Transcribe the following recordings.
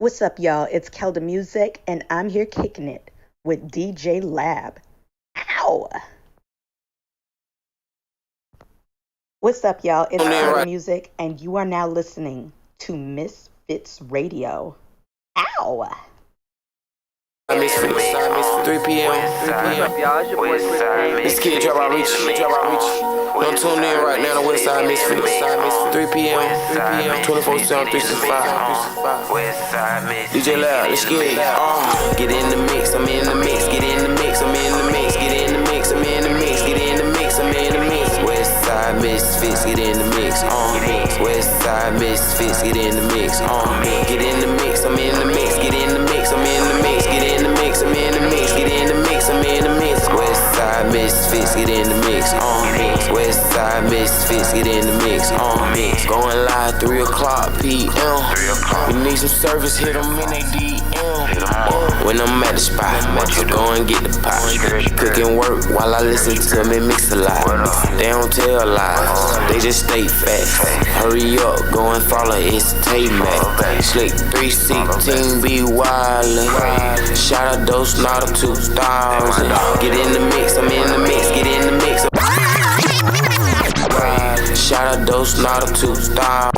What's up, y'all? It's Kelda Music, and I'm here kicking it with DJ Lab. Ow! What's up, y'all? It's Kelda Music, and you are now listening to Misfits Radio. Ow! Misfits, 3 p.m. This kid drop out reach. Don't tune in right now to Westside Misfits, 3 p.m. 24/7, 365. DJ Loud, let's get it. Get in the mix, I'm in the mix. Get in the mix, I'm in the mix. Get in the mix, I'm in the mix. Get in the mix, I'm in the mix. Westside Misfits, get in the mix. Westside Misfits, get in the mix. Get in the mix, I'm in the mix. Get in the mix, I'm in the mix. Get in the mix, I'm in the mix. Get in the mix, I'm in the mix. Westside Misfits, get in the mix. Westside Misfits, get in the mix. Going live 3 o'clock p.m. We need some service, hit them in they DM. When I'm at the spot, go and get the pot. Cooking work while I listen to me mix a lot. They don't tell lies, they just state facts. Hurry up, go and follow, it's Tay-Mac. Slick 316, be wildin'. Shout out Dosnada 2000. Get in the mix, I'm in the mix. Get in the mix. Shout out Dosnada 2000.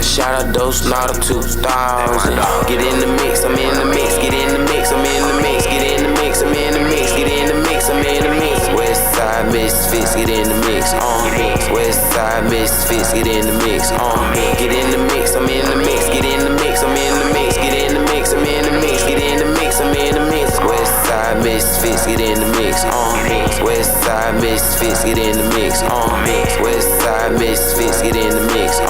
Shout out Dosnada 2000. Get in the mix, I'm in the mix. Get in the mix, I'm in the mix. Get in the mix, I'm in the mix. Get in the mix, I'm in the mix. Westside Misfits, get in the mix. Westside Misfits, get in the mix. Get in the mix, I'm in the mix. Get in the mix, I'm in the mix. Get in the mix, I'm in the mix. Get in the mix, I'm in the mix. Westside Misfits, get in the mix. Westside Misfits, get in the mix. Westside Misfits, get in the mix.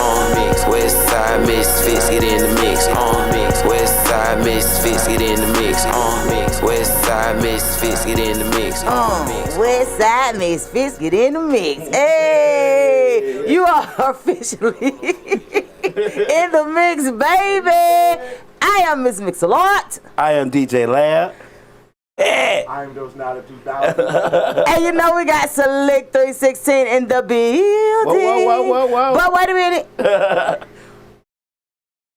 Westside Misfits, get in the mix. Westside Misfits, get in the mix. Westside Misfits, get in the mix. Westside Misfits, get in the mix. Hey, you are officially in the mix, baby. I am Miss Mix-a-Lot. I am DJ Lab. I am Dosnada 2000. And you know we got Select 316 in the building. Whoa. But wait a minute.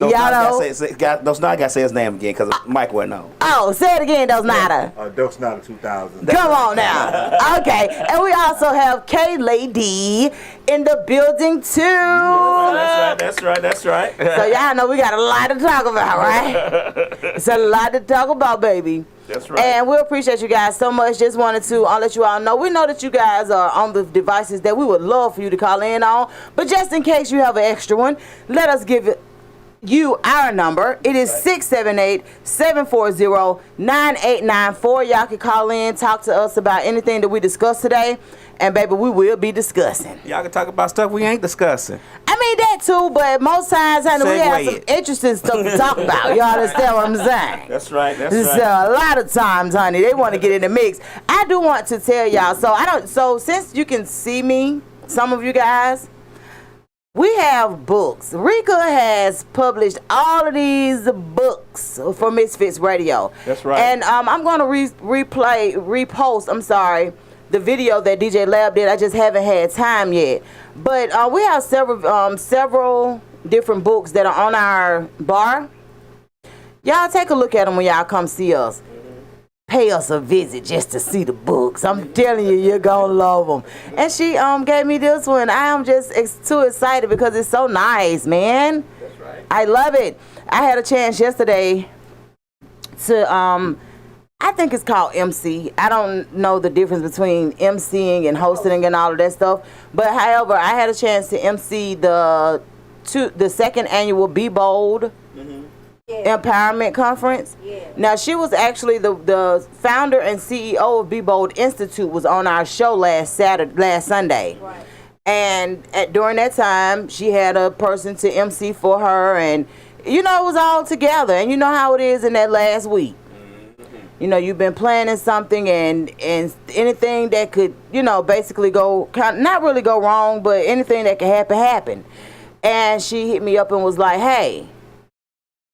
Dosnada got to say his name again because Mike wouldn't know. Oh, say it again, Dosnada. Dosnada 2000. Come on now. Okay. And we also have K-Lady in the building too. That's right. So y'all know we got a lot to talk about, right? It's a lot to talk about, baby. That's right. And we appreciate you guys so much. Just wanted to let you all know. We know that you guys are on the devices that we would love for you to call in on. But just in case you have an extra one, let us give you our number. It is 678-740-9894. Y'all can call in, talk to us about anything that we discussed today. And baby, we will be discussing. Y'all can talk about stuff we ain't discussing. I mean that too, but most times, honey, we have some interesting stuff to talk about. You understand what I'm saying? That's right. So a lot of times, honey, they want to get in the mix. I do want to tell y'all. So since you can see me, some of you guys, we have books. Rika has published all of these books for Misfits Radio. That's right. And I'm going to repost the video that DJ Lab did. I just haven't had time yet. But we have several different books that are on our bar. Y'all take a look at them when y'all come see us. Pay us a visit just to see the books. I'm telling you, you're gonna love them. And she gave me this one. I am just too excited because it's so nice, man. That's right. I love it. I had a chance yesterday to I think it's called MC. I don't know the difference between MCing and hosting and all of that stuff. But however, I had a chance to MC the second annual Be Bold Empowerment Conference. Yeah. Now, she was actually the founder and CEO of Be Bold Institute was on our show last Sunday. Right. And during that time, she had a person to MC for her. And, it was all together. And you know how it is in that last week. You've been planning something and anything that could, basically not really go wrong, but anything that could happen. And she hit me up and was like, hey,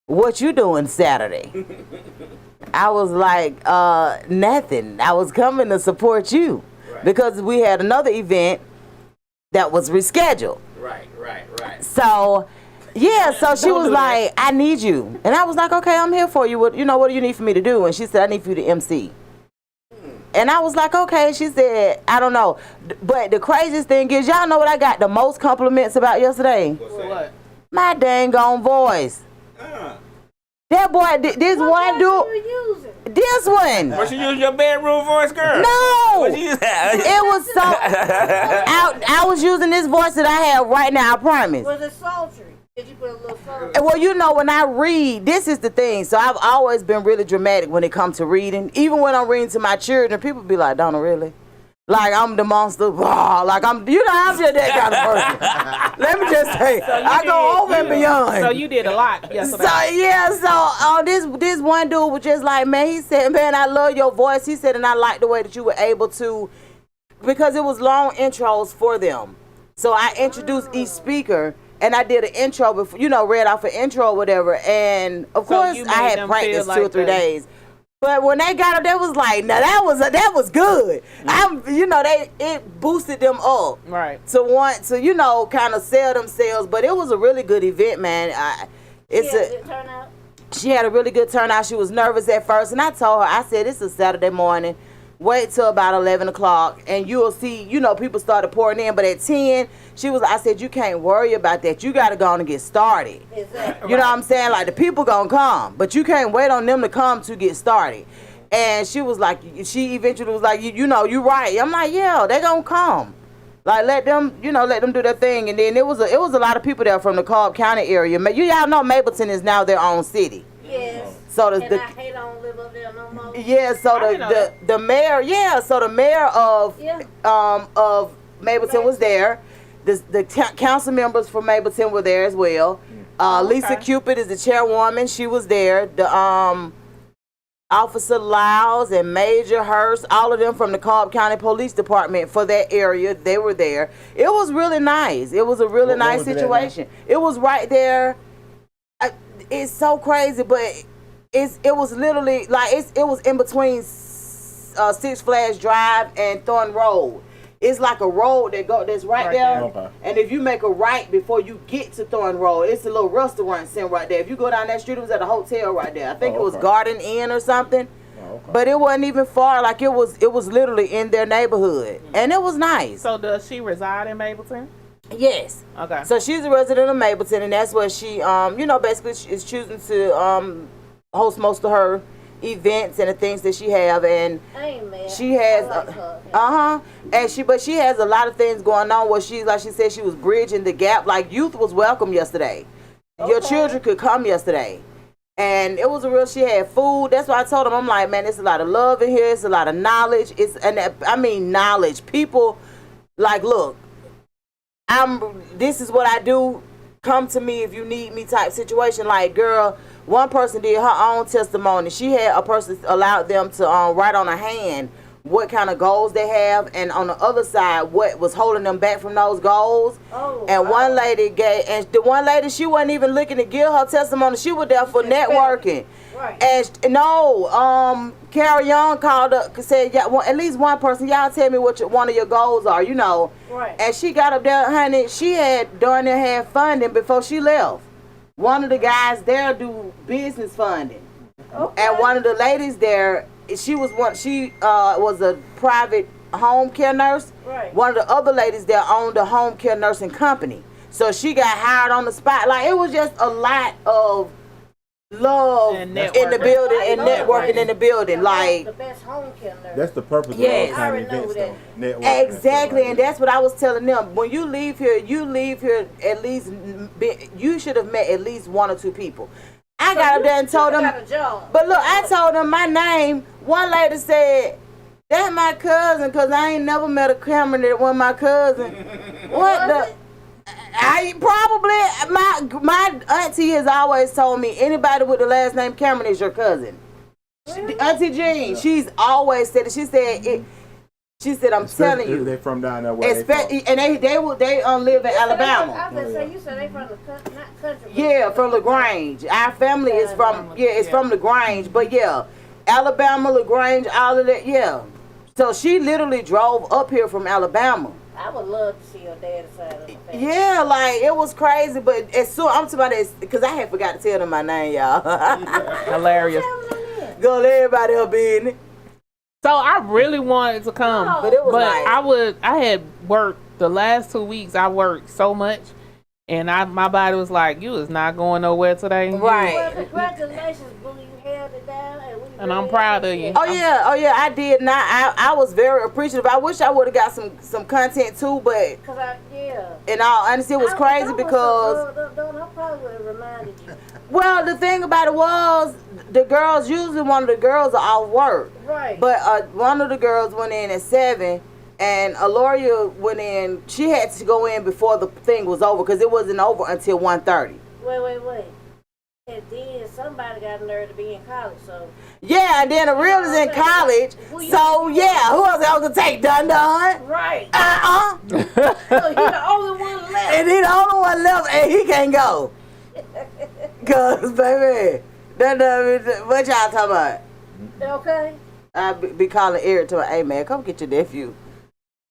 what you doing Saturday? I was like, nothing. I was coming to support you. Right. Because we had another event that was rescheduled. Right. So Yeah, so she was like, I need you. And I was like, okay, I'm here for you. What do you need for me to do? And she said, I need for you to MC. And I was like, okay. She said, I don't know. But the craziest thing is, y'all know what I got the most compliments about yesterday? What? My dang on voice. That boy, this one dude. This one. Was you using your bedroom voice, girl? No. What you using? It was so. I was using this voice that I have right now, I promise. Was it sultry? Did you put a little sultry? Well, when I read, this is the thing. So I've always been really dramatic when it comes to reading. Even when I'm reading to my children, people be like, Donna, really? Like I'm the monster. Like I'm just that kind of person. Let me just say, So I go over and beyond. So you did a lot yesterday. This one dude was just like, man, he said, man, I love your voice. He said, and I like the way that you were able to, because it was long intros for them. So I introduced each speaker. And I did an intro before, read off an intro or whatever. And of course, I had practiced like 2 or 3 days. But when they got up, they was like, "Now that was good." It boosted them up, right? To want to kind of sell themselves. But it was a really good event, man. Good turnout. She had a really good turnout. She was nervous at first, and I told her, I said, "It's a Saturday morning. Wait till about 11 o'clock, and you'll see, people started pouring in. But at 10, I said, you can't worry about that. You got to go on and get started. Exactly. You know what I'm saying? Like, the people going to come, but you can't wait on them to come to get started. And she was like, she eventually was like, you right. I'm like, yeah, they going to come. Like, let them do their thing. And then it was a lot of people there from the Cobb County area. Y'all know Mapleton is now their own city. Yes. So I hate I don't live up there no more. Yeah, so the mayor of Mapleton was there. The council members from Mapleton were there as well. Lisa Cupid is the chairwoman. She was there. The Officer Lyles and Major Hurst, all of them from the Cobb County Police Department for that area, they were there. It was really nice. It was a really nice situation. It was right there. It's so crazy, but it was literally like it was in between Six Flags Drive and Thorn Road. It's like a road that's right there. Okay. And if you make a right before you get to Thorn Road, it's a little restaurant sitting right there. If you go down that street, it was at a hotel right there. I think it was Garden Inn or something. Oh, okay. But it wasn't even far. Like it was literally in their neighborhood, and it was nice. So does she reside in Mapleton? Yes. Okay. So she's a resident of Mapleton, and that's where she, basically is choosing to host most of her events and the things that she have, and she has but she has a lot of things going on where she's like she said she was bridging the gap. Like youth was welcome yesterday. Your children could come yesterday, and it was she had food. That's why I told them, I'm like, man, it's a lot of love in here. It's a lot of knowledge. Knowledge. People like, look, this is what I do. Come to me if you need me type situation. Like, girl, one person did her own testimony. She had a person allowed them to write on a hand what kind of goals they have, and on the other side, what was holding them back from those goals. One lady she wasn't even looking to give her testimony. She was there for networking. Right. And Carol Young called up and said, yeah, at least one person, y'all tell me what one of your goals are, Right. And she got up there, honey, she had funding before she left. One of the guys there do business funding. Okay. And one of the ladies there, she was a private home care nurse. Right. One of the other ladies there owned a home care nursing company. So she got hired on the spot. Like, it was just a lot of love in the building and networking in the building. Like the best home care nurse. That's the purpose of all kind of events, though. Networking. Exactly, and that's what I was telling them. When you leave here at least you should have met at least 1 or 2 people. I got up there and told them. But look, I told them my name. One lady said, "That's my cousin," because I ain't never met a Cameron that was my cousin. What the? My auntie has always told me anybody with the last name Cameron is your cousin. Auntie Jean, she's always said it. She said She said, "I'm telling you." They from down there. And they live in Alabama. I was gonna say, you said they from the not country. Yeah, from LaGrange. Our family is from from LaGrange, but Alabama, LaGrange, all of that. Yeah. So she literally drove up here from Alabama. I would love to see your dad's side of the family. Yeah, like it was crazy, but as soon I'm talking about this because I had forgot to tell them my name, y'all. Hilarious. Go let everybody up in. So I really wanted to come, But it was nice. I had worked the last 2 weeks. I worked so much, and my body was like, "You is not going nowhere today." Right. Well, congratulations, boo. You held it down, And I'm proud of you. Oh yeah, I did not. I was very appreciative. I wish I would have got some content too, but in all honesty, it was crazy because. I probably would have reminded you. Well, the thing about it was, the girls, usually one of the girls are off work. Right. But one of the girls went in at 7, and Aloria went in, she had to go in before the thing was over, because it wasn't over until 1:30. Wait. And then somebody got a nerve to be in college, so. Yeah, and then the real is in college, so yeah, who else I was going to take? Dun? Right. So he the only one left. And he the only one left, and he can't go. Cause baby, what y'all talking about? Okay. I be calling Eric to hey man, come get your nephew.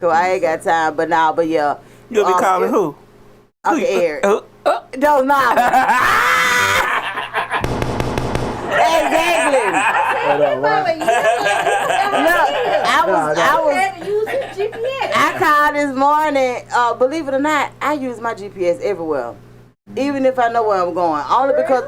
Cause I ain't got time, but yeah. You'll be calling who? Okay, Eric. Dosnada. Exactly. I called this morning. Believe it or not, I use my GPS everywhere. Even if I know where I'm going. Only because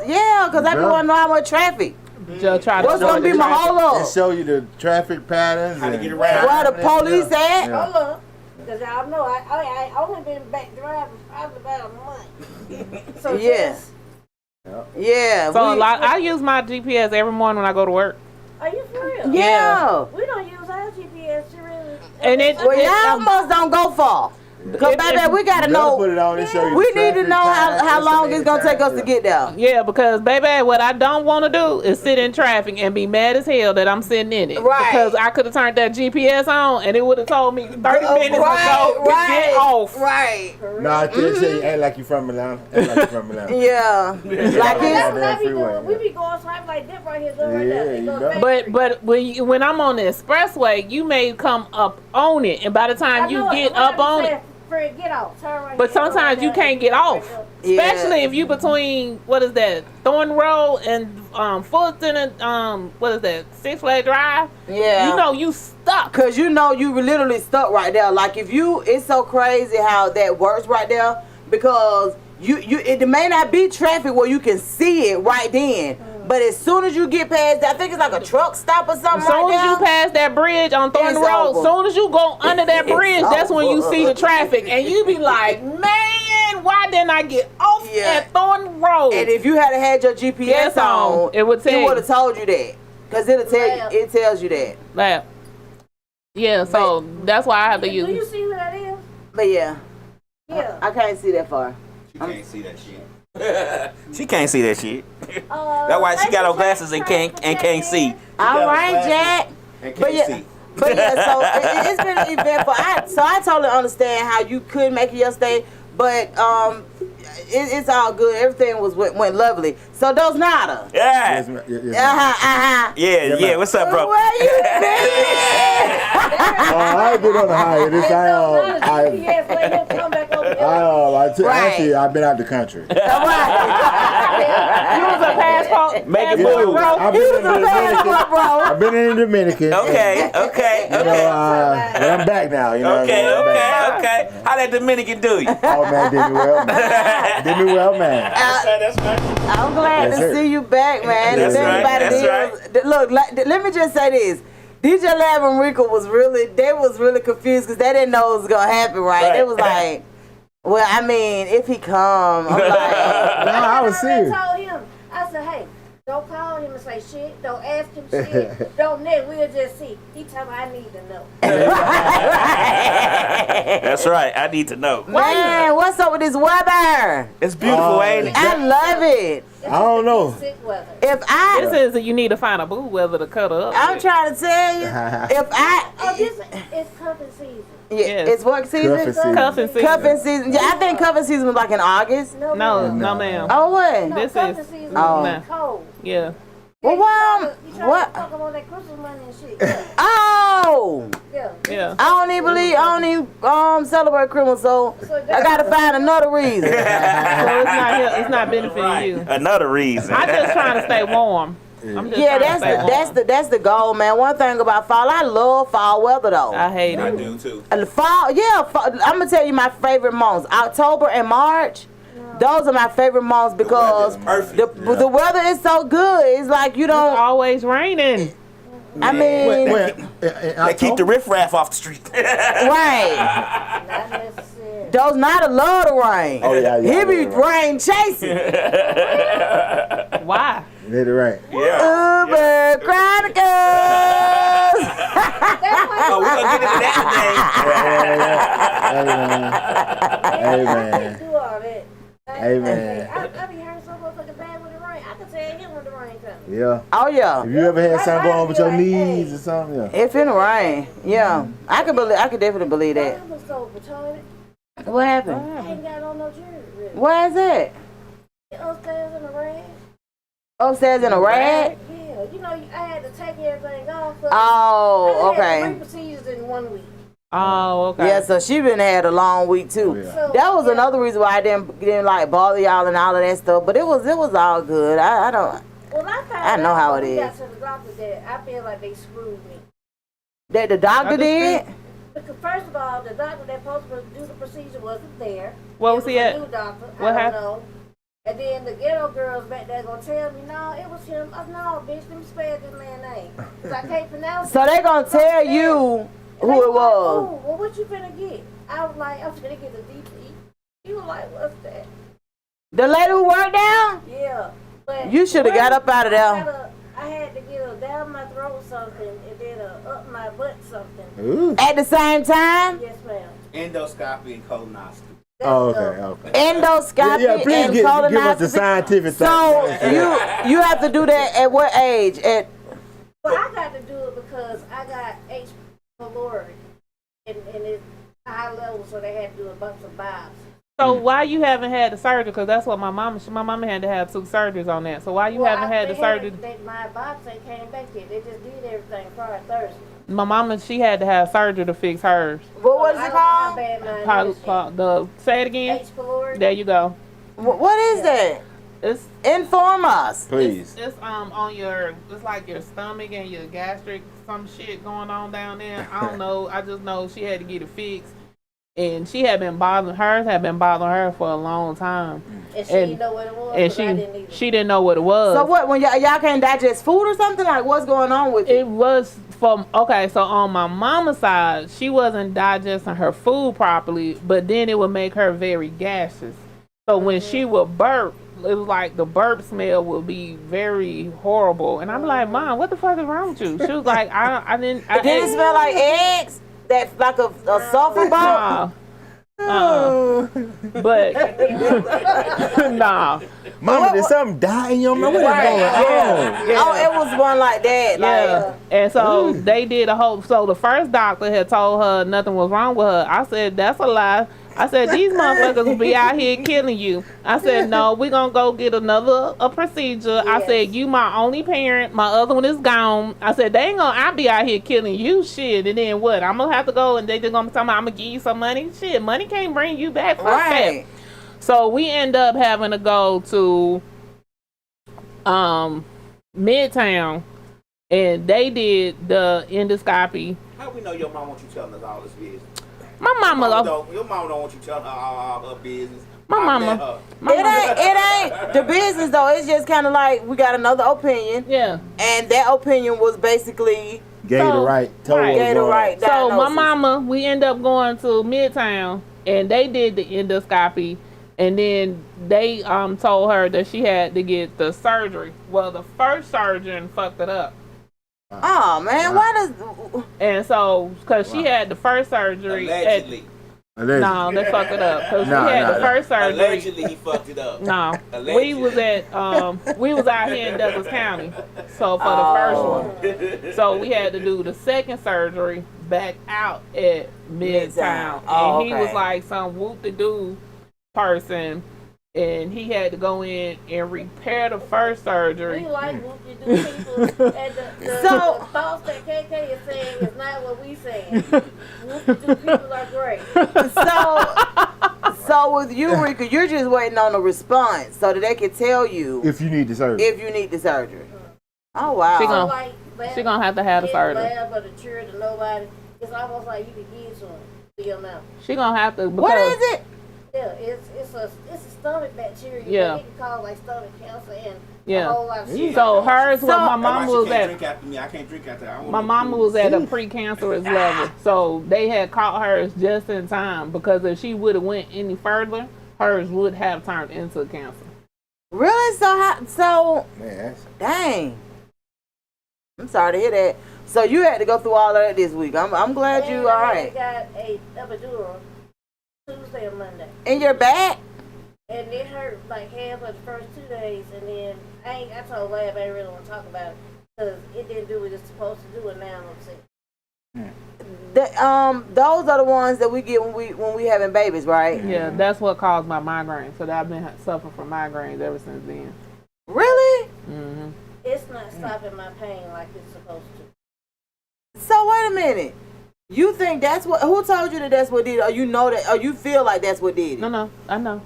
I be wanting to know how much traffic. What's going to be my hold up? It show you the traffic patterns. How to get around. Where the police at? Hold up. Because y'all know I only been back driving probably about a month. So yes. Yeah. So I use my GPS every morning when I go to work. Are you for real? Yeah. We don't use our GPS to really. And y'all almost don't go far. Because baby, we gotta know. Put it on and show you We the need to traffic know patterns, how long it's gonna take us to yeah. get there. Yeah, because baby, what I don't want to do is sit in traffic and be mad as hell that I'm sitting in it. Right. Because I could have turned that GPS on and it would have told me 30 minutes ago to get off. Right. No, I tell you, act like you from Atlanta. Act like you from Atlanta. Yeah. That's Like what I be freeway, doing. We be going swipe like that right here, going right Yeah, there. you It goes know. back. But when I'm on the expressway, you may come up on it, and by the time you get up on it, Fred, get off. Turn right but here, go sometimes right you there. can't get off. Especially if you between Thornton Road and Fulton and what is that, Six Flag Drive? Yeah. You know you stuck. Cause you know you really stuck right there. Like it's so crazy how that works right there. Because it may not be traffic where you can see it right then. But as soon as you get past that, I think it's like a truck stop or something. As soon as you pass that bridge on Thornton Road, as soon as you go under that bridge, that's when you see the traffic. And you be like, man, why didn't I get off at Thornton Road? And if you had your GPS on, it would have told you that. Because it tells you that. Yeah, so that's why I have to use. Do you see who that is? But yeah. Yeah. I can't see that far. She can't see that shit. She can't see that shit. That's why she got her glasses and can't see. All right, Jack. And But can't yeah, see. but yeah, so it's been an eventful. I totally understand how you could make it yesterday, but it's all good. Everything went lovely. So Dosnada. Yeah. Yeah. What's up, bro? Where you been? I ain't been on the hiatus. Actually, I've been out the country. You was a passport. Make it Yeah, move. I've been in the Dominican. Okay. But I'm back now. You know. Okay. How that Dominican do you? Oh man, did me well, man. Did me well, man. That's right. I'm glad to see you back, man. That's Right. Look, let me just say this. DJ Lab and Rico was really confused because they didn't know it was gonna happen, right? They was like, well, I mean, if he come, I'm like, No, I was serious. I told him, I said, hey, don't call him and say shit. Don't ask him shit. Don't net. We'll just see. He tell me I need to know. That's right. I need to know. man, what's up with this weather? It's beautiful, ain't it? I love it. I don't know. Sick weather. This is that you need to find a boo weather to cut up. I'm trying to tell you, This is cuffing season. It's what season? Cuffing season. Cuffing season. Yeah, I think cuffing season was like in August. No, ma'am. Oh, what? This cuffing is season Oh. is cold. Yeah. Well, You try what? to fuck them on that Christmas money and shit. Yeah. Oh! Yeah. I don't even celebrate Christmas, so I gotta find another reason. So it's not benefiting you. Another reason. I'm just trying to stay warm. I'm just Yeah, trying to stay warm. that's the goal, man. One thing about fall, I love fall weather though. I hate I it. do too. And the fall, yeah. I'm gonna tell you my favorite months: October and March. Those are my favorite months because the weather is so good. It's like you It's don't. always raining. I mean, They keep the riffraff off the street. right. Not necessarily. Dosnada love the rain. Oh, yeah. He be rain chasing. Why? Let it rain. Yeah. Uber Chronicles. Oh, we're gonna get into that Hey, man. Do all that. Hey, man. I be hearing so motherfucking bad with the rain. I can tell him when the rain comes. Yeah. Oh yeah. If you ever had something wrong with your knees or something, yeah. If in the rain, yeah, I could definitely believe that. I was so retarded. What happened? I ain't got on no jewelry. Really. Where is it? Upstairs in the rag. Upstairs in a rag? Yeah, you know, I had to take everything off. Oh, I had okay. 3 procedures in 1 week. Oh, okay. Yeah, so she been had a long week too. Yeah. So, That was another reason why I didn't like bother y'all and all of that stuff. But it was all good. I don't. Well, I found I know out how when it we is. got to the doctor that I feel like they screwed me. That the doctor did. Because first of all, the doctor that supposed to do the procedure wasn't there. Where It was he a at? New doctor. What I happened? don't know. And then the ghetto girls back there gonna tell me, no, it was him. Oh, no, bitch, let me spell this man's name. Because I can't pronounce So it. they gonna tell you And they who it like, was. "Ooh, well, what you finna get?" I was like, I'm finna get a DP. He was like, what's that? The lady who worked down. Yeah. But You shoulda got up out of there. I had to get a down my throat something and then up my butt something. Ooh. At the same time, Yes, ma'am. Endoscopy and colonoscopy. Oh, okay. endoscopy Yeah, please and give us the colonoscopy. scientific So thing. you have to do that at what age? At Well, I got to do it because I got H. pylori and it's high level, so they had to do a bunch of biopsies. So why you haven't had the surgery? Because that's what my mama had to have 2 surgeries on that. So why you haven't had the surgery? My biopsy came back yet. They just did everything Friday, Thursday. My mama, she had to have surgery to fix hers. what is it called? Say it again. H. pylori. There you go. What is that? It's Inform us. Please. It's on your, it's like your stomach and your gastric, some shit going on down there. I don't know. I just know she had to get it fixed, and she had been bothering her for a long time. And she didn't know what it was. And 'cause I didn't either. she didn't know what it was. So what? When y'all can't digest food or something? Like what's going on with It was from, okay, so on my mama's side, she wasn't digesting her food properly, but then it would make her very gaseous. So when she would burp, it was like the burp smell would be very horrible. And I'm like, Mom, what the fuck is wrong with you? She was like, I didn't. Did it smell like eggs? That like a sulfur ball? But nah. Mama, did something die in your mouth? What is going on? Oh, it was one like that. Yeah. And so they did so the first doctor had told her nothing was wrong with her. I said, that's a lie. I said, these motherfuckers will be out here killing you. I said, no, we're going to go get another procedure. I said, you my only parent. My other one is gone. I said, I'll be out here killing you, shit. And then what? I'm going to have to go and they just going to tell me I'm going to give you some money. Shit, money can't bring you back. Fuck Right. that. So we end up having to go to Midtown, and they did the endoscopy. How we know your mom wants you telling us all this business? My mama, Your mama don't want you telling her all her business. My I mama. met her. It ain't the business though. It's just kind of like we got another opinion, yeah. and that opinion was basically Gave the right. Told Right. what was gave the going on. right So my diagnosis. mama, we end up going to Midtown, and they did the endoscopy, and then they told her that she had to get the surgery. Well, the first surgeon fucked it up. Oh man, why does? And so, because she had the first surgery. Allegedly. No, they fucked it up. Because Nah, she had nah, the first surgery. Allegedly, he fucked it up. No, Allegedly. we was out here in Douglas County. So for the first one, so we had to do the second surgery back out at Midtown, Oh, and he was okay. like some whoop-de-doo person, and he had to go in and repair the first surgery. We like whoop-de-doo people, and the thoughts that KK is saying is not what we saying. Whoop-de-doo people are great. So with you, Rika, you're just waiting on a response so that they can tell you If you need the surgery. Oh wow. She gonna have to have the surgery. Lab or the church or nobody. It's almost like you could give some to your mouth. She gonna have to. What is it? Yeah, it's a stomach bacteria. Yeah. It can cause like stomach cancer and Yeah. a whole lot of shit. So hers, what my mom That's why was she can't at. drink after me. I can't drink after her. My mama was at a precancerous level, so they had caught hers just in time because if she would have went any further, hers would have turned into cancer. Really? So Man, dang. I'm sorry to hear that. So you had to go through all of that this week. I'm glad you all I right. got a epidural Tuesday or Monday. In your back? And it hurt like half of the first 2 days, and then I told Lab I ain't really want to talk about it because it didn't do what it's supposed to do, and now I'm upset. Those are the ones that we get when we having babies, right? Yeah, that's what caused my migraines. So I've been suffering from migraines ever since then. Really? Mm-hmm. It's not stopping my pain like it's supposed to. So wait a minute. You think that's what? Who told you that that's what did it? Or you know that? Or you feel like that's what did it? No, I know.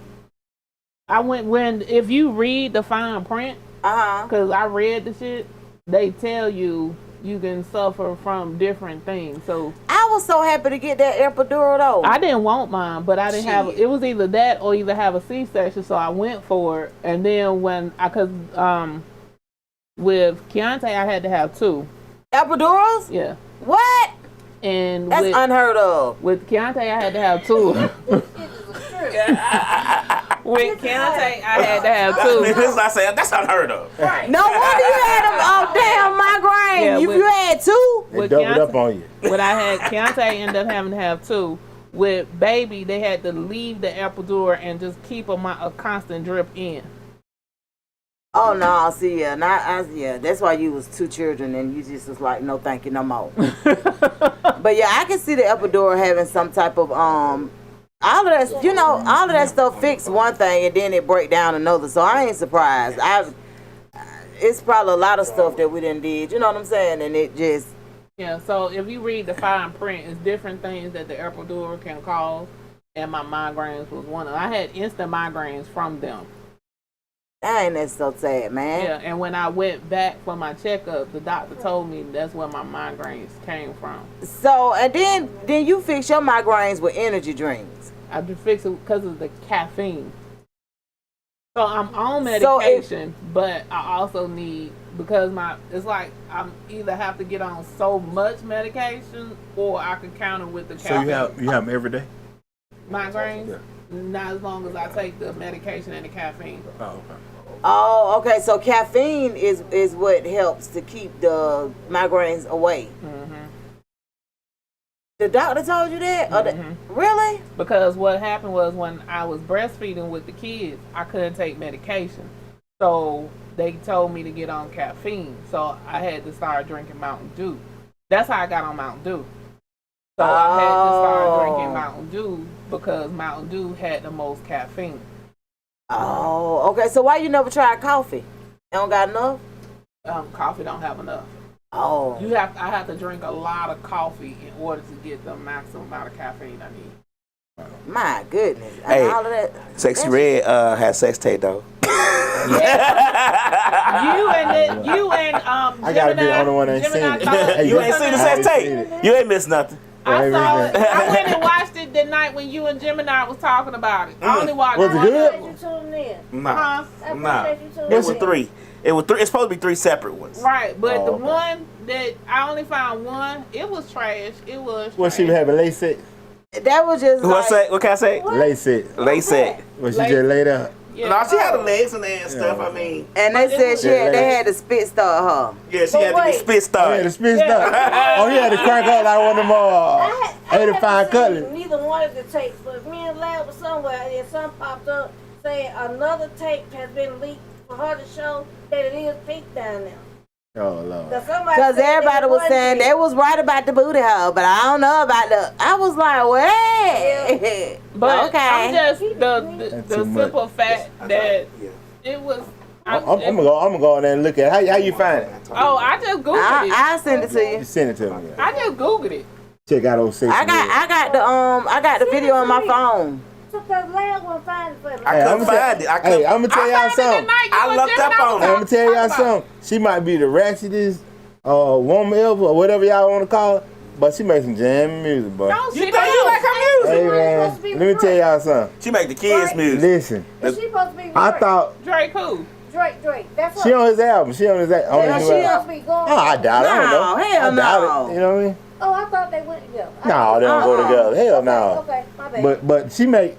If you read the fine print, because I read the shit, they tell you can suffer from different things. So I was so happy to get that epidural though. I didn't want mine, but I didn't have. It was either that or either have a C-section. So I went for it, and then with Keontae, I had to have 2 epidurals. Yeah. What? And that's unheard of. With Keontae, I had to have 2. With Keontae, I had to have 2. Listen, I said that's unheard of. Right. No wonder you had them. Oh damn, migraine. Yeah, you had 2. they doubled up on you. When I had Keontae, ended up having to have 2. With baby, they had to leave the epidural and just keep a constant drip in. Oh no, see, yeah, that's why you was 2 children and you just was like, no, thank you, no more. But yeah, I can see the epidural having some type of all of that stuff fix one thing and then it break down another. So I ain't surprised. It's probably a lot of stuff that we done did. You know what I'm saying? And it just. Yeah. So if you read the fine print, it's different things that the epidural can cause, and my migraines was one of them. I had instant migraines from them. Dang, that's so sad, man. Yeah, and when I went back for my checkup, the doctor told me that's where my migraines came from. So, and then you fix your migraines with energy drinks. I just fix it because of the caffeine. So I'm on medication, but I also need, because it's like I'm either have to get on so much medication or I can counter with the caffeine. So you have them every day? Migraines? Yeah. Not as long as I take the medication and the caffeine. Oh, okay. Oh, okay. So caffeine is what helps to keep the migraines away. Mm-hmm. The doctor told you that? Mm-hmm. Really? Because what happened was when I was breastfeeding with the kids, I couldn't take medication. So they told me to get on caffeine. So I had to start drinking Mountain Dew. That's how I got on Mountain Dew. So I had to start drinking Mountain Dew because Mountain Dew had the most caffeine. Oh, okay. So why you never tried coffee? You don't got enough? Coffee don't have enough. Oh. I have to drink a lot of coffee in order to get the maximum amount of caffeine I need. My goodness. Hey, and all of that. Sexy Red has sex tape though. You and I gotta be the only one that ain't seen it. You ain't seen the sex tape. You ain't missed nothing. I saw it. I went and watched it the night when you and Gemini was talking about it. I only watched Was it good? You tuned in. Nah. It was 3. It was 3. It's supposed to be 3 separate ones. Right, but the okay. one that I only found one, it was trash. It was trash. Was she having lace it? That was just What can I say? Lace it. Lace it. Was she just laid up? Yeah. No, she had the legs in there and stuff. I mean, and they said they had to spit start her. yeah, she had to be spit Oh, yeah, started. the spit stuff. Oh, he had to crank up like one of them 85 cutlets. Neither one of the tapes, but me and Lab was somewhere and something popped up saying another tape has been leaked for her to show that it is pink down there. Oh Lord. Because everybody was saying they was right about the booty hole, but I don't know about I was like, wait. But okay. I'm just the simple fact that it was. I'm gonna go in there and look at it. How you find it? Oh, I just googled it. I send it to you. You send it to me. I just googled it. Check out those 6 I got the video on my phone. Because Larry won't find it for me. I couldn't find it. Hey, I'm gonna tell y'all something. I looked up on it. I'm gonna tell y'all something. She might be the ratchetest woman ever, or whatever y'all want to call her, but she makes some jam music, boy. No, You think you like her music? Hey man, let me tell y'all something. She make the kids music. Listen, Is she supposed to be I Drake? thought Drake who? Drake. That's she on his album. She on his Yeah, album. she supposed to be going. Oh, I doubt it. I don't know. No, hell I doubt no. it. You know what I mean? Oh, I thought they went together. No, they don't go together. Hell no. Okay, my bad. But she like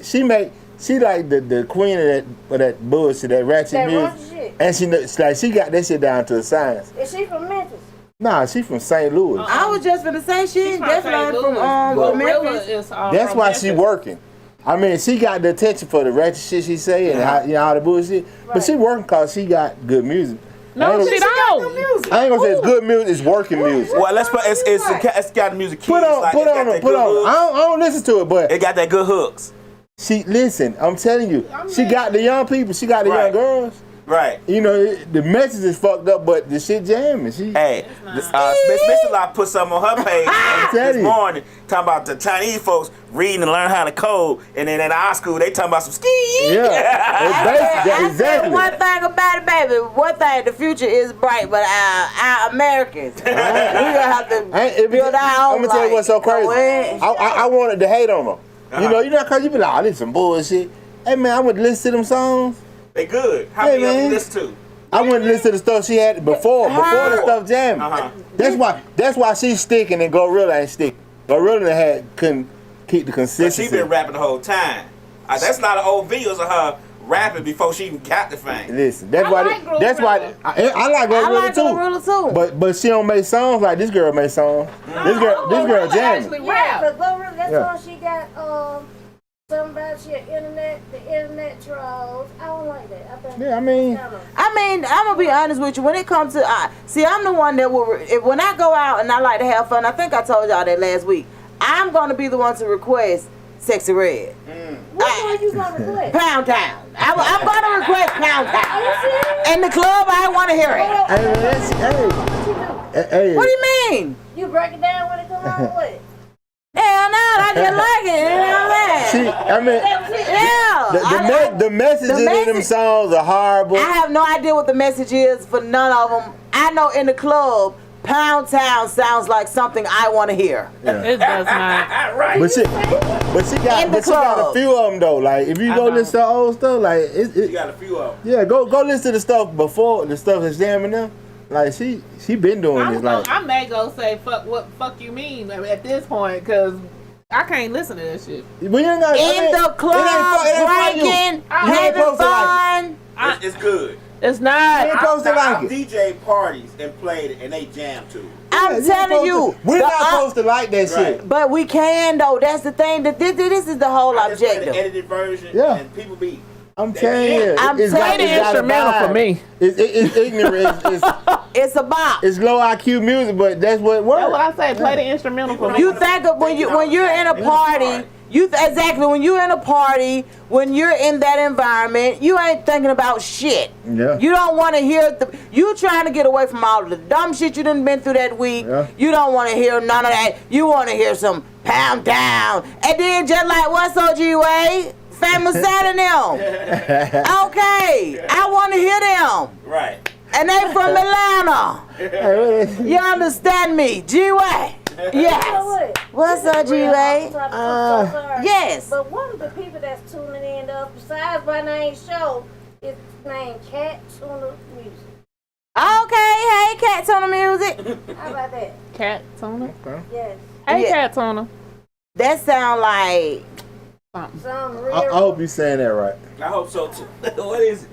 the queen of that bullshit, that ratchet That music. ratchet shit. And she got that shit down to a science. Is she from Memphis? Nah, she from St. Louis. I was just gonna say she She's from definitely St. from Louis. Memphis. Is, That's from why Memphis. she working. I mean, she got the attention for the ratchet shit she say and how, all the bullshit. But she working because she got good music. No, she don't. I ain't gonna say it's good music. It's working music. Well, let's put it's got the music. Put on. I don't listen to it, but It got that good hooks. she listen. I'm telling you, she got the young people. She got the young Right. girls. Right. You know, the message is fucked up, but the shit jamming. Hey, Mr. Locke put something on her page this morning talking about the Chinese folks reading and learn how to code, and then in our school they talking about some ski. Yeah, exactly. One thing about it, baby. One thing, the future is bright, but our Americans, we gonna have to build our own. I'm gonna tell you what's so crazy. Like, I wanted to hate on them. You know, cause you be like, oh, this some bullshit. Hey man, I would listen to them songs. They good. How Hey, many of them man. you listen to? I wouldn't listen to the stuff she had before the stuff jamming. That's why she's sticking and Gorilla ain't sticking. Gorilla couldn't keep the But consistency. she been rapping the whole time. That's not an old videos of her rapping before she even got the thing. Listen, that's I why. like Glorilla. That's why I like Gorilla too. But she don't make songs like this girl make songs. This girl jamming. Yeah, but Glorilla, that's all she got. Something about the internet trolls. I don't like that. Yeah, I mean, I'm gonna be honest with you. When it comes to, I'm the one that will. When I go out and I like to have fun, I think I told y'all that last week. I'm gonna be the one to request Sexy Red. What one you gonna request? Pound Town. I'm gonna request Pound Town. Are you serious? In the club, I want to hear it. hey. What do you mean? You break it down when it comes on with it. Hell no, I just like it. You know what I'm saying? I mean, Yeah. the messages in them songs are horrible. I have no idea what the message is for none of them. I know in the club, Pound Town sounds like something I want to hear. It does not. Right. But she got a few of them though. Like if you go listen to old stuff, like She got a few of them. yeah, go listen to the stuff before the stuff that's jamming them. Like she been doing this. Like I may go say fuck you mean at this point because I can't listen to that shit. when you're not In the club, drinking, having fun. It's good. It's not. You ain't supposed to like I've it. DJ parties and played it and they jam to it. I'm telling you, we're not supposed to like that Right. shit. but we can though. That's the thing. That this is the whole I just play the objective. edited version Yeah. and people be I'm telling you, I'm it's telling you, it's got a instrumental vibe. for me. It's ignorant. It's a bop. It's low IQ music, but that's what works. That's what I say. Play the instrumental for me. You think of when you're in a party. Exactly when you're in a party, when you're in that environment, you ain't thinking about shit. Yeah. You don't want to hear you trying to get away from all of the dumb shit you done been through that week. Yeah. You don't want to hear none of that. You want to hear some Pound Down, and then just like what's OG Famous Saturday them. Okay, I want to hear them. right. And they from Atlanta. You understand me? G-Way. Yes. What's up, G-Way? Yes. But one of the people that's tuning in, besides my name show, is named Cat Tuna Music. Okay, hey, Cat Tuna Music. How about that? Cat Tuna. Yes. Hey, Yeah. Cat Tuna. That sound like Some real. I hope you saying that right. I hope so too. What is it?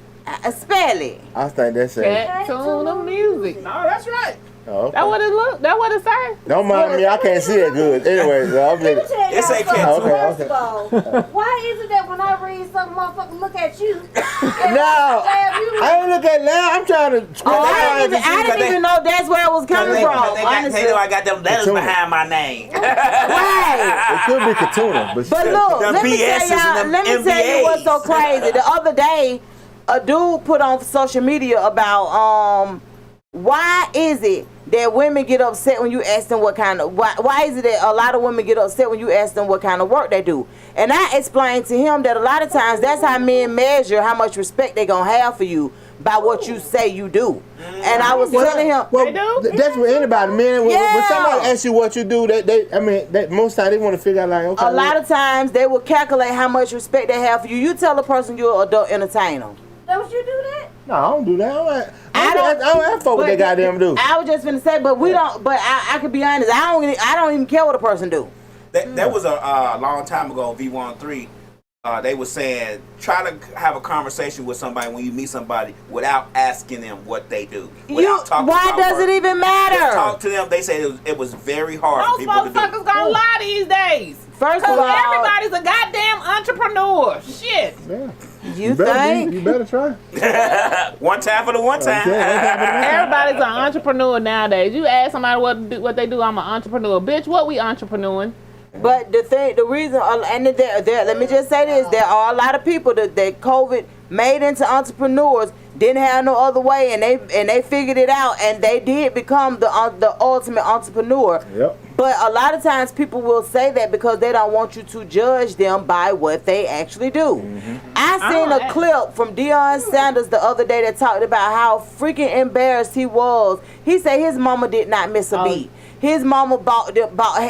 spell it. I think that's it. Cat Tuna music. No, that's right. Oh, okay. That what it look? That what it say? Don't mind me, I can't see that good. Anyway, I'm Let me just, tell It's y'all a something. cartoon. First of all, why is it that when I read something, motherfucker look at you? no, I ain't look at now. I'm trying to scroll Oh, I down didn't to see. even know that's where it was coming from. Honestly. They know I got them letters Cartoon. behind my name. Right. It could be Katuna, but But shit. look, Them let me tell BSs and y'all. them Let me tell you what's so MBAs. crazy. The other day, a dude put on social media about why is it that women get upset when you ask them what kind of why is it that a lot of women get upset when you ask them what kind of work they do? And I explained to him that a lot of times that's how men measure how much respect they gonna have for you by what you say you do. And I was telling him, Well, They do? that's what anybody, man. When Yeah. somebody asks you what you do, that most times they want to figure out like, okay. a lot of times they will calculate how much respect they have for you. You tell a person you're an adult entertainer. Don't you do that? No, I don't do that. I don't- don't have fuck what they goddamn do. I was just gonna say, but we don't. But I could be honest. I don't even care what a person do. That was a long time ago, V13. They were saying, try to have a conversation with somebody when you meet somebody without asking them what they do. Without talking Why about does work. it even Just matter? talk to them. They said it was very hard for Most people to do. motherfuckers gonna lie these days. First of Cause all, everybody's a goddamn entrepreneur. Shit. Yeah. you better think? You better try. One time for the one time. Everybody's an entrepreneur nowadays. You ask somebody what they do, I'm an entrepreneur. Bitch, what we entrepreneuring? But the reason, and let me just say this: there are a lot of people that COVID made into entrepreneurs, didn't have no other way, and they figured it out, and they did become the ultimate entrepreneur. Yep. But a lot of times people will say that because they don't want you to judge them by what they actually do. I seen a clip from Deion Sanders the other day that talked about how freaking embarrassed he was. He said his mama did not miss a beat. His mama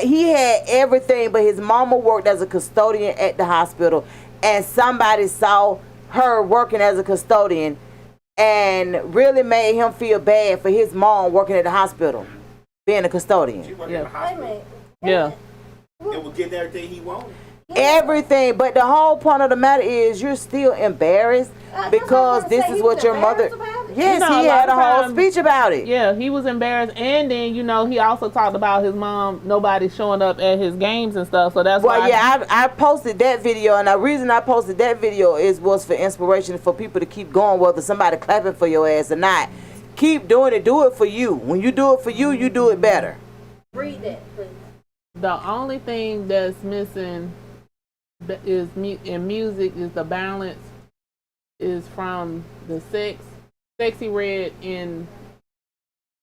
he had everything, but his mama worked as a custodian at the hospital, and somebody saw her working as a custodian and really made him feel bad for his mom working at the hospital, being a custodian. She working in the Wait a hospital. minute. Yeah. It was getting everything he wanted. Everything, but the whole point of the matter is you're still embarrassed because this is what your mother. Yes, You know, he a lot had a of whole times- speech about it. Yeah, he was embarrassed, and then he also talked about his mom. Nobody showing up at his games and stuff. So that's Well, why. yeah, I posted that video, and the reason I posted that video was for inspiration for people to keep going, whether somebody clapping for your ass or not. Keep doing it. Do it for you. When you do it for you, you do it better. Read that, please. The only thing that's missing is in music is the balance is from the sexy red in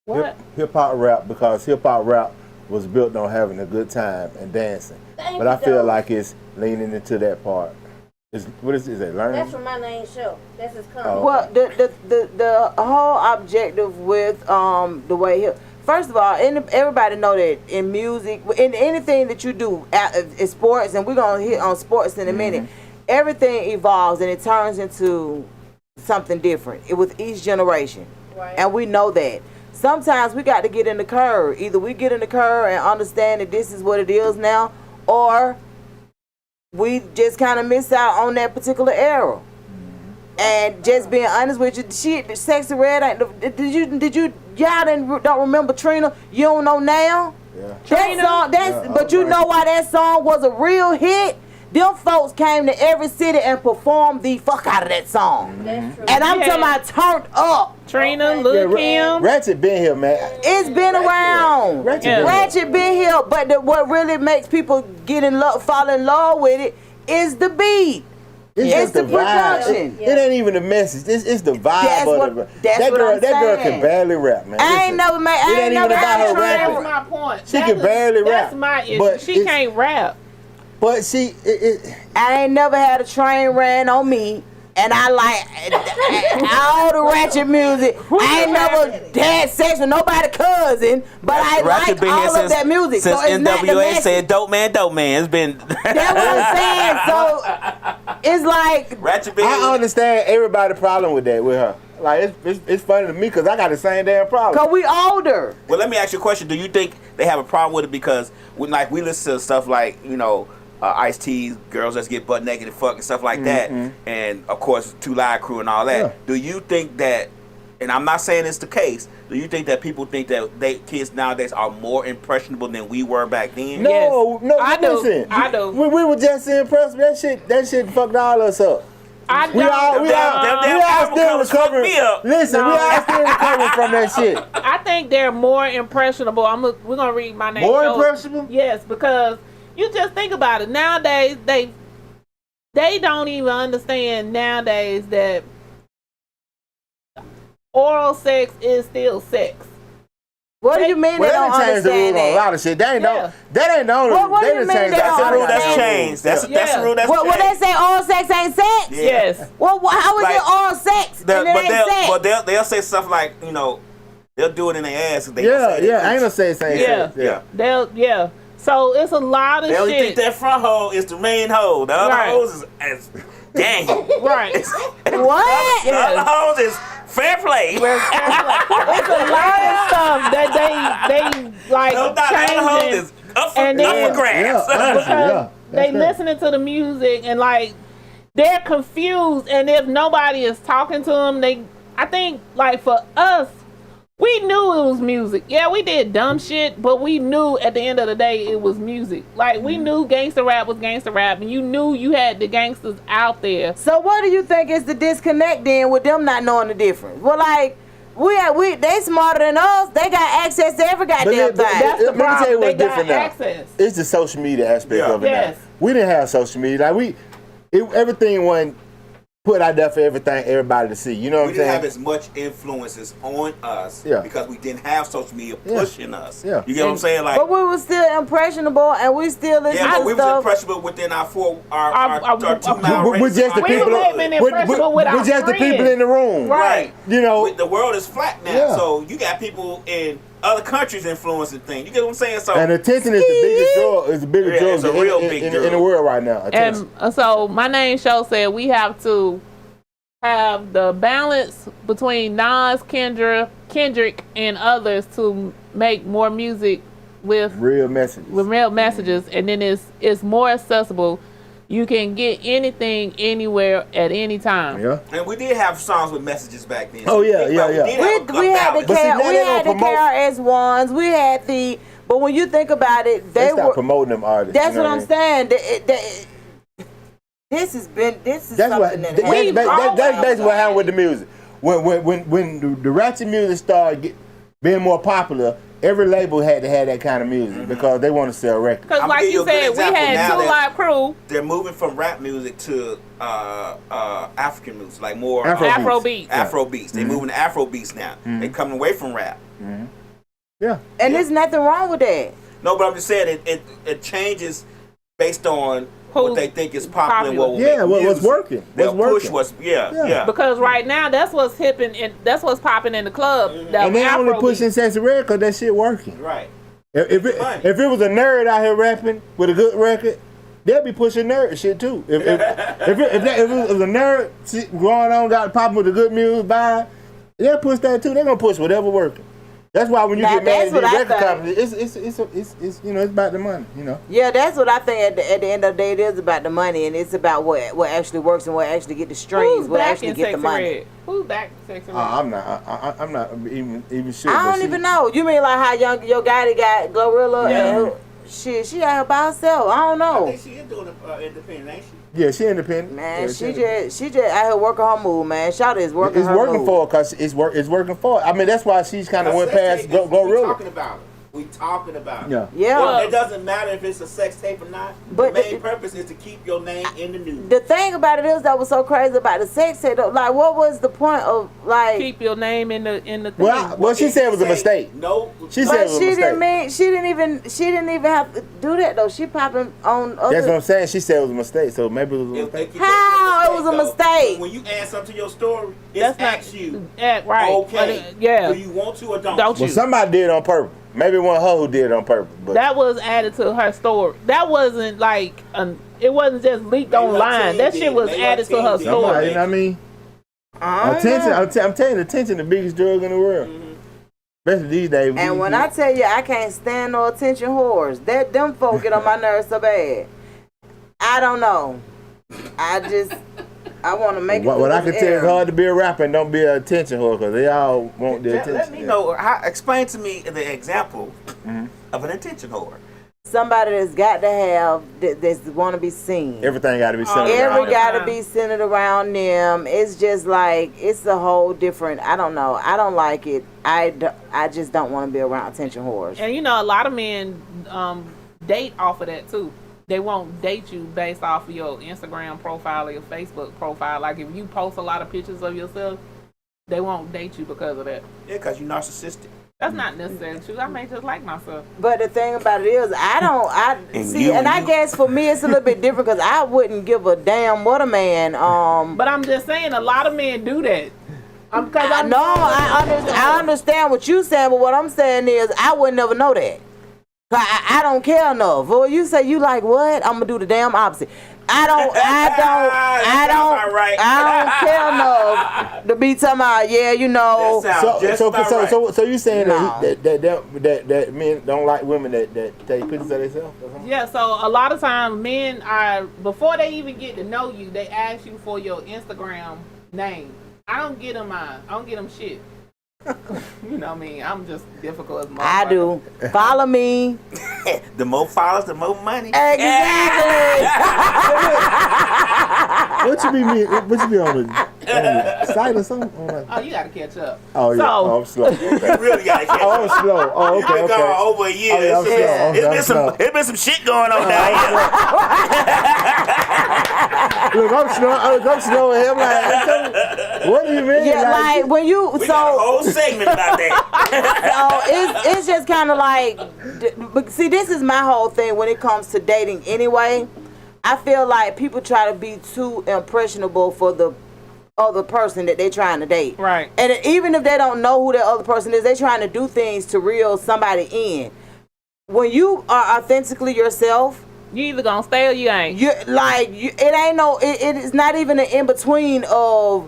what? Hip hop rap, because hip hop rap was built on having a good time and dancing. Thank But I you, feel Doe. like it's leaning into that part. What is it? Learning? That's from my name show. That's his comment. Oh. Well, the whole objective with the way first of all, everybody know that in music, in anything that you do, in sports, and we're gonna hit on sports in a minute. Everything evolves and it turns into something different with each generation, Right. and we know that. Sometimes we got to get in the curve. Either we get in the curve and understand that this is what it is now, or we just kind of miss out on that particular era. And just being honest with you, shit, Sexy Red ain't. Did you y'all don't remember Trina? You don't know now. Yeah. That song, but you know why that song was a real hit? Them folks came to every city and performed the fuck out of that song. That's true. And I'm Yeah. talking about turned up. Trina, Okay. Lil Yeah, Kim. Ratchet been here, man. It's been around. Ratchet Yeah. been here. Ratchet been here, but what really makes people fall in love with it is the beat. It's It's just the the vibe. production. It ain't even the message. It's the vibe That's of what- it. that's That what girl, I'm that girl saying. can barely rap, man. I Listen, ain't never made. it I ain't ain't even never about had her a rapping. train. That's my point. She can barely rap. That's my issue. but She it's- can't rap. But see, I ain't never had a train ran on me, and I like all the ratchet music. I ain't never had sex with nobody cousin, but I like all of that music. Since So it's not the NWA message. said dope man. It's been That's what I'm saying. So it's like Ratchet been I understand everybody problem with that with her. Like it's funny to me because I got the same damn problem. cause we older. Well, let me ask you a question. Do you think they have a problem with it because when like we listen to stuff like Ice-T's Girls Let's Get Butt Naked and Fuck and stuff like that, and of course 2 Live Crew and all that. Yeah. Do you think that and I'm not saying it's the case, do you think that people think that kids nowadays are more impressionable than we were back then? No, listen. I do. We were just impressed. That shit fucked all us up. We all still recovering. Listen, we all still recovering from that shit. I think they're more impressionable. We're gonna read my name. More impressionable? Yes, because you just think about it. Nowadays, they don't even understand nowadays that oral sex is still sex. What do you mean they don't understand that? A lot of shit. That ain't no. What do you mean they That's the don't rule that's understand? changed. That's the rule that's changed. Well, they say oral sex ain't sex. Yeah. Yes. Well, how is Like, it oral sex and it ain't sex? But they'll say stuff like, you know, they'll do it in their ass. They I ain't gonna say it's ain't sex. Yeah. So it's a lot of they only shit. think that front hole is the main hole. The other holes is gang. Right. What? The other holes is fair play. It's a lot of stuff that they like changing, and then because they listening to the music and like they're confused, and if nobody is talking to them, I think like for us, we knew it was music. Yeah, we did dumb shit, but we knew at the end of the day it was music. Like we knew gangster rap was gangster rap, and you knew you had the gangsters out there. So what do you think is the disconnect then with them not knowing the difference? Well, like they smarter than us. They got access to every goddamn thing. That's the problem. Let me tell you what's They different got now. access. It's the social media aspect of it Yes. now. We didn't have social media. Like everything wasn't put out there for everybody to see. You know what I'm saying? We didn't have as much influences on us because we didn't have social media pushing us. Yeah. You get what I'm saying? Like, but we were still impressionable, and we still listen to but we was stuff. impressionable within our 2-mile radius. We're just the people. We're just the people in the room. Right. You know, the world is flat now, so you got people in other countries influencing things. You get what I'm saying? So, and attention is the biggest drug. Is the biggest drug it's a real big in drug the world right now. Attention. And so my name show said we have to have the balance between Nas, Kendrick, and others to make more music with real messages. And then it's more accessible. You can get anything anywhere at any time. Yeah. And we did have songs with messages back then. Oh yeah. We had the KRS-Ones. We had but when you think about it, they stopped promoting them artists. That's what I'm saying. This is something that that's basically what happened with the music. When the ratchet music started being more popular, every label had to have that kind of music because they want to sell records. Because like you said, we had 2 Live Crew. They're moving from rap music to African music, like more Afrobeats. Afrobeats. They're moving to Afrobeats now. They're coming away from rap. Yeah. And there's nothing wrong with that. No, but I'm just saying it changes based on what they think is popular. What's working. Push what's Because right now that's what's hipping and that's what's popping in the club. And they only pushing Sexy Red because that shit working. Right. If it was a nerd out here rapping with a good record, they'll be pushing nerd shit too. If it was a nerd going on, got popping with a good music vibe, they'll push that too. They're gonna push whatever working. That's why when you get mad at these record companies, it's you know, it's about the money, you know. Yeah, that's what I think. At the end of the day, it is about the money, and it's about what actually works and what actually get the streams, what actually get the money. Who's back in Sexy Red? I'm not even sure. I don't even know. You mean like how Yo Gotti got Glorilla and shit? She out here by herself. I don't know. I think she is doing independent, ain't she? Yeah, she independent. Man, she just out here working her move, man. Shawty is working her move. It's working for her because it's working for her. I mean, that's why she's kind of went past Glorilla. We talking about it. Yeah. Well, it doesn't matter if it's a sex tape or not. But the main purpose is to keep your name in the news. The thing about it is that was so crazy about the sex tape. Like, what was the point of keep your name in the thing? Well, she said it was a mistake. No, she said it was a mistake. She didn't even have to do that though. She popping on. That's what I'm saying. She said it was a mistake, so maybe it was a mistake. How it was a mistake? When you add something to your story, it's asks you. Right. Okay. Yeah. Do you want to or don't? Don't you? Well, somebody did it on purpose. Maybe it wasn't her who did it on purpose. But that was added to her story. That wasn't like it wasn't just leaked online. That shit was added to her story. You know what I mean? Attention. I'm telling you, attention the biggest drug in the world. Especially these days. And when I tell you I can't stand no attention whores, them folk get on my nerves so bad. I don't know. I want to make it. What I can tell it's hard to be a rapper and don't be an attention whore because they all want the attention. Let me know. Explain to me the example of an attention whore. Somebody that's got to have that's want to be seen. Everything got to be centered around Every got to be centered around them. It's just like it's a whole different. I don't know. I don't like it. I just don't want to be around attention whores. And you know, a lot of men date off of that too. They won't date you based off of your Instagram profile or your Facebook profile. Like if you post a lot of pictures of yourself, they won't date you because of that. Yeah, because you're narcissistic. That's not necessarily true. I may just like myself. But the thing about it is, I guess for me it's a little bit different because I wouldn't give a damn what a man. But I'm just saying, a lot of men do that. I understand what you're saying, but what I'm saying is, I would never know that. I don't care enough. Well, you say you like what? I'm gonna do the damn opposite. I don't care enough to be talking about, yeah, you know. So you saying that men don't like women that take pictures of themselves? Yeah, so a lot of times men are, before they even get to know you, they ask you for your Instagram name. I don't get them mine. I don't get them shit. You know what I mean? I'm just difficult as motherfucker. I do. Follow me. The more followers, the more money. Exactly. What you be on the site or something? Oh, you gotta catch up. Oh, yeah. I'm slow. You really gotta catch up. I'm slow. Oh, okay. You've been gone over a year. It's been some shit going on down here. Look, I'm slow. I'm like, what do you mean? Yeah, like when you we got a whole segment about that. So it's just kind of like, see, this is my whole thing when it comes to dating anyway. I feel like people try to be too impressionable for the other person that they're trying to date. Right. And even if they don't know who that other person is, they're trying to do things to reel somebody in. When you are authentically yourself, you either gonna stay or you ain't. It is not even an in-between of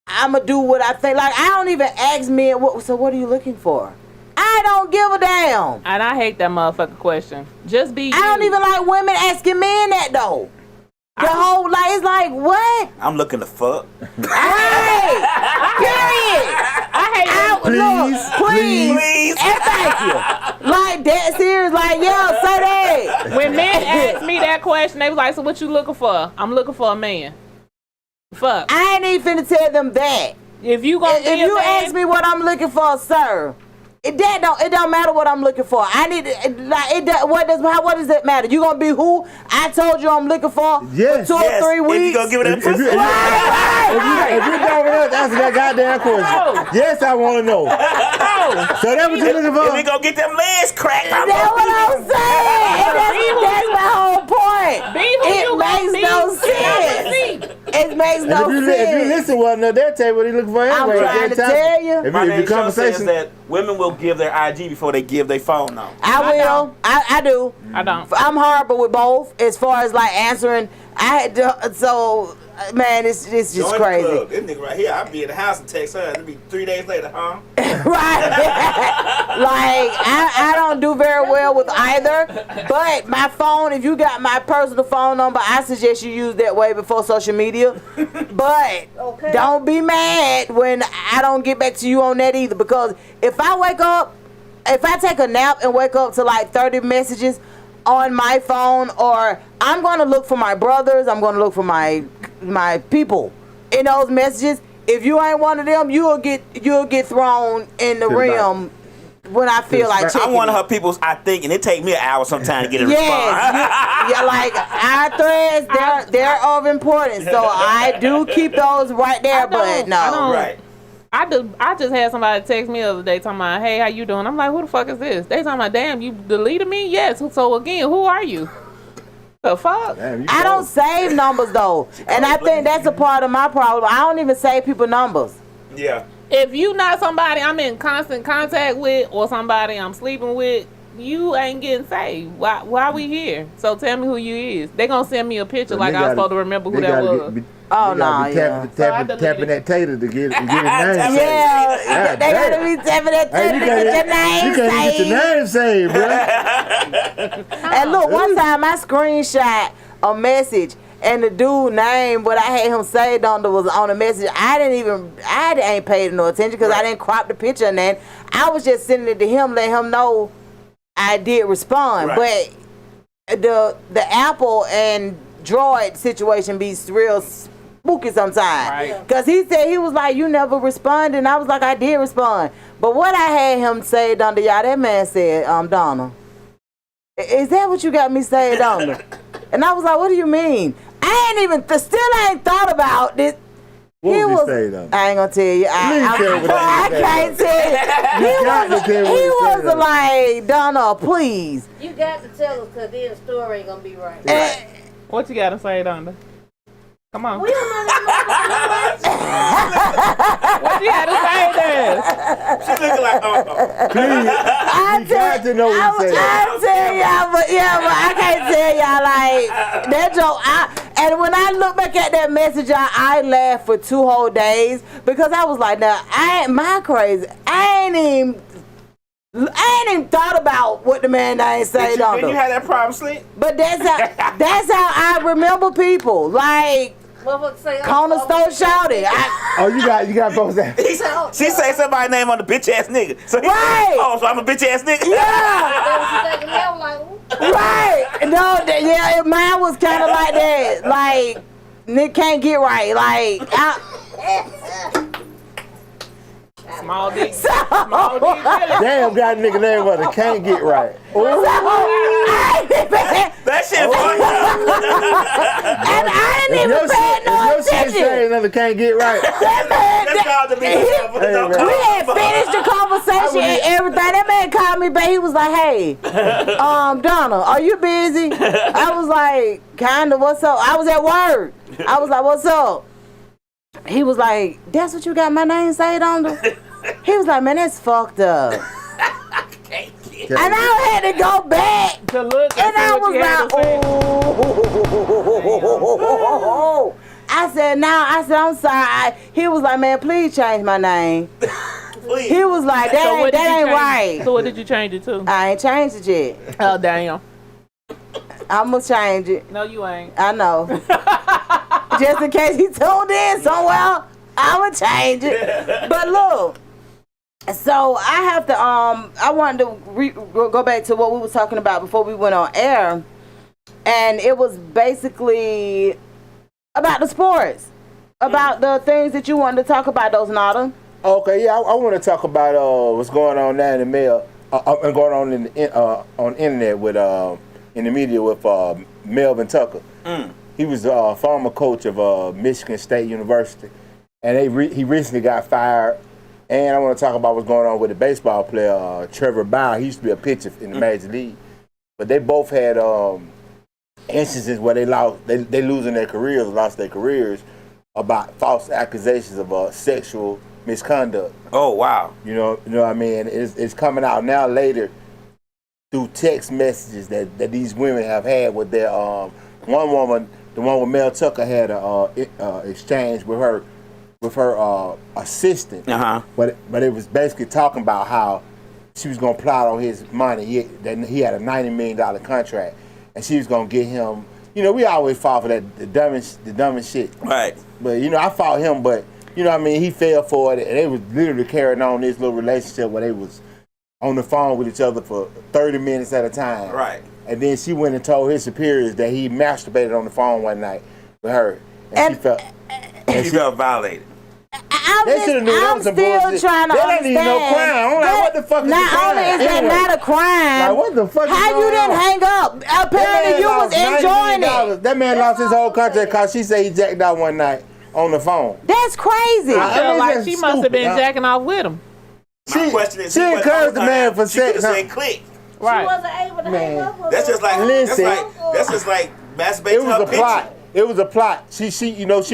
I'ma do what I think. Like, I don't even ask men, so what are you looking for? I don't give a damn. And I hate that motherfucking question. Just be you. I don't even like women asking men that though. It's like, what? I'm looking to fuck. Hey! Period. I hate that. Please. And thank you. Like, that serious, like, yeah, say that. When men ask me that question, they was like, so what you looking for? I'm looking for a man. Fuck. I ain't even finna tell them that. If you ask me what I'm looking for, sir, it don't matter what I'm looking for. I need what does it matter? You gonna be who I told you I'm looking for? Yes. For 2 or 3 weeks. If you gonna give it that pussy. If you don't answer that goddamn question, yes, I want to know. So that's what you're looking for? If we gonna get them legs cracked, that's what I'm saying. That's my whole point. It makes no sense. It makes no sense. If you listen well enough, they'll tell you what he looking for anyway. I'm trying to tell you. My name says that women will give their IG before they give their phone number. I will. I do. I don't. I'm horrible with both as far as like answering. Man, it's just Join crazy. The club. This nigga right here, I'll be in the house and text her. It'll be 3 days later, huh? Right. Like, I don't do very well with either. But my phone, if you got my personal phone number, I suggest you use that way before social media. But don't be mad when I don't get back to you on that either. Because if I take a nap and wake up to like 30 messages on my phone, or I'm going to look for my brothers, I'm going to look for my people in those messages. If you ain't one of them, you'll get thrown in the rim when I feel like checking. I'm one of her people, I think, and it take me an hour sometimes to get a response. Yeah, like our threads, they're of importance, so I do keep those right there. But no, right. I just had somebody text me the other day talking about, hey, how you doing? I'm like, who the fuck is this? They talking about, damn, you deleted me? Yes. So again, who are you? The fuck? Damn, I don't save numbers though, and I think that's a part of my problem. I don't even save people numbers. Yeah. If you not somebody I'm in constant contact with or somebody I'm sleeping with, you ain't getting saved. Why we here? So tell me who you is. They gonna send me a picture like I was supposed to remember who that was. Tapping that tater to get his name. Yeah, they gotta be tapping that tater to get your name saved. You can't get your name saved, bro. And look, one time I screenshot a message And the dude name, what I had him saved on was on the message. I ain't paid no attention because I didn't crop the picture and then I was just sending it to him, let him know I did respond. Right. But the Apple and Droid situation be real spooky sometimes. Right. Because he said, he was like, you never responded. And I was like, I did respond. But what I had him saved under, y'all, that man said, Donna, is that what you got me saved under? And I was like, what do you mean? I ain't even, ain't thought about this. What was he saying though? I ain't gonna tell you. I can't tell you. He was like, Donna, please. You got to tell us because then the story ain't gonna be right. What you gotta say, Donda? Come on. We don't know that What you gotta say then? She's looking like, Please, you got to know what he said. I tell y'all, but I can't tell y'all like that joke. And when I look back at that message, I laughed for 2 whole days because I was like, now I ain't my crazy. I ain't even thought about what the man I ain't say on Did you have that problem, Slick? But that's how I remember people. Like Corner Store shouted. You got both that. She say somebody's name on the bitch ass nigga. So Right. so I'm a bitch ass nigga. Yeah. Right. No, mine was kind of like that. Like, Nick can't get right. Like, Small dick. Small dick. Damn, got a nigga name on it. Can't get right. That shit fucked up. And I didn't even pay no attention. Say another can't get right. That's called the bitch. We had finished the conversation and everything. That man called me back. He was like, hey, Donna, are you busy? I was like, kinda, what's up? I was at work. I was like, what's up? He was like, that's what you got my name saved under? He was like, man, that's fucked up. And I had to go back to look and I was like, oh. I said, I'm sorry. He was like, man, please change my name. Please. He was like, that ain't right. So what did you change it to? I ain't changed it yet. Oh, damn. I'm going to change it. No, you ain't. I know. Just in case he tuned in somewhere, I'm going to change it. But look, so I have to, I wanted to go back to what we were talking about before we went on air. And it was basically about the sports, about the things that you wanted to talk about, Dosnada. Okay, yeah, I want to talk about what's going on now in the mail, and going on on the internet with in the media with Melvin Tucker. He was a former coach of Michigan State University, and he recently got fired. And I want to talk about what's going on with the baseball player Trevor Bauer. He used to be a pitcher in the major league, but they both had instances where they lost their careers about false accusations of sexual misconduct. Oh wow! You know what I mean? It's coming out now later through text messages that these women have had with their one woman, the one with Mel Tucker, had a exchange with her assistant. But it was basically talking about how she was gonna plot on his money. He had a $90 million contract, and she was gonna get him. You know, we always fall for that the dumbest shit. Right. But you know, I fought him, but you know what I mean, he fell for it, and they was literally carrying on this little relationship where they was on the phone with each other for 30 minutes at a time. Right. And then she went and told his superiors that he masturbated on the phone one night with her, and she felt violated. I'm still trying to that understand. Ain't even no crime. I'm like, what the fuck is not the crime? only is that not a crime, like, what the fuck how you didn't hang up? Apparently you was enjoying it. That man lost his whole contract because she said he jacked out one night on the phone. That's crazy. I feel like she must have been jacking off with him. My question is, she encouraged the man for sex. She said click. Right. She wasn't able to hang up with That's just like that's just like masturbating. It was a plot. It was a plot. She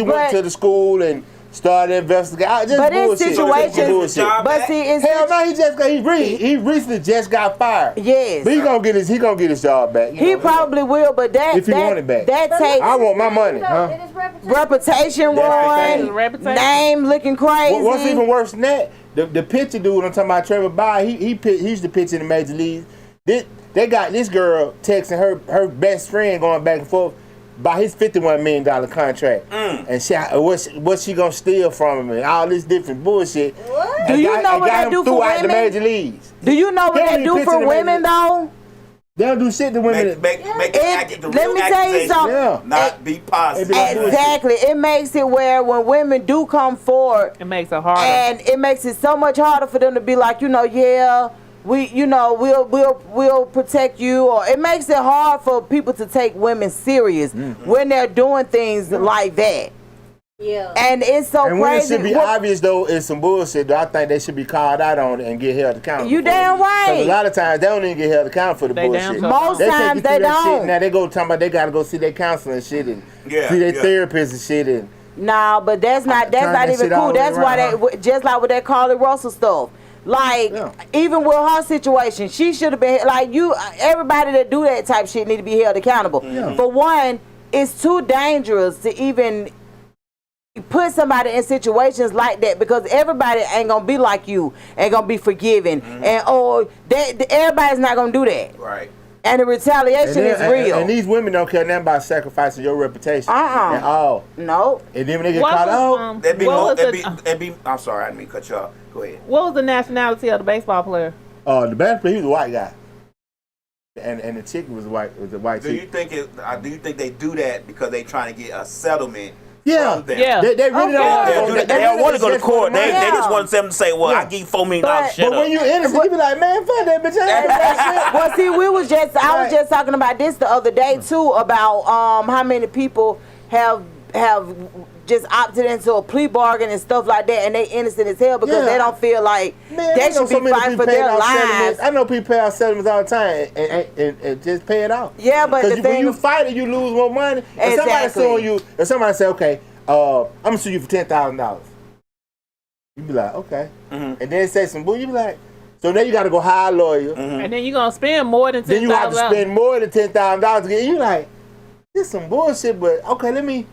went to the school and started investigating. But in situations, but see, it's hell no, he recently just got fired. Yes, but he gonna get his job back. He probably will, but if he want it back, that takes. I want my money, huh? Reputation ruined, name looking crazy. What's even worse than that? The pitcher dude I'm talking about, Trevor Bauer. He used to pitch in the major leagues. They got this girl texting her best friend, going back and forth. by his $51 million contract, and what she gonna steal from him and all this different bullshit. What? Do you know what they do for the major women? leagues. Do you know what they do for women though? They don't do shit to women. Let me tell you something. Yeah. Not be positive. Exactly. It makes it where when women do come forward, It makes it harder. and it makes it so much harder for them to be like, yeah, we'll protect you, or it makes it hard for people to take women serious when they're doing things like that. Yeah. And it's so And when it crazy. should be obvious though, it's some bullshit. Though I think they should be called out on it and get held accountable. You damn right. Because a lot of times they don't even get held accountable for the They bullshit. damn Most They take times you through they that shit. don't. Now they go talking about they gotta go see their counselor and shit and see their therapist and shit and Nah, but that's not that even shit all cool. the way That's why around. they just like with that Carly Russell stuff. Like even with her situation, she should have been like everybody that do that type shit need to be held accountable. For one, it's too dangerous to even put somebody in situations like that because everybody ain't gonna be like you, ain't gonna be forgiving, and everybody's not gonna do that. Right. And the retaliation is real. And these women don't care nothing about sacrificing your reputation at all. No. And then when they get caught out, I'm sorry, I didn't mean to cut you off. Go ahead. What was the nationality of the baseball player? the bad player, he was a white guy. And the chick was white. Was a white chick. Do you think they do that because they trying to get a settlement? Yeah, from them? Yeah. They really don't. They don't want to go to court. They Yeah. just want them to say, "Well, I give you $4 million. Shut But up." when you innocent, you be like, man, fuck that bitch. I ain't that shit. Well, see, I was just talking about this the other day too about how many people have just opted into a plea bargain and stuff like that, and they innocent as hell because they don't feel like they should be fighting for their lives. I know people pay out settlements all the time and just pay it out. Yeah, but the when thing you fight it, you lose more money. If somebody Exactly. suing you, if somebody say, okay, I'm gonna sue you for $10,000, you be like, okay, and then say some bull, you be like, so now you got to go hire a lawyer, And then you're gonna spend more than $10,000. then you have to spend more than $10,000 again. You like, this some bullshit, but okay, let me.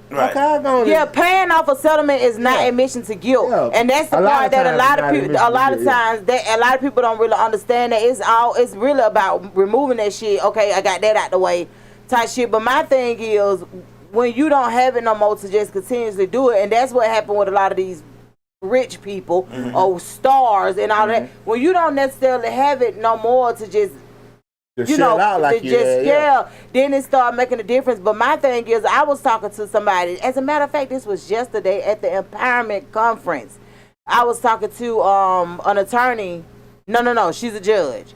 Right. Okay, I'm going Yeah, paying off a settlement is not admission to guilt, and that's the A lot part of that a times lot it's of not people, admission a lot to of guilt, times, that a lot of people don't really understand that it's really about removing that shit. Okay, I got that out the way, type shit. But my thing is, when you don't have it no more to just continuously do it, and that's what happened with a lot of these rich people or stars and all that. When you don't necessarily have it no more to just out like then it started making a difference. But my thing is, I was talking to somebody. As a matter of fact, this was yesterday at the empowerment conference. I was talking to an attorney. No, she's a judge.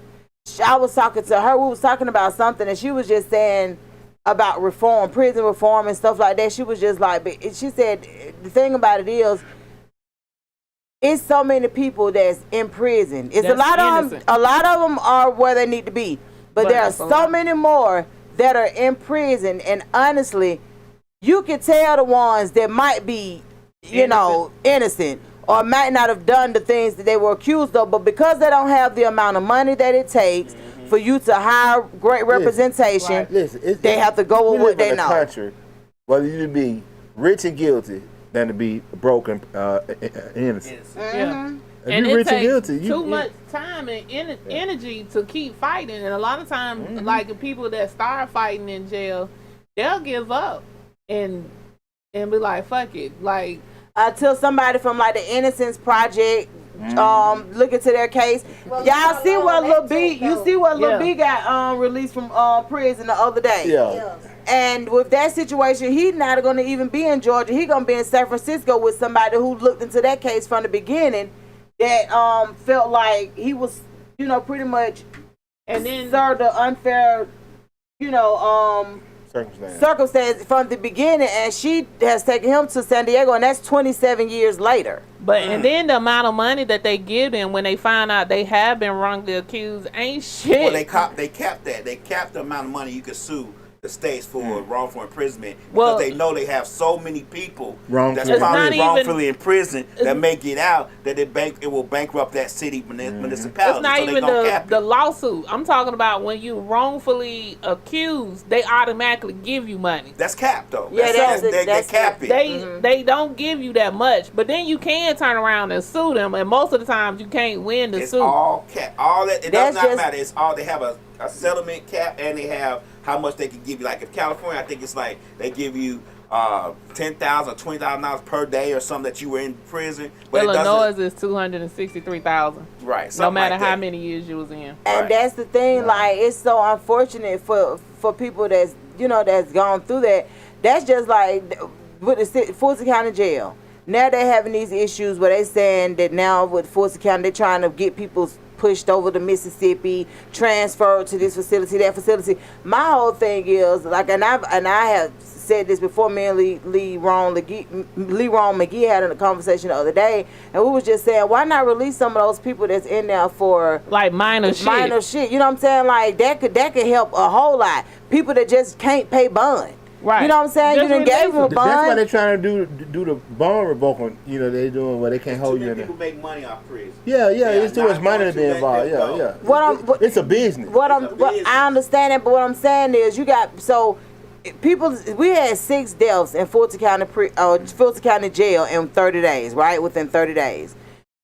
I was talking to her. We was talking about something, and she was just saying about reform, prison reform, and stuff like that. She was just like, she said, the thing about it is, it's so many people that's in prison. It's a lot of them. A lot of them are where they need to be. But there are so many more that are in prison, and honestly, you can tell the ones that might be, innocent or might not have done the things that they were accused of, but because they don't have the amount of money that it takes for you to hire great representation, they have to go with what they know. Country, whether you be rich and guilty than to be broken innocent. Yeah. If And you it rich and takes guilty, too much time and energy to keep fighting. And a lot of times, like the people that start fighting in jail, they'll give up and be like, fuck it. Like, until somebody from like the Innocence Project look into their case. Well, Y'all see what Lil B? you You see what Lil B got released from prison the other day? Yeah. And with that situation, he's not going to even be in Georgia. He's going to be in San Francisco with somebody who looked into that case from the beginning. That felt like he was, pretty much, and then served the unfair, circumstance from the beginning, and she has taken him to San Diego, and that's 27 years later. But and then the amount of money that they give them when they find out they have been wrongly accused ain't shit. Well, they capped that. They capped the amount of money you could sue the states for wrongful imprisonment because they know they have so many people that's probably wrongfully in prison that may get out that it will bankrupt that city municipality. It's not so even the lawsuit. I'm talking about when you wrongfully accused, they automatically give you money. That's capped though. Yeah, they cap it. They don't give you that much, but then you can turn around and sue them, and most of the times you can't win the It's suit. all capped. All that it does not matter. It's all they have a a settlement cap, and they have how much they can give you. Like if California, I think it's like they give you $10,000 or $20,000 per day or something that you were in prison. But Illinois is $263,000. Right. No matter like how many years you was in. And that's the thing. Like it's so unfortunate for people that's that's gone through that. That's just like with the Fulton County Jail. Now they're having these issues where they saying that now with Fulton County they're trying to get people pushed over to Mississippi, transferred to this facility, that facility. My whole thing is like, and I have said this before. Me and Lee Ron McGee had a conversation the other day, and we was just saying, why not release some of those people that's in there for like minor shit? You know what I'm saying? Like that could help a whole lot. People that just can't pay bond. Right. You know what I'm saying? Just you done gave them a bond. That's why they're trying to do the bond revoking. They're doing where they can't hold you in there. People make money off prison. Yeah, it's too much money to be involved. Yeah. It's a business. I understand that, but what I'm saying is you got people. We had 6 deaths in Fulton County Jail in 30 days. Right, within 30 days.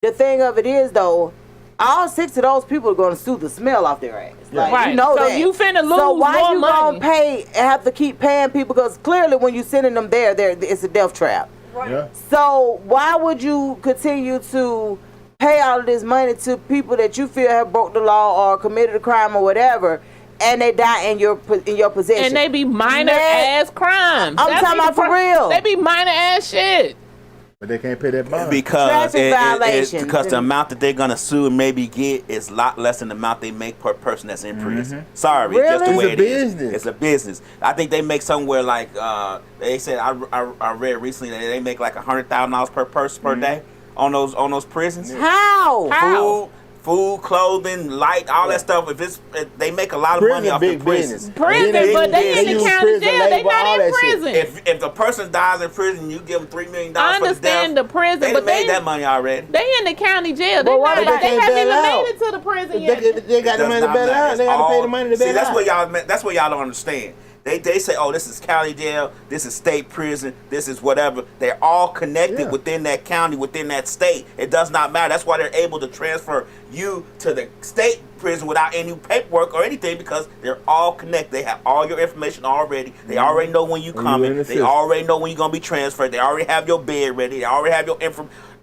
The thing of it is though, all 6 of those people are going to sue the smell off their ass. Like, right. You know so that. you finna lose so why more you money? Gonna have to keep paying people? Because clearly when you're sending them there, it's a death trap. Right. Yeah. So why would you continue to pay all of this money to people that you feel have broke the law or committed a crime or whatever, and they die in your possession? And they be minor ass crimes. I'm talking about for real. They be minor ass shit. But they can't pay that bond. Because violations. because the amount that they're gonna sue and maybe get is a lot less than the amount they make per person that's in prison. Sorry, Really? just the way It's a it is. business. It's a business. I think they make somewhere like they said. I read recently that they make like $100,000 per person per day on those prisons. How? Food, clothing, light, all that stuff. If they make a lot of money off the prisons. Prison, but they in the county jail. They not in prison. If the person dies in prison, you give them $3 million. I understand the the prison, They but made that money already. They in the county jail. But why They they haven't even bail out? made it to the prison yet. They got the money to bail out. They got to pay the money to bail out. See, that's what y'all don't understand. They say, oh, this is county jail, this is state prison, this is whatever. They're all connected within that county, within that state. It does not matter. That's why they're able to transfer you to the state prison without any paperwork or anything, because they're all connected. They have all your information already. They already know when you coming. They already know when you're going to be transferred. They already have your bed ready. They already have your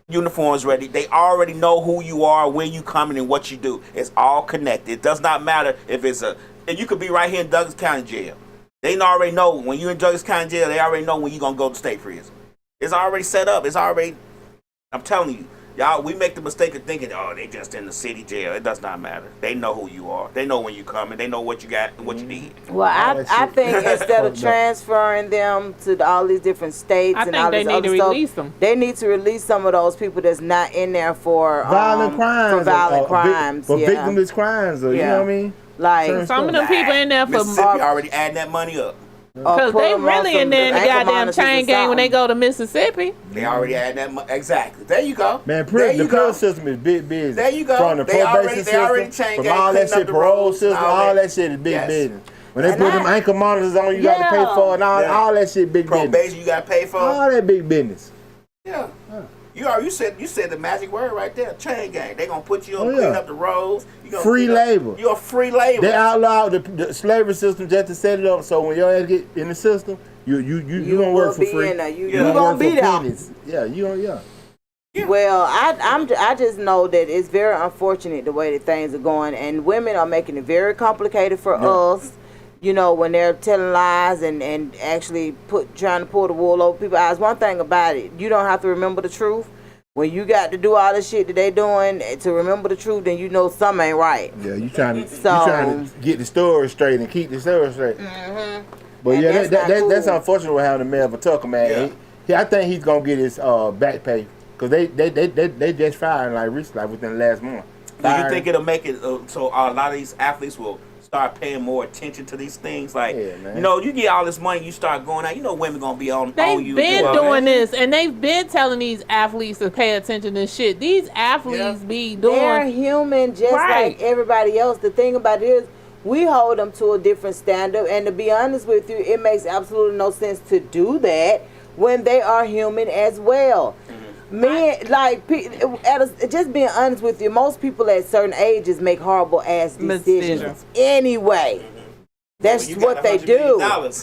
uniforms ready. They already know who you are, when you coming, and what you do. It's all connected. It does not matter if and you could be right here in Douglas County Jail. They already know when you're in Douglas County Jail. They already know when you're going to go to state prison. It's already set up. I'm telling you, y'all, we make the mistake of thinking, oh, they just in the city jail. It does not matter. They know who you are. They know when you coming. They know what you got and what you need. Well, I think instead of transferring them to all these different states and all this other stuff, release them. They need to release some of those people that's not in there for violent crimes. For violent crimes. For victimless crimes. You know what I mean? Like some of them people in there for Mississippi already adding that money up. Because they really in there in the goddamn chain gang when they go to Mississippi. They already adding that money. Exactly. There you go. Man, the prison system is big business. There you go. From the probation system, from all that shit, parole system, all that shit is big business. When they put them ankle monitors on, you got to pay for it, and all that shit big business. Probation, you got to pay for all that big business. Yeah. You said the magic word right there, chain gang. They gonna put you on clean up the roads. Free labor. You're a free labor. They outlawed the slavery system just to set it up so when your ass get in the system, you gonna work for free. You gonna be there. Yeah. Well, I just know that it's very unfortunate the way that things are going, and women are making it very complicated for us. When they're telling lies and actually trying to pull the wool over people's eyes. One thing about it, you don't have to remember the truth. When you got to do all the shit that they doing to remember the truth, then you know something ain't right. Yeah, you trying to get the story straight and keep the story straight. But that's unfortunate with having the mayor of Tucker, man. Yeah. I think he's gonna get his back pay because they just fired like recently, within the last month. Do you think it'll make it so a lot of these athletes will start paying more attention to these things? Like, you get all this money, you start going out, women gonna be on you. They've been doing this, and they've been telling these athletes to pay attention to shit. These athletes be doing. They're human just like everybody else. The thing about it is, we hold them to a different standard, and to be honest with you, it makes absolutely no sense to do that when they are human as well. Men, like, just being honest with you, most people at certain ages make horrible ass decisions anyway. That's what they do. And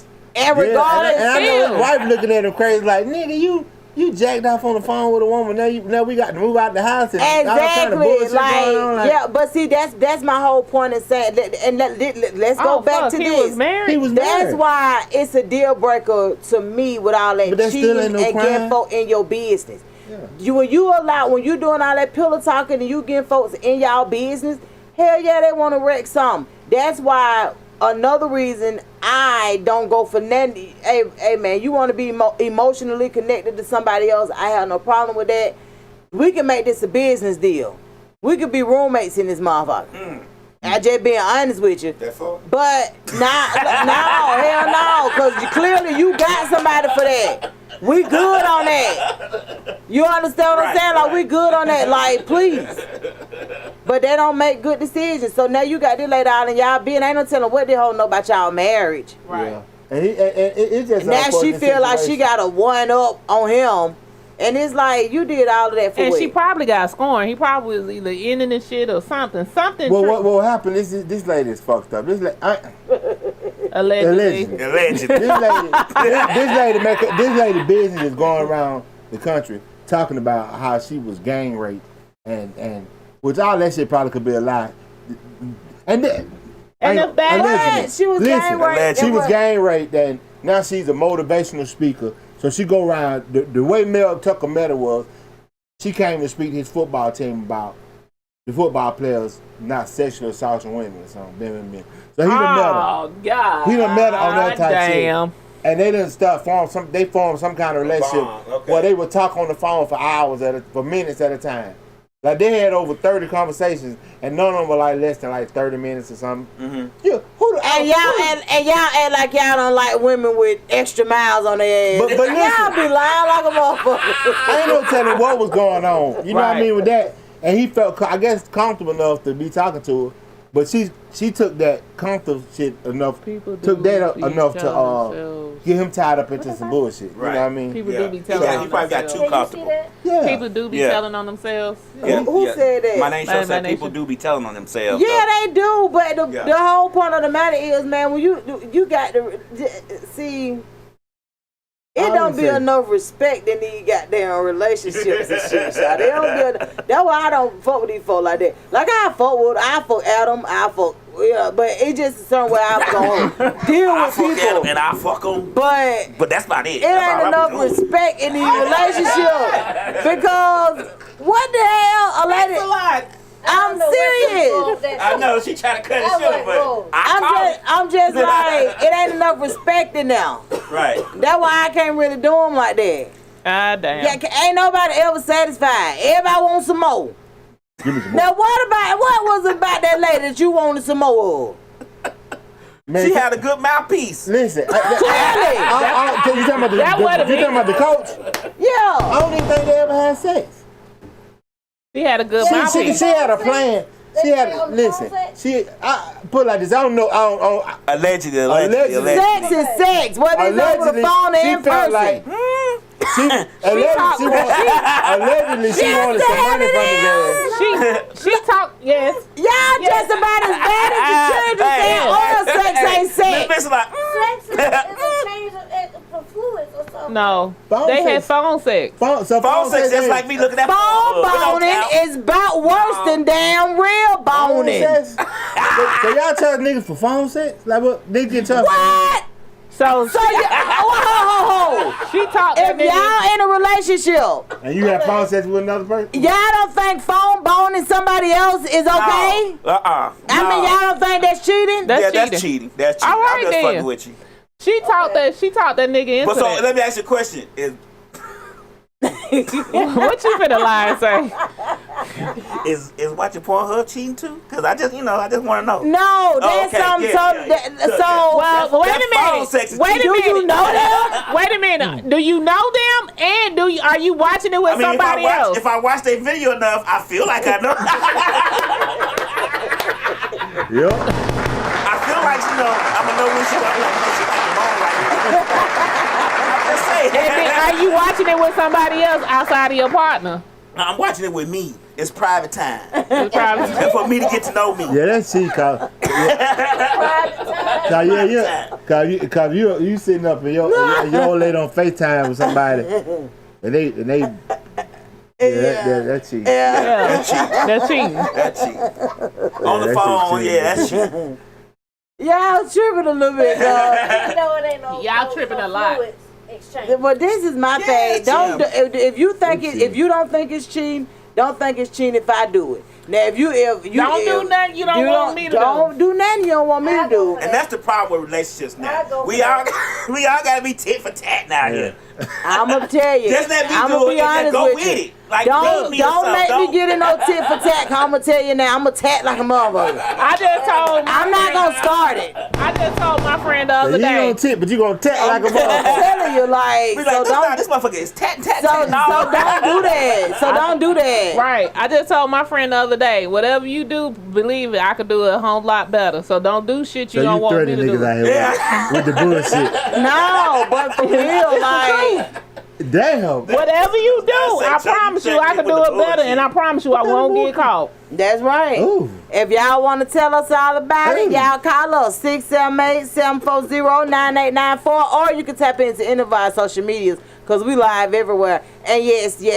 regardless, and I know his wife looking at him crazy, like, nigga, you jacked off on the phone with a woman. Now we got to move out the house. And all kind of bullshit going on, yeah, but see, that's my whole point in saying. And let's go back to this. He was married. That's why it's a deal breaker to me with all that cheating and getting folk in your business. Yeah. When you doing all that pillow talking and you getting folks in y'all business, hell yeah, they want to wreck something. That's why. Another reason I don't go for nothing. Hey man, you want to be emotionally connected to somebody else? I have no problem with that. We can make this a business deal. We could be roommates in this motherfucker. I just being honest with you. That's all. But no, hell no, because clearly you got somebody for that. We good on that. You understand what I'm saying? Like, we good on that. Like, please. But they don't make good decisions. So now you got this lady out and y'all being, ain't no telling what they whole know about y'all marriage. Right. Yeah. And it's just now she feel like she got a one up on him. And it's like, you did all of that for and what? She probably got scorned. He probably was either ending the shit or something. Well, what happened is this lady is fucked up. Allegedly. This lady business is going around the country talking about how she was gang raped and which all that shit probably could be a lie. And the bad she was gang raped. She was gang raped, and now she's a motivational speaker. So she go around, the way Mel Tucker met her was, she came to speak to his football team about the football players not sexually assaulting women or something. So he done met her. Oh, God. He done met her on that type damn. shit. And they done formed some kind of relationship where they would talk on the phone for hours for minutes at a time. Like, they had over 30 conversations, and none of them were like less than like 30 minutes or something. Mm-hmm. Yeah, and y'all act like y'all don't like women with extra miles on their ass. But listen, y'all be lying like a motherfucker. I ain't no telling what was going on. You know what I mean with that? And he felt, I guess, comfortable enough to be talking to her. But she took that comfortable shit enough, enough to get him tied up into some bullshit. Right. You know what I mean? People do be telling on he probably got too comfortable. Yeah. People do be telling on themselves. Yeah. Who said that? My name said people do be telling on themselves. Yeah, they do. But the whole point of the matter is, man, when you got to see. It don't be enough respect in these goddamn relationships and shit. So they don't be. That's why I don't fuck with these folk like that. Like I fuck Adam, but it just a certain way I'm gonna deal with people. I fuck Adam and I fuck them. But that's about it. It ain't enough respect in these relationships because what the hell, a lady? That's a lot. I'm serious. I know she trying to cut it short, but I'm just like, it ain't enough respect in them. Right. That's why I can't really do them like that. Ah, damn. Yeah, ain't nobody ever satisfied. Everybody wants some more. Give me some more. Now what was it about that lady that you wanted some more of? Man, she had a good mouthpiece. Listen, clearly. you talking about the coach? Yeah. I don't even think they ever had sex. She had a good mouthpiece. She had a plan. I put it like this. I don't know. Allegedly. Sex is sex. Whether it's over the phone or in person. Like, allegedly she wanted some money from his ass. She talked, yes. Y'all just about as bad as the children saying oral sex ain't sex. Sex is a change of fluids or something. No, they had phone sex. Phone sex just like me looking at phone boning is about worse than damn real boning. So y'all charge niggas for phone sex? Like what? They get charged. What? So she talked. If y'all in a relationship and you have phone sex with another person, y'all don't think phone boning somebody else is okay? I mean, y'all don't think that's cheating? That's cheating. That's cheating. All right, I'm just fucking with you. She talked that nigga into but so that. let me ask you a question: what you finna lie and say? Is watching Pornhub cheating too? Because I just want to know. No, that's wait a minute. Do you know them? Wait a minute. Do you know them? And are you watching it with somebody else? If I watch their video enough, I feel like I know. Yep. I feel like I'm gonna know when she like the bone right here. I'm just saying. right. Are you watching it with somebody else outside of your partner? I'm watching it with me. It's private time. It's private. And for me to get to know me. Yeah, that's cheap, cause you sitting up and your old lady on FaceTime with somebody, and they that's cheap. That's cheating. That's cheap. On the phone, that's cheap. Y'all tripping a little bit, dog. You know it ain't no. Y'all tripping a lot. Exchange. But this is my thing. Don't if you don't think it's cheating, don't think it's cheating if I do it. Now if you don't do nothing you don't want me to do. Don't do nothing you don't want me to do. And that's the problem with relationships now. We all gotta be tit for tat now here. I'm gonna tell you. Just let me I'm do gonna be it honest and go with with you. it. Like, Don't make me get in no tit for tat. I'm gonna tell you now. I'm gonna tat like a motherfucker. I'm not gonna start it. I just told my friend the other You day. don't tit, but you gonna tat like a I'm motherfucker. telling you, like, so don't. This motherfucker is tat. So don't do that. So don't do that. Right. I just told my friend the other day, whatever you do, believe it, I could do it a whole lot better. So don't do shit you don't want me to do. Niggas out here with the bullshit. No, but for real, like. Damn. Whatever you do, I promise you I can do it better, and I promise you I won't get caught. That's right. Ooh. If y'all want to tell us all about it, y'all call us 678-740-9894, or you can tap into any of our social medias because we live everywhere. And yes, we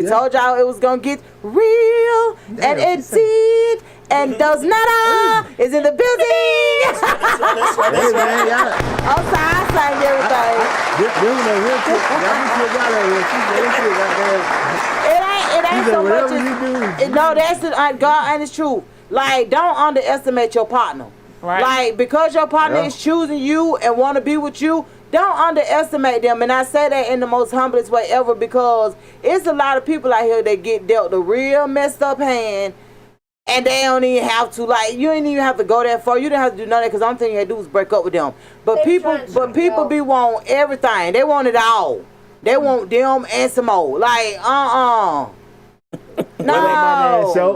told y'all it was going to get real, and it did. And Dosnada is in the building. Hey, man, y'all. I'm sorry, I sang everything. It ain't so much as, no, that's the God and it's true. Like, don't underestimate your partner. Right. Like, because your partner is choosing you and want to be with you, don't underestimate them. And I say that in the most humblest way ever because it's a lot of people out here that get dealt a real messed up hand. And they don't even have to, like, you ain't even have to go that far. You don't have to do none of that because the only thing you had to do is break up with them. But people be want everything. They want it all. They want them and some more. Like, No.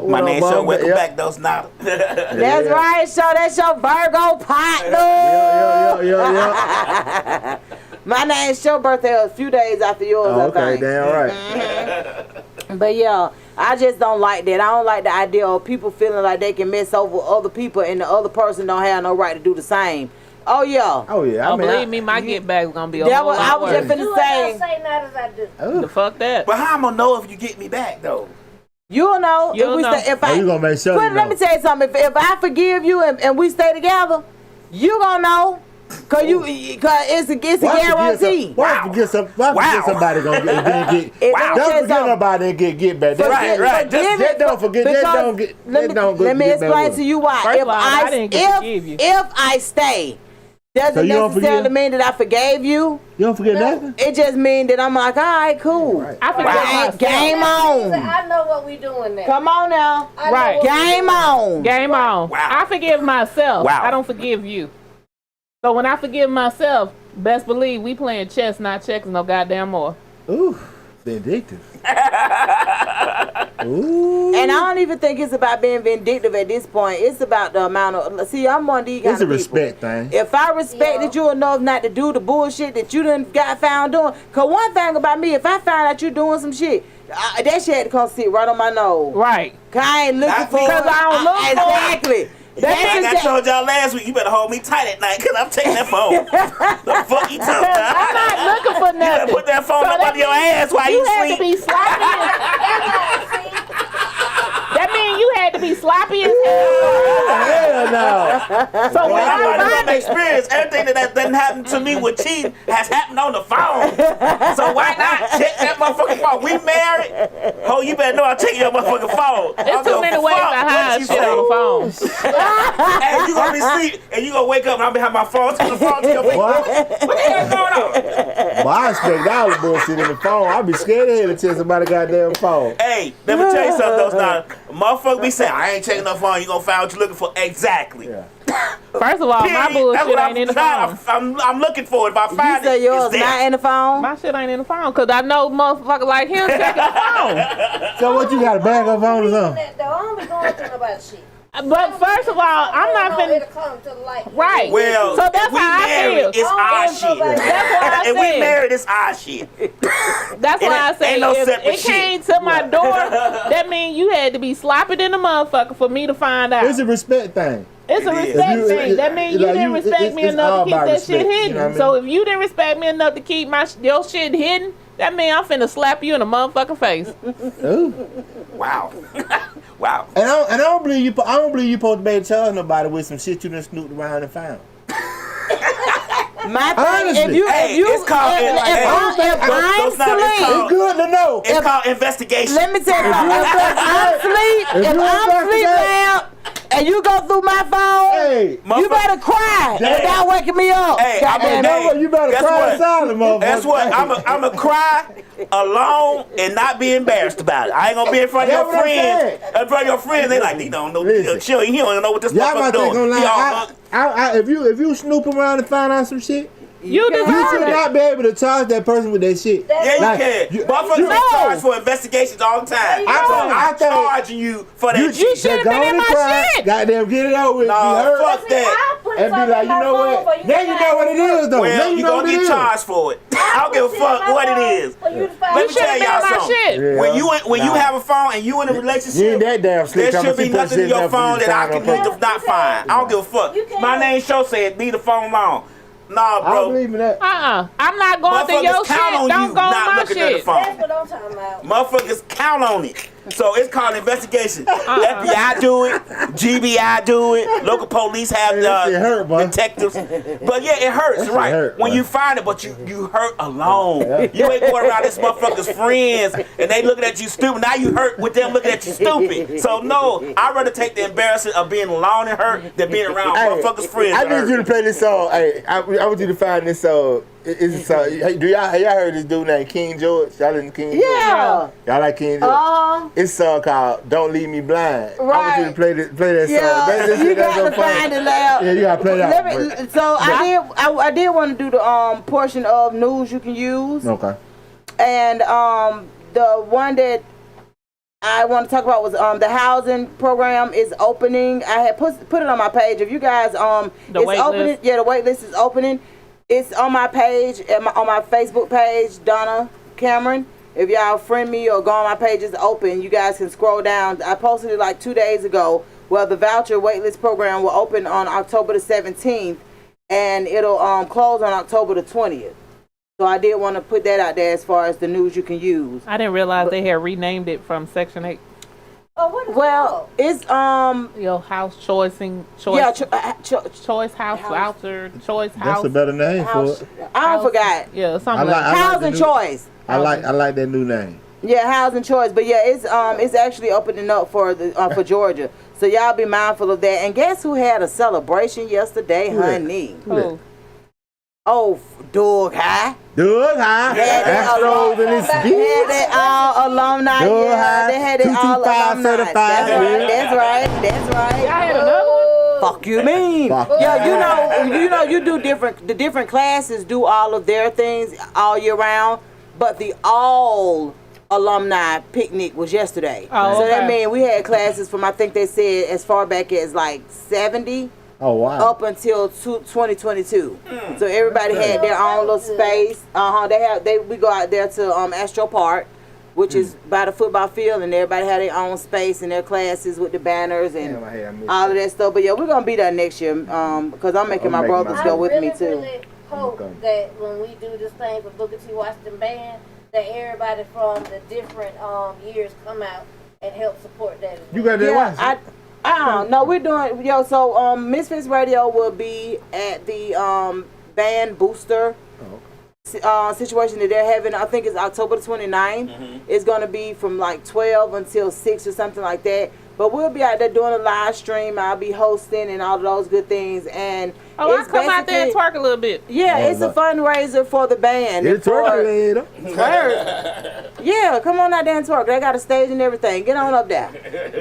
My name show. Welcome back, Dosnada. That's right, show. That's your Virgo partner. Yeah. My name's show birthday a few days after yours, I think. Damn right. But yeah, I just don't like that. I don't like the idea of people feeling like they can mess over other people and the other person don't have no right to do the same. Oh yeah. Oh yeah. Believe me, my get back is gonna be a That whole was, I lot was worse. just finna say. Say not as I do. The fuck that. But how I'm gonna know if you get me back though? You'll know. You'll know. If I, you gonna make sure Quinn, you let know. me tell you something. If I forgive you and we stay together, you gonna know. Cause it's a guarantee. Why forget somebody gonna get don't forget nobody and get back. Right. Just don't forget. Let me explain to you why. First of all, I didn't get to forgive you. If I stay, doesn't necessarily mean that I forgave you. You don't forget nothing? It just means that I'm like, all right, cool. Right. I forget Game on. I know what we doing now. Come on now. Right. Game on. Game on. Wow. I forgive myself. Wow. I don't forgive you. So when I forgive myself, best believe we playing chess, not checkers, no goddamn more. Ooh, vindictive. Ooh. And I don't even think it's about being vindictive at this point. It's about the amount of. See, I'm one of these kind of people. It's a respect thing. If I respected you enough not to do the bullshit that you done got found doing, cause one thing about me, if I find out you doing some shit, that shit had to come sit right on my nose. Right. Cause I ain't looking for because I don't look for exactly. Like I told y'all last week, you better hold me tight at night because I'm taking that phone. The fuck you talking about? I'm not looking for You better nothing. put that phone up under your ass while you had to be sleep. sloppy. That means you had to be sloppy as hell. Hell no. So when I'm I from find it, experience. Everything that didn't happen to me with cheating has happened on the phone. So why not check that motherfucking phone? We married. Oh, you better know I'm checking your motherfucking phone. there's too many ways to hide shit on the phone. And you gonna be asleep and you gonna wake up and I'll be having my phone to the phone to your face. What the hell going on? Well, I expect all the bullshit in the phone. I'd be scared of hell to check somebody's goddamn phone. Hey, let me tell you something though, Dosnada. Motherfucker be saying, I ain't checking no phone, you gonna find what you're looking for. Exactly. Yeah. First of all, my That's bullshit what ain't in the phone. I'm looking for it. If I You find say it, yours it's there. not in the phone? My shit ain't in the phone because I know motherfuckers like him checking the phone. So what, you got a bag of phone or something? Don't be going through nobody shit. But first of all, I'm not finna. Right. Well, so that's we how married, I feel. it's our shit. That's why I If said. we married, it's our shit. That's why I say ain't no if separate it came shit. to my door, that means you had to be sloppy than a motherfucker for me to find out. It's a respect thing. It's a respect thing. That means you didn't respect me enough to keep that shit hidden. You know what I mean? So if you didn't respect me enough to keep your shit hidden, that means I'm finna slap you in the motherfucking face. Wow. Wow. And I don't believe you. I don't believe you supposed to be able to charge nobody with some shit you done snooped around and found. My thing, it's called. It's good to know. It's called investigation. Let me tell you, if I'm asleep now, and you go through my phone, you better cry without waking me up. Hey, you better cry silent, motherfucker. That's what I'm a cry alone and not be embarrassed about it. I ain't gonna be in front of your friends. In front of your friends, they like, he don't know. He don't know what this motherfucker doing. If you snoop around and find out some shit, you should not be able to charge that person with that shit. Yeah, you can. Motherfuckers get charged for investigations all the time. I'm charging you for that shit. You should have been in my shit. Goddamn, get it over with. No, fuck that. And be like, you know what? Now you know what it is, though. Well, you gonna get charged for it. I don't give a fuck what it is. Let me tell y'all something. When you have a phone and you in a relationship, you ain't that damn slick. there should be nothing in your phone that I can need to not find. I don't give a fuck. My name show said leave the phone long. Nah, bro. I don't believe in that. I'm not going through your shit. Don't go on my shit. That's what I'm talking about. Motherfuckers count on it. So it's called investigation. FBI do it. GBI do it. Local police have detectives. But yeah, it hurts, right? When you find it, but you hurt alone. You ain't going around this motherfucker's friends and they looking at you stupid. Now you hurt with them looking at you stupid. So no, I'd rather take the embarrassment of being alone and hurt than being around motherfuckers' friends. I need you to play this song. Hey, I want you to find this song. It's do y'all heard this dude named King George? Y'all listen to King George? Yeah. Y'all like King George? It's a song called "Don't Leave Me Blind." Right. I want you to play that song. You gotta find it out. Yeah, you gotta play that. So I did want to do the portion of news you can use. Okay. And the one that I want to talk about was the housing program is opening. I had put it on my page. If you guys it's opening. Yeah, the wait list is opening. It's on my page, on my Facebook page, Donna Cameron. If y'all friend me or go on my page, it's open. You guys can scroll down. I posted it like 2 days ago. Well, the voucher waitlist program will open on October the 17th, and it'll close on October the 20th. So I did want to put that out there as far as the news you can use. I didn't realize they had renamed it from Section 8. Oh, what is it? It's your house choice house voucher, choice house. That's a better name for it. I forgot. Yeah, something like housing choice. I like that new name. Yeah, housing choice. But yeah, it's actually opening up for for Georgia. So y'all be mindful of that. And guess who had a celebration yesterday, honey? Who? Oh, Doug High. Doug High. Astros in his They had it all alumni. Doug High. They had it all alumni. Certified. That's right. Y'all had another one? Fuck you mean? Yeah, you know, you do the different classes do all of their things all year round, but the all alumni picnic was yesterday. Oh, so okay. that means we had classes from, I think they said, as far back as like 70. Oh, wow. Up until 2022. So everybody had their own little space. We go out there to Astro Park, which is by the football field, and everybody had their own space and their classes with the banners and all of that stuff. But yeah, we're gonna be there next year because I'm making my brothers go with me too. I really hope that when we do this thing for Booker T. Washington Band, that everybody from the different years come out and help support that. You got that? No, we're doing so Misfits Radio will be at the band booster situation that they're having. I think it's October the 29th. It's gonna be from like 12 until 6 or something like that. But we'll be out there doing a live stream. I'll be hosting and all of those good things. And I come out there and twerk a little bit. Yeah, it's a fundraiser for the band. It's twerk. Yeah, come on out there and twerk. They got a stage and everything. Get on up there.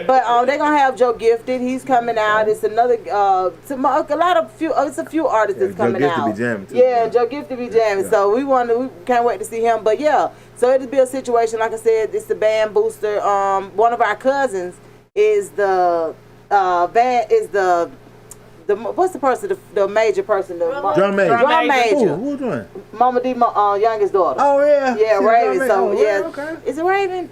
But they're gonna have Joe Gifted. He's coming out. It's another it's a few artists that's coming out. Joe Gifted be jamming too. Yeah, Joe Gifted be jamming. Yeah. So we can't wait to see him. But yeah, so it'll be a situation, like I said, it's the band booster. One of our cousins is the band is the what's the person, the major person, the drum major. Drum major. Who doing? Mama D, youngest daughter. Oh yeah. Yeah, She's Raven. So oh, yeah, okay. is it Raven?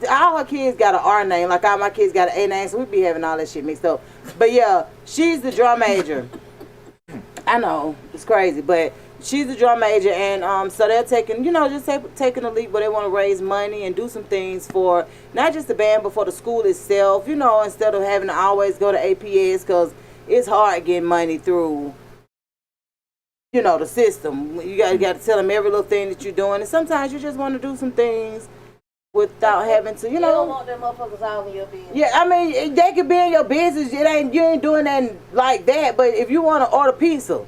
All her kids got an R name, like all my kids got an A name, so we be having all that shit mixed up. But yeah, she's the drum major. I know it's crazy, but she's the drum major, and so they're taking, just taking a leap where they want to raise money and do some things for not just the band, but for the school itself. Instead of having to always go to APS, because it's hard getting money through, the system. You got to tell them every little thing that you're doing, and sometimes you just want to do some things without having to, You don't want them motherfuckers all in your business. Yeah, I mean, they could be in your business. You ain't doing nothing like that. But if you want to order pizza,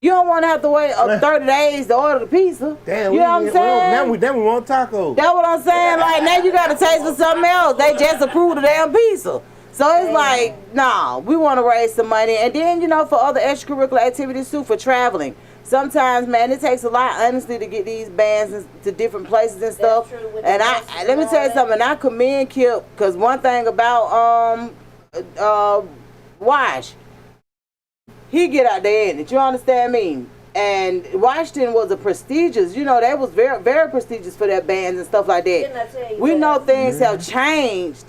you don't want to have to wait 30 days to order the pizza. Damn, you know what I'm saying? Then we want tacos. That's what I'm saying. Like, now you got to taste for something else. They just approved the damn pizza. So it's like, nah, we want to raise some money. And then, for other extracurricular activities too, for traveling. Sometimes, man, it takes a lot, honestly, to get these bands to different places and stuff. And let me tell you something. I commend Kip, because one thing about Wash, he get out there in it. You understand me? And Washington was a prestigious, they was very, very prestigious for their bands and stuff like that. We know things have changed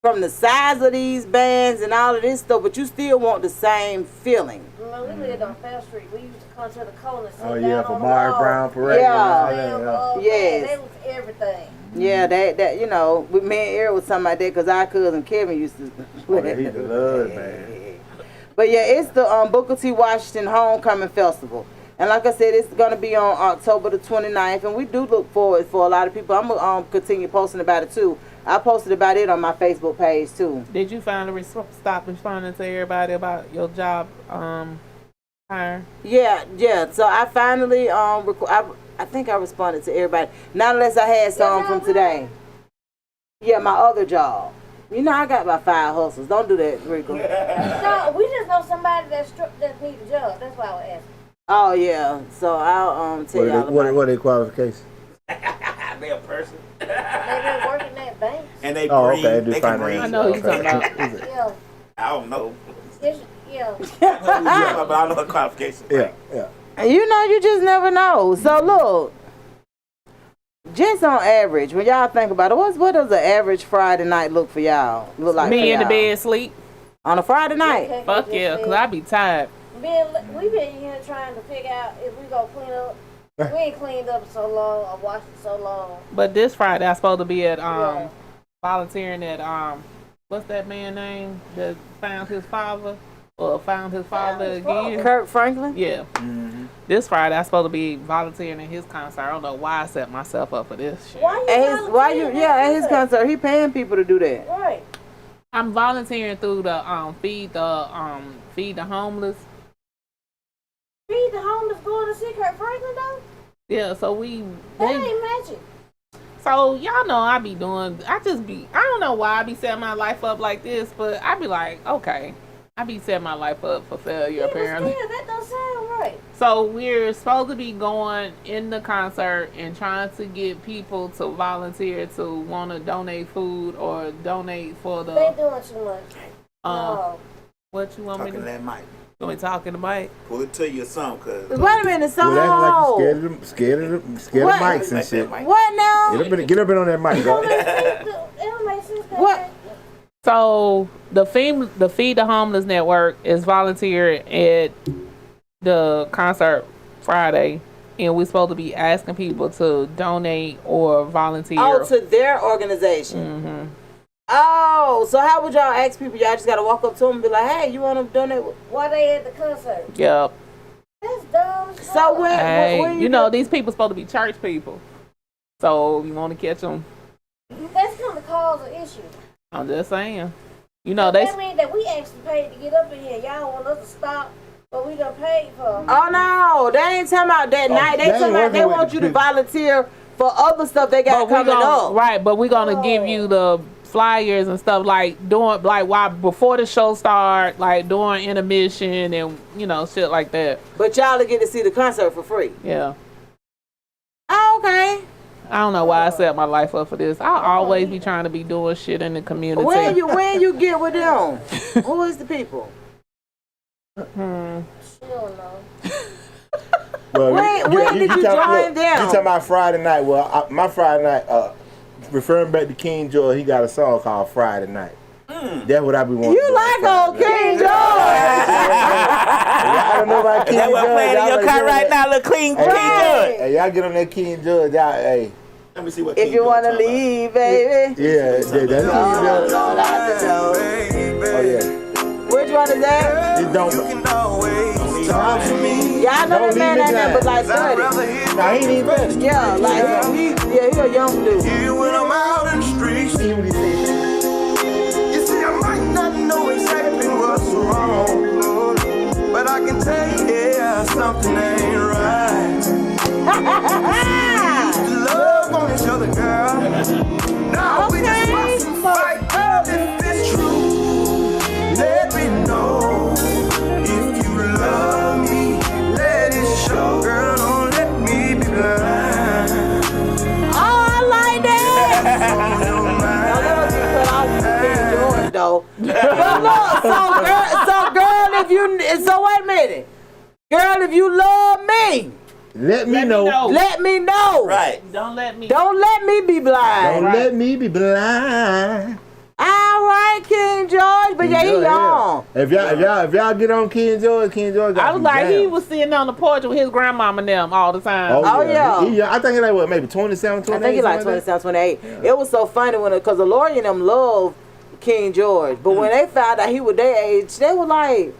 from the size of these bands and all of this stuff, but you still want the same feeling. We lived on Fair Street. We used to come to the corner and sit Oh down yeah, on for the Mari wall. Brown Parade. Yeah. Yes. That was everything. Yeah, that with me and Eric was talking about that, because our cousin Kevin used to. Oh, yeah, he's the love, man. But yeah, it's the Booker T. Washington Homecoming Festival. And like I said, it's going to be on October the 29th, and we do look forward for a lot of people. I'm going to continue posting about it too. I posted about it on my Facebook page too. Did you finally stop responding to everybody about your job hire? Yeah. So I finally I think I responded to everybody. Not unless I had some from today. Yeah, my other job. I got about 5 hustles. Don't do that, Rico. No, we just know somebody that needs a job. That's why I was asking. Oh yeah. So I'll tell y'all about what are their qualifications? They a person. They been working at banks. And they breathe. Okay, they can breathe. I know who you're talking about. Yeah. I don't know. Yeah. But I know her qualifications. Yeah. You just never know. So look, just on average, when y'all think about it, what does an average Friday night look like? Me in the bed sleep on a Friday night. Fuck yeah, because I be tired. We been here trying to figure out if we gonna clean up. We ain't cleaned up so long or washed it so long. But this Friday I'm supposed to be at volunteering at what's that man's name that found his father again? Kirk Franklin? Yeah. Mm-hmm. This Friday I'm supposed to be volunteering at his concert. I don't know why I set myself up for this shit. At his concert, he paying people to do that. Right. I'm volunteering through the feed the homeless. Feed the homeless going to see Kurt Franklin though? Yeah, so That ain't magic. So y'all know I don't know why I be setting my life up like this, but I be like, okay. I be setting my life up for failure apparently. Still, that don't sound right. So we're supposed to be going in the concert and trying to get people to volunteer to want to donate food or donate for the. They doing too much. No. What you want me to? Talking to that mic. You want me talking to Mike? Pull it to you or something, cause. Wait a minute, so Well, that's like you scared of mics and shit. What now? Get up in on that mic, It dog. don't make sense. What? So the Feed the Homeless Network is volunteering at the concert Friday, and we're supposed to be asking people to donate or volunteer. Oh, to their organization. Mm-hmm. Oh, so how would y'all ask people? Y'all just gotta walk up to them and be like, "Hey, you want to donate?" Why they at the concert? Yep. That's dumb. as fuck. So Hey, when you know these people supposed to be church people, so you want to catch them. That's gonna cause an issue. I'm just saying. You know they. That means that we actually paid to get up in here. Y'all want us to stop, but we done paid for. Oh no, they ain't talking about that night. They talking about they want you to volunteer for other stuff they got coming up. Right, but we're gonna give you the flyers and stuff like before the show start, like during intermission and shit like that. But y'all get to see the concert for free. Yeah. Oh, okay. I don't know why I set my life up for this. I always be trying to be doing shit in the community. When you get with them, who is the people? She don't know. Well, when did you join them? You talking about Friday night? Well, my Friday night, referring back to King George, he got a song called Friday Night. That's what I be wanting. You like old King George? I don't know about King George. That's what playing in your car right now, little King George. Hey, y'all get on that King George, y'all. Hey. Let me see what. If you wanna leave, baby. Yeah, that's King George. Oh yeah. Which one is that? It don't. Y'all know that man ain't nothing but like 30. Nah, he ain't even 30. Yeah, like he a young dude. When I'm out in the streets, See what he said. you see, I might not know exactly what's wrong, Lord, but I can tell you, yeah, something ain't right. Love on each other, girl. Now we just must fight, girl, if it's true. Let me know if you love me. Let it show, girl. Don't let me be blind. Oh, I like that. Though. But look, so wait a minute. Girl, if you love me, Let me know. let me know. Right. Don't let me be blind. Don't let me be blind. All right, King George, but yeah, he young. If y'all get on King George got I was some like, he jams. was sitting on the porch with his grandmama and them all the time. Oh, yeah. He, I think he like what, maybe 27, 28? I think he like 27, 28. It was so funny because the Lord and them loved King George, but when they found out he was their age, they were like,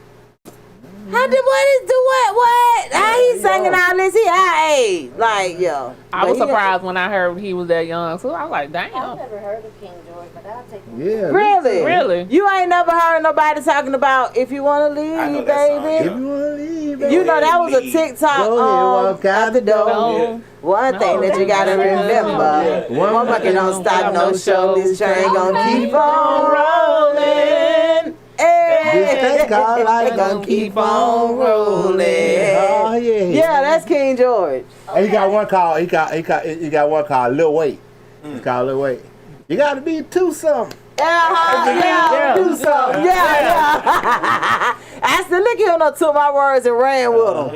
how did what? How he singing all this? He our age. Like, yo. I was surprised when I heard he was that young. So I was like, damn. I've never heard of King George, but I'll take him. Yeah. Really? Really? You ain't never heard nobody talking about if you want to I know leave, that song, baby? If you want to leave, baby. You know that was a Leave. TikTok. Go ahead, walk out the door. No. One thing that you gotta remember, one monkey don't stop no show. This train gonna keep on rolling. This thing called Hey, life gonna keep on rolling. Oh yeah. Yeah, that's King George. And he got one called. He got one called Lil Wait. It's called Lil Wait. You gotta be two something. Yeah, do something. Yeah. I still look here and took my words and ran with them.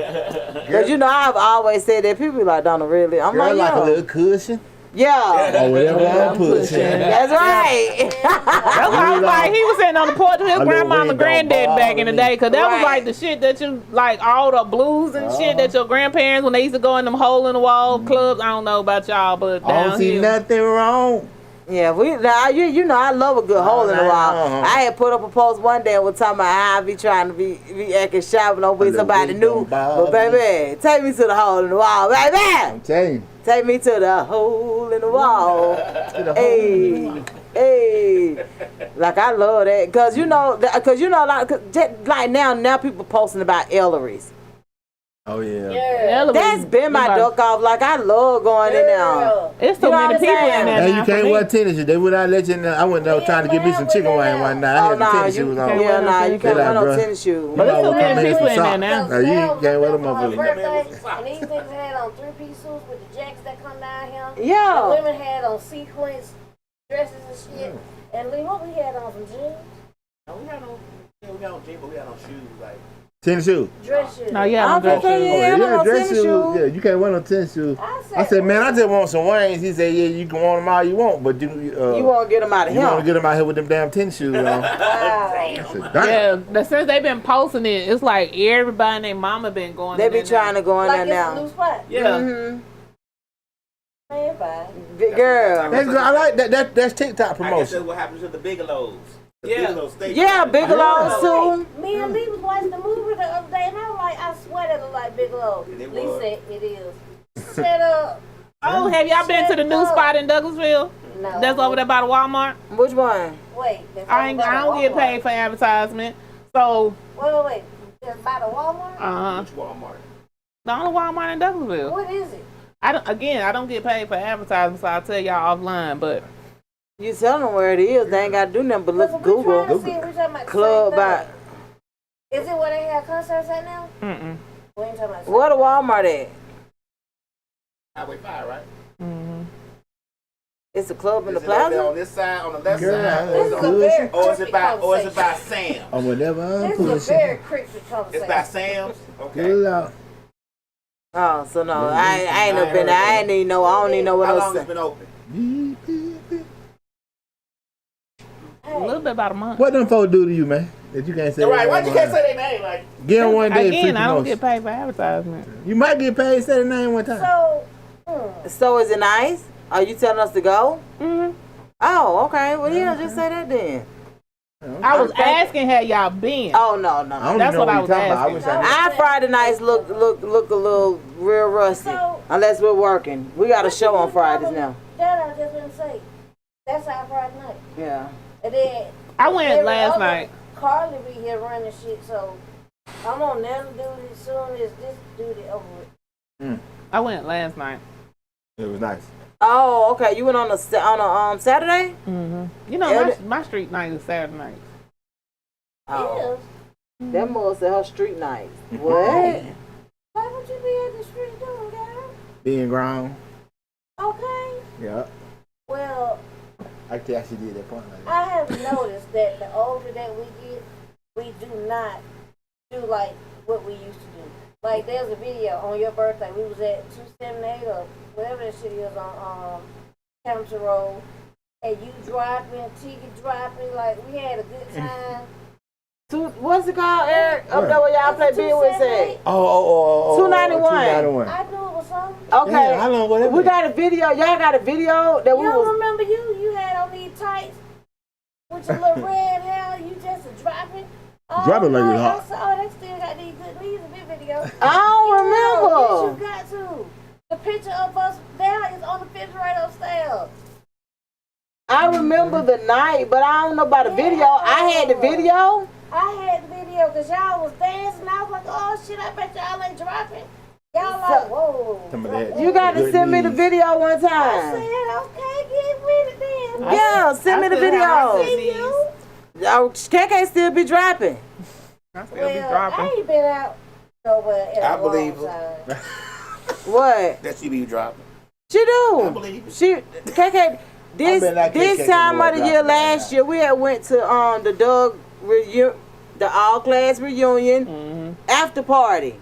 Cause you know I've always said that people be like, Donna, really? I'm Girl, like a yo. little cushion. Yeah. Or whatever I'm pushing. That's right. That's why I was like, he was sitting on the porch with his grandmama and granddad back in the day, cause that was like the shit that you like, all the blues and shit that your grandparents when they used to go in them hole in the wall clubs. I don't know about y'all, but I don't down see here. nothing wrong. Yeah, you know I love a good hole in the wall. I had put up a post one day and was talking about how I be trying to be acting shy when I'm with somebody new. But baby, take me to the hole in the wall, baby. I'm telling you. Take me to the hole in the wall. Hey. Like I love that, cause you know, like now people posting about Ellery's. Oh yeah. Yeah. That's been my duck off. Like I love going in there. It's so You know many what I'm people saying? in there. And now you for can't me. wear tennis shoes. They would not let you in there. I went there trying to get me some chicken wing one night. I had the tennis shoes on. Yeah, nah, you can't wear no bruh, tennis shoes. But it's so Come many in people some in there socks. now. Now, you can't wear them On her motherfuckers. birthday, and these niggas had on three-piece suits with the jackets that come down here. The Yeah. women had on sequins, dresses and shit. And Lee, what we had on some jeans? We got on jeans, but we had on shoes like. Tennis shoes. Dress shoes. No, yeah, I'm I'm dressed. saying, yeah, I don't know dress tennis shoes. Yeah, you can't wear no tennis shoes. I said, man, I just want some wings. He said, yeah, you can want them all you want, but you won't get them out of you want to here. get them out here with them damn tennis shoes on. I said, damn. Yeah, since they've been posting it, it's like everybody and their mama been going. They in be there trying to go in Like there it's a now. new spot. Yeah. Mm-hmm. Man, bye. Girl. That's good. I like that. That's TikTok I guess promotion. that's what happens to the Bigelows. The Yeah. Bigelow steak. Yeah, Bigelow's too. Me and Lee was watching the movie the other day, and I was like, I swear that look like Bigelow. And it Lee was. said it is. Shut up. Oh, have y'all been to the new spot in Douglasville? No. That's over there by the Walmart. Which one? Wait. that's I don't get paid for advertisement. So, Wait. That's by the Walmart? Which Walmart? the only Walmart in Douglasville. What is it? I don't get paid for advertisement, so I'll tell y'all offline. But You tell them where it is. They ain't got to do nothing but look Because we Google. trying to see if we talking about the Club same by. thing. Is it where they have concerts at now? mm-mm. We ain't talking about Where the Walmart at? Highway 5, right? Mm-hmm. It's a club in the Is it over there plaza? on this side, on the left Girl, side? This is a very Or is it by conversation. Sam's? Or whatever I'm This is a pushing. very creepy conversation. It's by Sam's? Okay. Good Lord. Oh, so no, I ain't never been there. I ain't even know. I don't even know what How else. long it's been open? A little bit about a month. What them folks do to you, man? That you can't say. Right, their why name you can't right? say their name? Like, Get them one day. Again, I don't free get paid for advertisement. promotion. You might get paid. Say the name one time. So is it nice? Are you telling us to go? Mm-hmm. Oh, okay. Well, yeah, just say that then. I was asking how y'all been. Oh no. I don't That's even know what I you're was talking about. I asking. wish I knew. Our Friday nights look a little real rusty. So- Unless we're working. We got a show on Fridays now. That I was just gonna say. That's our Friday night. Yeah. And then I went every last other night. Carly be here running shit, so I'm on them duty as soon as this duty over with. I went last night. It was nice. Oh, okay. You went on a Saturday? Mm-hmm. You know, Yeah, my street night is Saturday night. Oh. Yes. That mother said her street night. What? Why would you be at the street doing, girl? Being grown. Okay. Yeah. Well, I actually did that point like that. I have noticed that the older that we get, we do not do like what we used to do. Like there's a video on your birthday. We was at 278 or whatever that shit is on County Road, and you dropping, Tiggy dropping. Like we had a good time. What's it called, Eric? Up there where y'all play bill with at? Oh. 291. 291. I knew it was something. Okay. Yeah, how long was that We been? got a video. Y'all got a video that we You don't was. remember you had on these tights with your little red hair. You just a dropping. Dropping like it's I hot. said, oh, they still got these good knees in this video. I don't remember. Yes, you got to. The picture of us there is on the refrigerator upstairs. I remember the night, but I don't know about the video. I had the video. I had the video because y'all was dancing. I was like, oh shit, I bet y'all ain't dropping. Y'all like, whoa. Some of that. You got to Good send me the knees. video one I time. said, okay, get with it then. Yeah, send me the video. See you. Oh, KK still be dropping. I still be Well, dropping. I ain't been out nowhere in I a long believe time. What? that she be dropping. She do. I believe it. She KK. This I bet like this KK time know of the what year dropping last right year we had went to the all class reunion Mm-hmm. after party,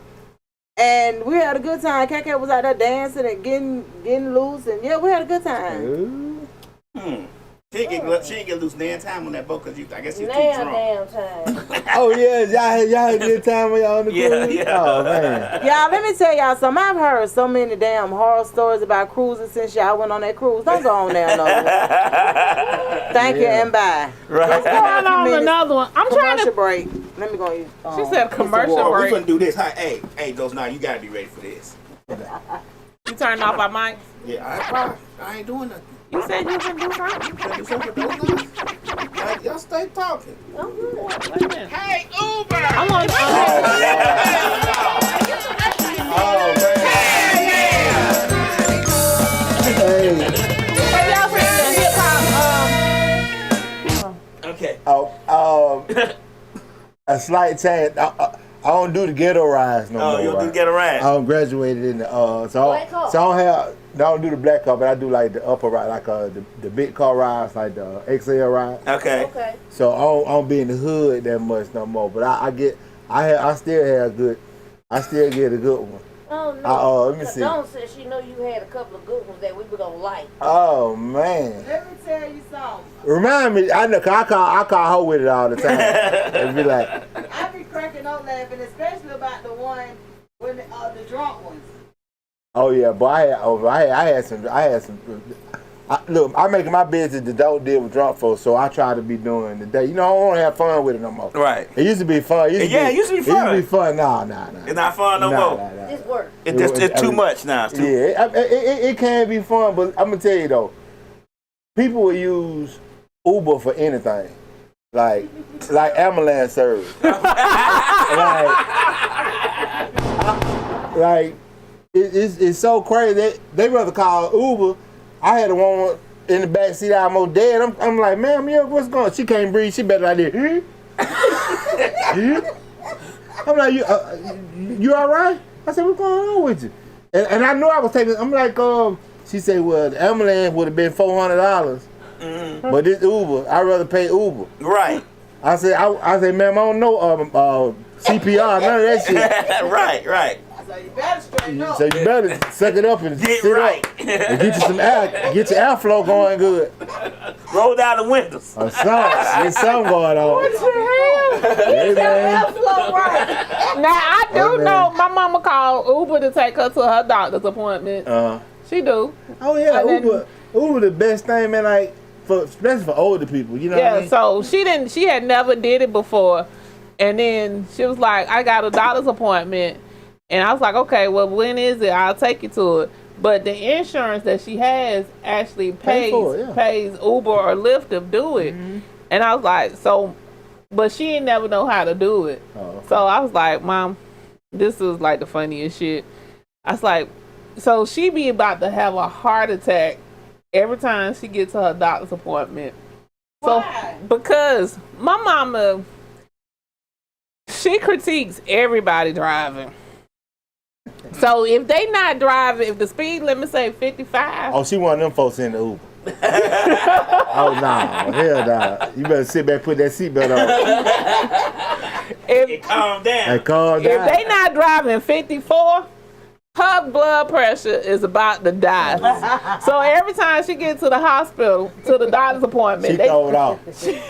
and we had a good time. KK was out there dancing and getting loose, and yeah, we had a good time. Ooh. She ain't get loose damn time on that boat because I guess you're too Now drunk. damn time. Oh yeah, y'all had a good time when y'all on the Yeah, cruise? yeah. Oh man. Y'all, let me tell y'all something. I've heard so many damn horror stories about cruises since y'all went on that cruise. Don't go on there another. Thank you Yeah. and bye. Right. Going on another one. I'm trying Commercial to. break. Let me go use. She said commercial Oh, we break. finna do this. Hey, Dosnada, you gotta be ready for this. You turned off our mics. Yeah, I ain't doing nothing. You said you can do something. You finna do something with Dosnada? Y'all stay talking. I'm good. Wait a minute. Hey, Uber! I want. Oh man. Hey. Y'all hip hop. Okay. A slight change. I don't do the ghetto rides no more. Oh, you don't do right? get around. I graduated in the Black car. so I don't do the black car, but I do like the upper ride, like the big car rides, like the XL ride. Okay. Okay. So I don't be in the hood that much no more. But I still get a good one. Oh no. Let me see. Dawn said she know you had a couple of good ones that we were gonna like. Oh man. Let me tell you something. Remind me, I know, 'cause I call her with it all the time. And be like, I be cracking up laughing, especially about the one when the drunk ones. oh yeah, but I had some. Look, I'm making my business to don't deal with drunk folks, so I try to be doing the day. You know, I don't want to have fun with it no more. Right. It used to be fun. Yeah, it used to be fun. It used to be fun. Nah. It's not fun no more. This work. It's too much now. It's too Yeah, it can be fun, but I'm gonna tell you though, people will use Uber for anything, like ambulance service, like it's so crazy. They rather call Uber. I had one in the back seat, almost dead. I'm like, ma'am, yeah, what's going on? She can't breathe. She better like this. I'm like, you all right? I said, what's going on with you? And I knew I was taking. I'm like, She said, well, the ambulance would have been $400. But this Uber, I'd rather pay Uber. Right. I said, ma'am, I don't know CPR, none of that shit. Right. So you better straighten up. So you better suck it up and Get sit right. up and get you some air, get your airflow going good. Roll down the windows. Or something, get something going on. What the hell? Hey, man. Now I do know my mama called Uber to take her to her doctor's appointment. She do. Oh yeah, And then- Uber the best thing, man. Like especially for older people, you know. Yeah, what I mean? so she had never did it before, and then she was like, I got a doctor's appointment, and I was like, okay, well, when is it? I'll take you to it. But the insurance that she has actually pays Uber or Lyft to do it, and I was like, so, but she ain't never know how to do it. So I was like, Mom, this is like the funniest shit. I was like, so she be about to have a heart attack every time she gets to her doctor's appointment. Why? So, because my mama, she critiques everybody driving. So if they not driving, if the speed limit say 55. Oh, she one of them folks in the Uber. Oh no, hell no. You better sit back, put that seatbelt on. Calm down. And calm down. If they not driving 54, her blood pressure is about to die. So every time she gets to the hospital, to the doctor's appointment, She throw it off. they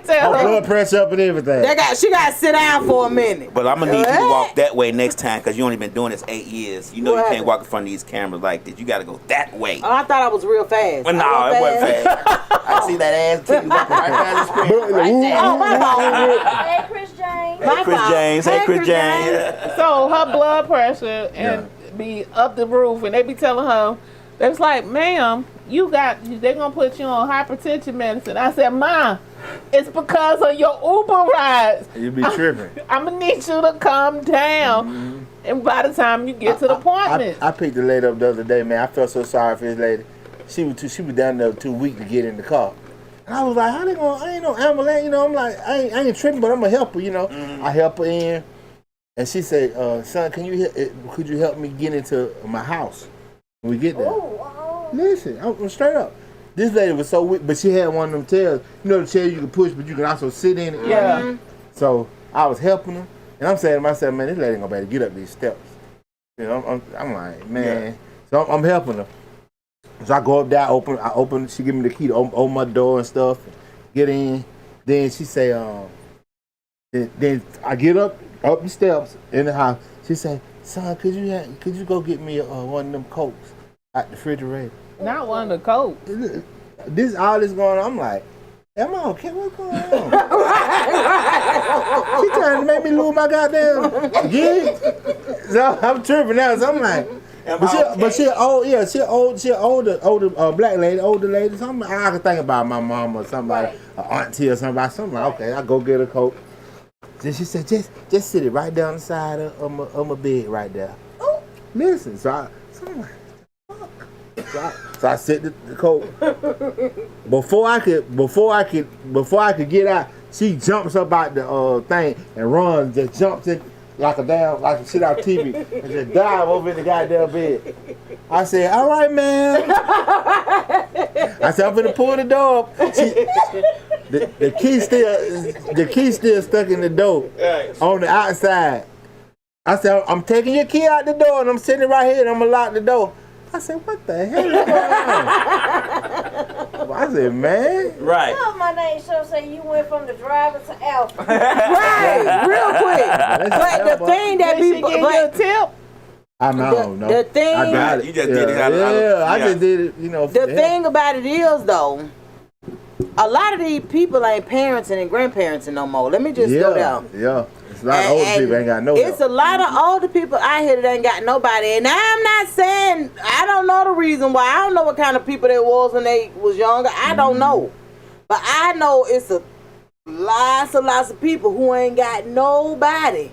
tell Her her. blood pressure up and everything. She got to sit down for a minute. But I'm gonna need you to walk that way next time because you only been doing this 8 years. You know What you can't happened? walk in front of these cameras like this. You gotta go that way. Oh, I thought I was real fast. But no, it wasn't fast. I see that ass too. You walking right past the screen. Right there. Oh, my fault. Hey, Chris James. Hey, Chris James. Hey, Chris James. So her blood pressure and be up the roof, and they be telling her, they was like, ma'am, they're gonna put you on hypertension medicine. I said, Ma, it's because of your Uber rides. You be tripping. I'm gonna need you to calm down. And by the time you get to the appointment, I picked the lady up the other day, man. I felt so sorry for this lady. She was down there too weak to get in the car. And I was like, how they gonna, I ain't no ambulance, you know. I'm like, I ain't tripping, but I'm gonna help her, you know. I help her in. And she said, son, could you help me get into my house when we get there? Listen, I'm straight up. This lady was so weak, but she had one of them chairs. You know the chair you can push, but you can also sit in it. Yeah. So I was helping her, and I'm saying to myself, man, this lady ain't gonna be able to get up these steps. You know, I'm like, man. Yeah. So I'm helping her. So I go up there, I open. She give me the key to open my door and stuff, get in. Then she say, then I get up the steps in the house. She say, son, could you go get me one of them Cokes out the refrigerator? not one of the Cokes. All this going on. I'm like, am I okay? What's going on? She trying to make me lose my goddamn gig. So I'm tripping out. So I'm like, but she older black lady, older lady. Something I can think about my mom or somebody, an auntie or somebody. Something like, okay, I go get a Coke. Then she said, just sit it right down the side of my bed right there. Oh, listen. So I'm like, so I sit the Coke. Before I could get out, she jumps up out the thing and runs, just jumps in like a shit out TV and just dive over in the goddamn bed. I said, all right, man. I said, I'm finna pull the door up. The key still stuck in the door on the outside. I said, I'm taking your key out the door and I'm sitting right here and I'm gonna lock the door. I said, what the hell is going on? I said, man. Right. Oh, my name show say you went from the driver to Alpha. Right, real quick. But the thing that Did she people, give you a tip? I don't know. The thing, I got it. You just did it. I just did it, you know. the thing about it is, though, a lot of these people ain't parenting and grandparenting no more. Let me just go down. Yeah. It's a lot of older people ain't got no help. It's a lot of older people out here that ain't got nobody. And I'm not saying, I don't know the reason why. I don't know what kind of people they was when they was younger. I don't know. But I know it's lots of people who ain't got nobody.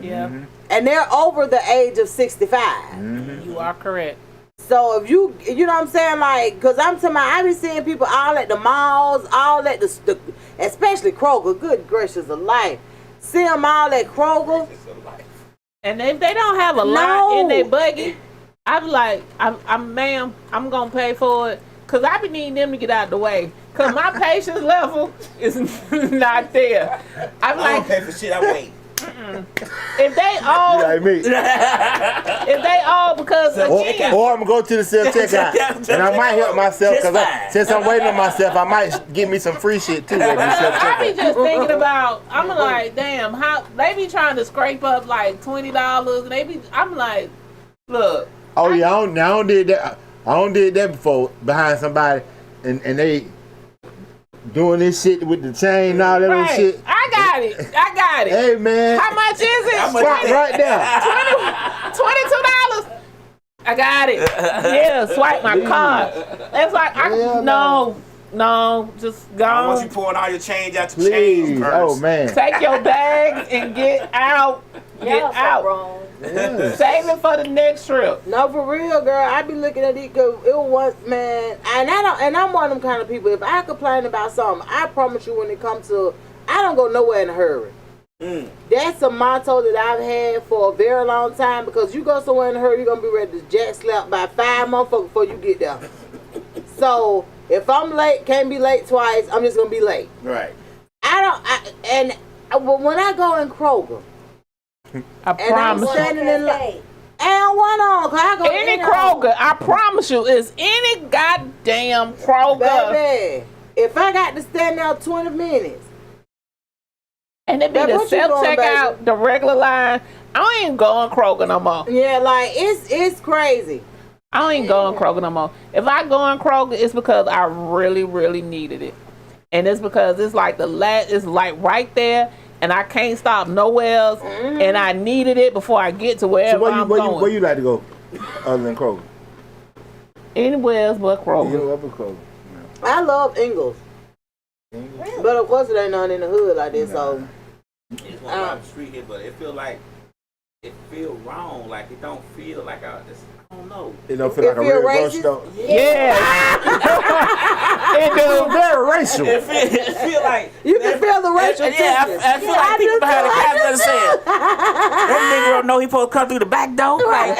Yeah. And they're over the age of 65. You are correct. So if you know what I'm saying, like, because I'm talking about, I be seeing people all at the malls, all at the especially Kroger, good gracious of life. See them all at Kroger. And if they don't have a lot in their buggy, I'm like, ma'am, I'm gonna pay for it. Cause I be needing them to get out of the way. Cause my patience level is not there. I don't pay for shit, I wait. If they all, like me. if they all, because again, or I'm gonna go to the self checkout, and I might help myself because since I'm waiting on myself, I might give me some free shit too. I be just thinking about. I'm like, damn, how they be trying to scrape up like $20, and they be. I'm like, look. Oh yeah, I don't did that. I don't did that before behind somebody, and they doing this shit with the chain and all that other shit. I got it. Hey man, how much is it? Swap right there. $22. I got it. Yeah, swipe my card. It's like no, just go. I want you pouring all your change out the change purse. Oh man, take your bags and get out. Get out. Wrong. Yeah. Save it for the next trip. No, for real, girl. I be looking at it because it was, man, and I'm one of them kind of people. If I complain about something, I promise you, when it comes to, I don't go nowhere in a hurry. That's a motto that I've had for a very long time, because you go somewhere in a hurry, you're gonna be ready to jack slap by 5 motherfuckers before you get there. So if I'm late, can't be late twice. I'm just gonna be late. Right. When I go in Kroger. I promise you. And one on, cause I go any Kroger, I promise you, is any goddamn Kroger. Baby, if I got to stand there 20 minutes. And it be the self checkout, the regular line. I ain't going Kroger no more. Yeah, like it's crazy. I ain't going Kroger no more. If I go in Kroger, it's because I really, really needed it. And it's because it's like it's like right there. And I can't stop nowhere else, and I needed it before I get to wherever I'm going. Where you like to go, other than Kroger? Anywhere else but Kroger. I love Ingles. But of course it ain't none in the hood like this, so. It's one on the street here, but it feel wrong. Like it don't feel like I don't know. It don't feel like a real grocery store. Yeah. It do. Very racial. It feel like you can feel the racial tension. Yeah, I feel like people behind the counter saying that nigga don't know he supposed to come through the back door. Like,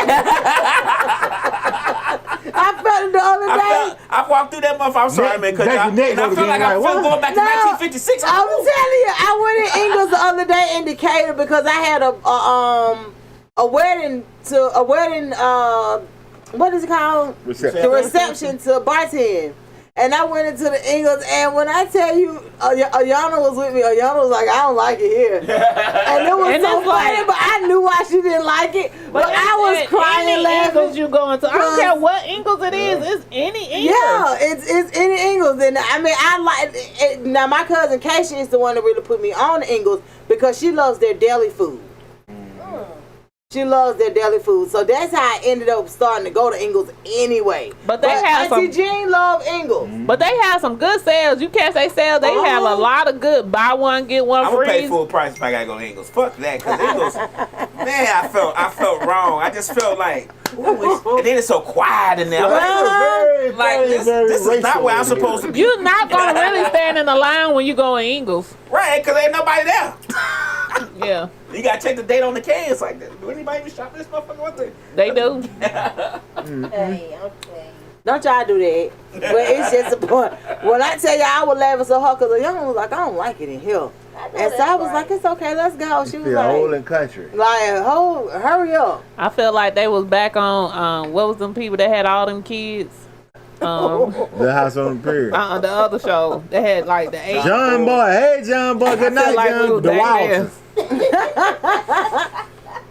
I felt it the other day. I walked through that motherfucker. I'm sorry, man, because I feel like I feel going back to 1956. I'm telling you, I went in Ingles the other day in Decatur because I had a wedding, what is it called? Reception. The reception to bartend. And I went into the Ingles, and when I tell you, Ayana was with me. Ayana was like, I don't like it here. And it was so funny, but I knew why she didn't like it. But I was crying and laughing. Ingles you going to? I don't care what Ingles it is. It's any Ingles. Yeah, it's any Ingles. And I mean, I like it. Now, my cousin Keisha is the one that really put me on the Ingles because she loves their deli food. She loves their deli food. So that's how I ended up starting to go to Ingles anyway. But they have Auntie Jean love Ingles. But they have some good sales. You can't say sales. They have a lot of good buy one, get one free. I'm going to pay full price if I got to go to Ingles. Fuck that, because Ingles, man, I felt wrong. I just felt like, and then it's so quiet in there. This is not where I'm supposed to be. You're not going to really stand in the line when you go in Ingles. Right, because ain't nobody there. Yeah. You got to check the date on the cans like that. Do anybody even shop this motherfucker? What the? They do. Hey, okay. Don't y'all do that. But it's just a point. When I tell y'all, I was laughing so hard because the young one was like, I don't like it in here. And so I was like, it's okay, let's go. She was like, old and country. Like, hurry up. I felt like they was back on, what was them people that had all them kids? The House on the Prairie. The other show. They had like the 8. John Boy. Hey, John Boy. Good night, John. The Walters.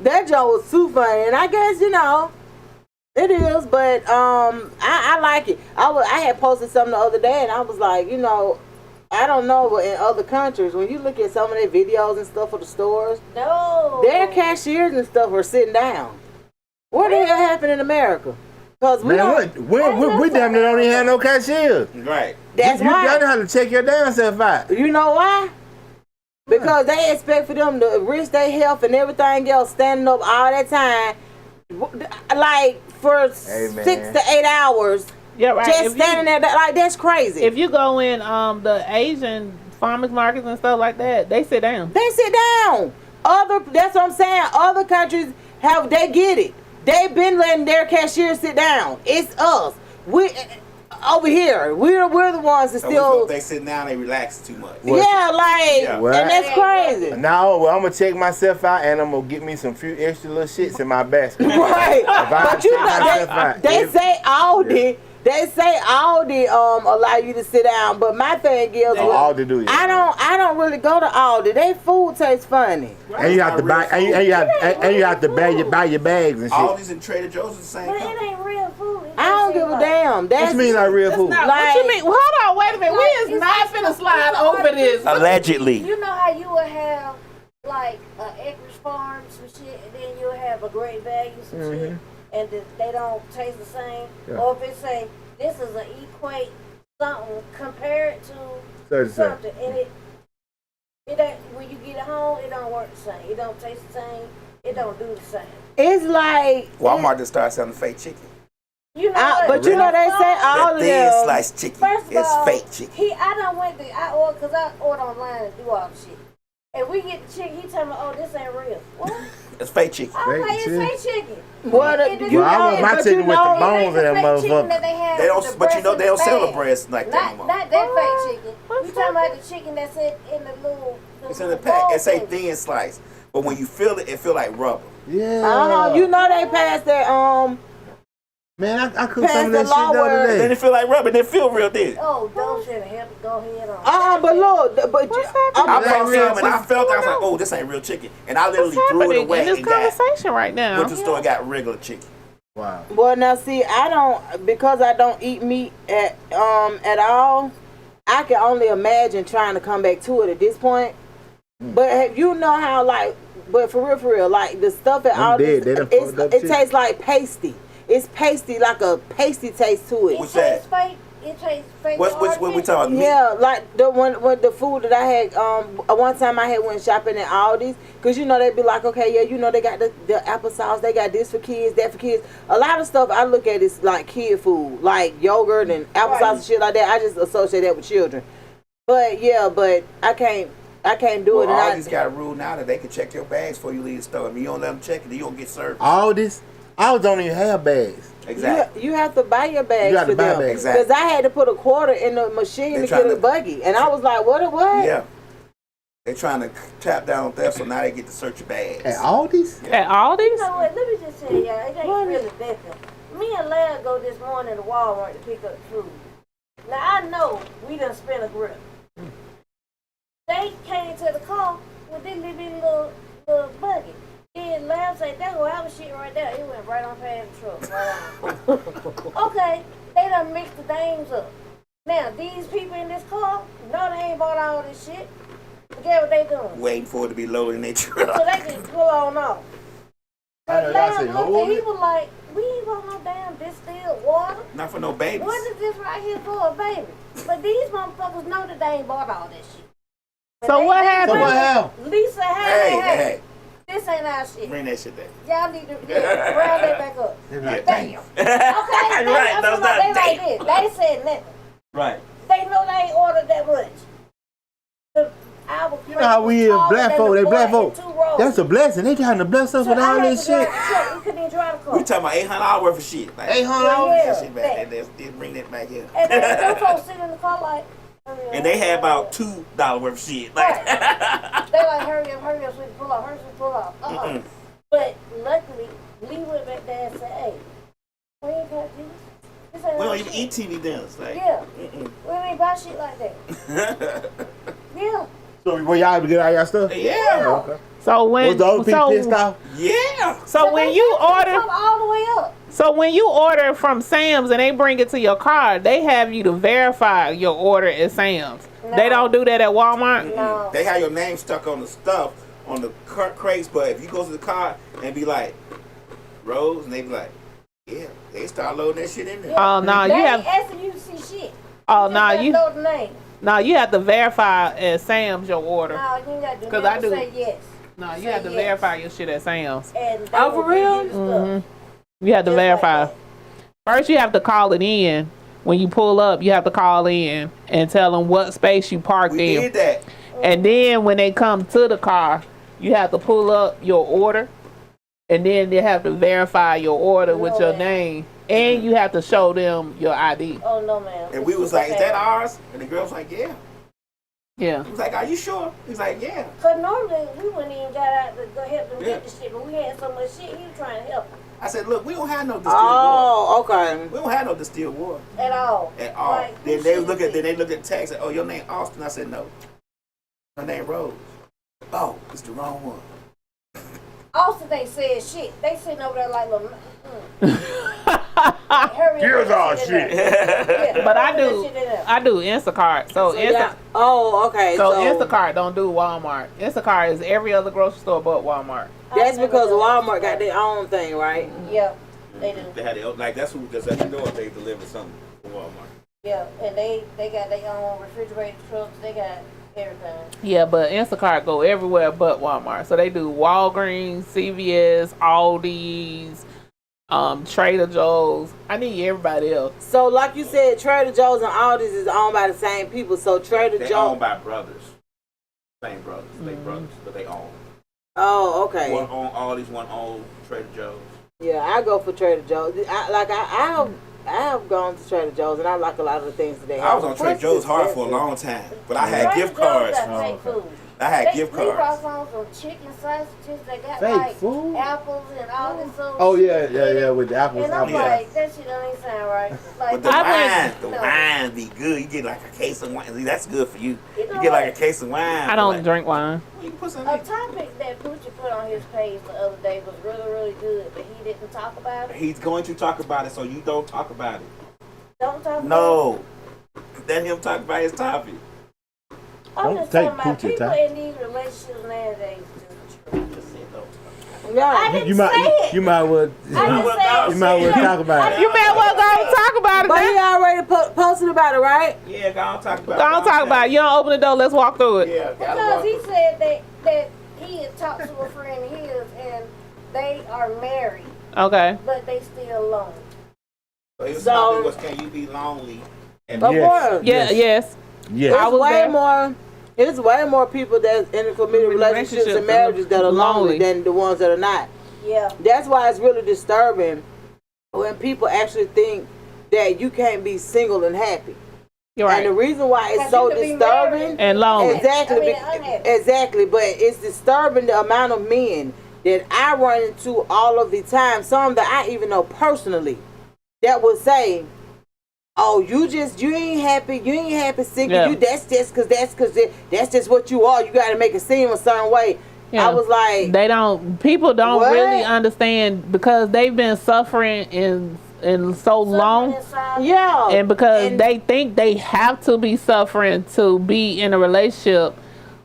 That joke was too funny. And I guess, it is. But I like it. I had posted something the other day and I was like, I don't know, but in other countries, when you look at some of their videos and stuff for the stores, their cashiers and stuff are sitting down. What the hell happened in America? Because we damn near don't even have no cashiers. Right. That's you why. You gotta have to check your damn self out. You know why? Because they expect for them to risk their health and everything else, standing up all that time, like for 6 to 8 hours. Yeah, right. Just standing there, like that's crazy. If you go in the Asian farmers markets and stuff like that, they sit down. They sit down. That's what I'm saying. Other countries they get it. They've been letting their cashier sit down. It's us. We over here. We're the ones that still. They sit down. They relax too much. Yeah, like, and that's crazy. No, well, I'm gonna check myself out, and I'm gonna get me some few extra little shits in my basket. Right. But you know, they say Aldi. Yeah. They say Aldi allow you to sit down, but my thing is, Aldi do. Yeah. I don't really go to Aldi. They food tastes funny. Right. And you have to buy, and you have to buy your bags and shit. Aldi's and Trader Joe's are the same. But it ain't real food. I don't give a damn. What you mean like real food? Not, like, what you mean? Hold on, wait a minute. We is not finna slide over this. Allegedly. You know how you would have like Acres Farm some shit, and then you'll have a Great Value some shit, and they don't taste the same. Yeah. Or if it say this is an equate something compared to something, and it ain't, when you get it home, it don't work the same. It don't taste the same. It don't do the same. It's like Walmart just started selling fake chicken. You know, but you know they say all of them. Sliced chicken. First of all, fake chicken. I order online and do all the shit. And we get the chicken, he tell me, oh, this ain't real. What? It's fake chicken. I'm like, it's fake chicken. What? I want my chicken with the bones in that motherfucker. They don't, but you know they don't sell the breast like that anymore. Not that fake chicken. You talking about the chicken that's in the little. It's in the pack. It say thin slice, but when you feel it, it feel like rubber. Yeah. You know they passed that Man, I cooked some of that shit the other day. Then it feel like rubber. Then it feel real dead. Oh, don't shit help. Go ahead on. But look, I bought some and I felt I was like, oh, this ain't real chicken, and I literally threw it away. In this conversation right now. Went to the store and got regular chicken. Wow. Well, now see, because I don't eat meat at all. I can only imagine trying to come back to it at this point. But you know how but for real, like the stuff at all this, it tastes like pasty. It's pasty, like a pasty taste to it. What's that? It tastes fake. What we talking about? Yeah, like the one with the food that I had. One time I had went shopping at Aldi's, cause you know they'd be like, okay, yeah, you know they got the applesauce, they got this for kids, that for kids. A lot of stuff I look at is like kid food, like yogurt and applesauce and shit like that. I just associate that with children. But yeah, I can't do it. Aldi's got a rule now that they can check your bags before you leave the store. If you don't let them check it, you don't get served. Aldi's don't even have bags. Exactly. You have to buy your bags for them. Exactly. Because I had to put a quarter in the machine to get a buggy. And I was like, what? Yeah. They're trying to tap down on theft, so now they get to search your bags. At Aldi's? Yeah. At Aldi's? You know what? Let me just tell y'all, it ain't really different. Me and Leia go this morning to Walmart to pick up food. Now, I know we done spent a grip. They came to the car with this little buggy. Then Lamb said, that was our shit right there. It went right on past the truck. Right on. Okay, they done mixed the names up. Now, these people in this car, no, they ain't bought all this shit. But guess what they doing? Waiting for it to be loaded in their truck. So they just pull on off. But Lamb looked and he was like, we ain't want no damn distilled water. Not for no babies. What is this right here for, a baby? But these motherfuckers know that they ain't bought all this shit. But So what happened? Lisa, hey. This ain't our shit. Bring that shit back. Y'all need to round that back up. Like, damn. Okay, right, they like this. They said nothing. Right. They know they ain't ordered that much. You know how we black folk. That's a blessing. They trying to bless us with all this shit. We couldn't even drive the car. We talking about $800 worth of shit. Like, $800? Shit back. They bring that back here. And then some folks sitting in the car like. And they had about $2 worth of shit. Like, they like, hurry up, so we can pull off, But luckily, we went back there and said, hey, we ain't got this. We don't even eat TV dinners. Like, yeah. We ain't buy shit like that. Yeah. So when y'all get all y'all stuff? Yeah. Okay. So when was the other people pissed off? Yeah. So when you order all the way up. So when you order from Sam's and they bring it to your car, they have you to verify your order at Sam's. No. They don't do that at Walmart? No. They have your name stuck on the stuff, on the crates, but if you go to the car and be like, Rose, and they be like, yeah, they start loading that shit in there. Oh, no, you have... They asking you to see shit. Oh, no, you... know the name. No, you have to verify at Sam's your order. No, you ain't got to do Because that. I do. Say yes. No, you have to verify your shit at Sam's. And for real? Mm-hmm. You have to verify. Like first, you have to call it in. When you pull up, you have to call in and tell them what space you parked in. We did that. And then when they come to the car, you have to pull up your order and then they have to verify your order with your name, and you have to show them your ID. Oh no, man. And we was like, "Is that ours?" And the girl was like, "Yeah." Yeah. He was like, "Are you sure?" He's like, "Yeah." Cause normally we wouldn't even got out to go help them get the shit, but we had so much shit. He was trying to help. I said, "Look, we don't have no distilled water. Okay. We don't have no distilled water At all. at all." Like, then they look at the text and, "Oh, your name Austin?" I said, "No, my name Rose." "Oh, it's the wrong one." Austin ain't said shit. They sitting over there like little. Hurry Here's our shit. Yeah, But I do Instacart. So okay. So Instacart don't do Walmart. Instacart is every other grocery store but Walmart. That's because Walmart got their own thing, right? Yeah, they do. They had it, like that's who just at the door. They deliver something from Walmart. Yeah, and they got their own refrigerator trucks. They got everything. Yeah, but Instacart go everywhere but Walmart. So they do Walgreens, CVS, Aldi's, Trader Joe's. I need everybody else. So, like you said, Trader Joe's and Aldi's is owned by the same people. So Trader They Joe's owned by brothers, same brothers. They brothers, but they own. Oh, okay. One on Aldi's, one on Trader Joe's. Yeah, I go for Trader Joe's. I have gone to Trader Joe's and I like a lot of the things that they have. I was on Trader Joe's hard for a long time, but I had gift cards. I had gift cards. They brought some chicken sausages. They got Fake like food? apples and all this other Oh shit. yeah, with the apples. And I'm apples. like, that shit don't even sound right. Like, But the wine be good. You get like a case of wine. That's good for you. You get like a case of wine. I don't drink wine. You can put some a topic that Poochie put on his page the other day was really, really good, but he didn't talk about it. He's going to talk about it, so you don't talk about it. Don't talk about it. No. Let him talk about his topic. I'm Don't just take talking about Poochie people time. in these relationships nowadays. Yeah, I didn't say it. You might well. I didn't say it. You might well talk about it. You may well go and talk about it. but man. he already posted about it, right? Yeah, go on talk about it. Go on talk about it. You don't open the door. Let's walk through it. Yeah, Because he said that he had talked to a friend of his and they are married, Okay. but they still alone. So his So- topic was, can you be lonely? And Of Yes. course. Yeah. Yes. Yes. I was there. It's way more people that's in committed relationships and marriages that are lonely than the ones that are not. Yeah. That's why it's really disturbing when people actually think that you can't be single and happy. You're right. And the reason why it's Because so you could be disturbing, married And lonely. exactly, unhappy. exactly, but it's disturbing the amount of men that I run into all of the time. Some that I even know personally that would say, "Oh, you ain't happy single. Yeah. That's just what you are. You got to make it seem a certain way." Yeah. I was like, people don't What? really understand because they've been suffering in so long. yeah, And because they think they have to be suffering to be in a relationship,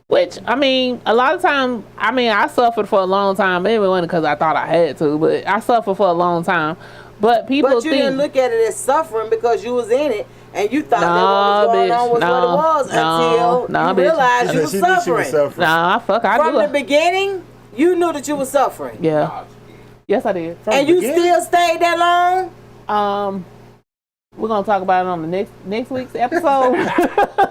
which, I mean, a lot of times, I suffered for a long time. Maybe it wasn't because I thought I had to, but I suffered for a long time. But people but you didn't look at it as suffering because you was in it and you thought that what was going on was what it was until you realized you was suffering. Nah, fuck, I From do the it. beginning, you knew that you were suffering. Yeah. Yes, I did. And you still stayed that long? We're gonna talk about it on the next week's episode.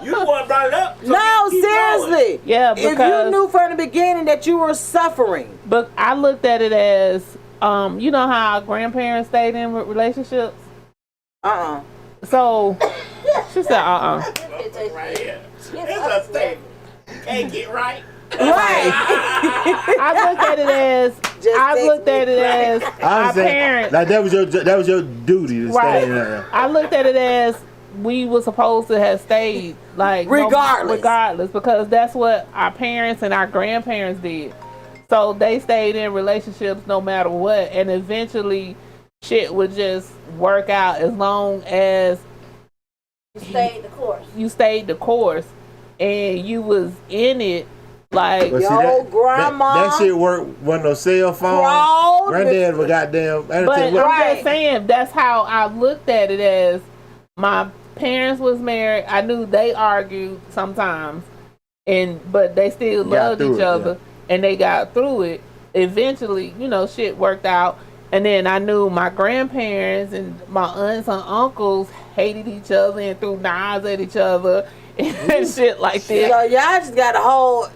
you the one brought it up. So No, keep seriously. Yeah, If you knew from the beginning that you were suffering. But I looked at it as, you know how our grandparents stayed in relationships? So, she said, Right here. It's a statement. Can't get right. Right. I looked at it as our parents. Like that was your duty to stay in there. I looked at it as we were supposed to have stayed, like, regardless, because that's what our parents and our grandparents did. So they stayed in relationships no matter what, and eventually shit would just work out as long as You stayed the course. You stayed the course, and you was in it. Like, grandma. That shit worked. Wasn't no cell phone. Granddad was goddamn. But I'm just saying, that's how I looked at it as my parents was married. I knew they argued sometimes, but they still loved each other, and they got through it. Eventually, shit worked out. And then I knew my grandparents and my aunts and uncles hated each other and threw knives at each other and shit like that. So y'all just got a whole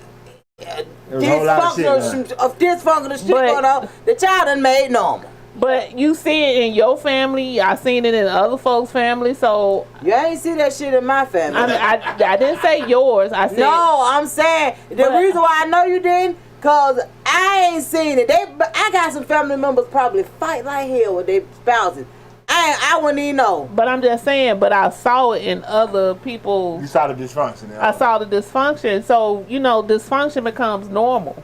dysfunctional shit going on. The child done made normal. But you see it in your family. I seen it in other folks' family. So you ain't see that shit in my family. I didn't say yours. I said I'm saying the reason why I know you didn't, cause I ain't seen it. I got some family members probably fight like hell with their spouses. I wouldn't even know. But I'm just saying. But I saw it in other people. You saw the dysfunction. I saw the dysfunction. So dysfunction becomes normal.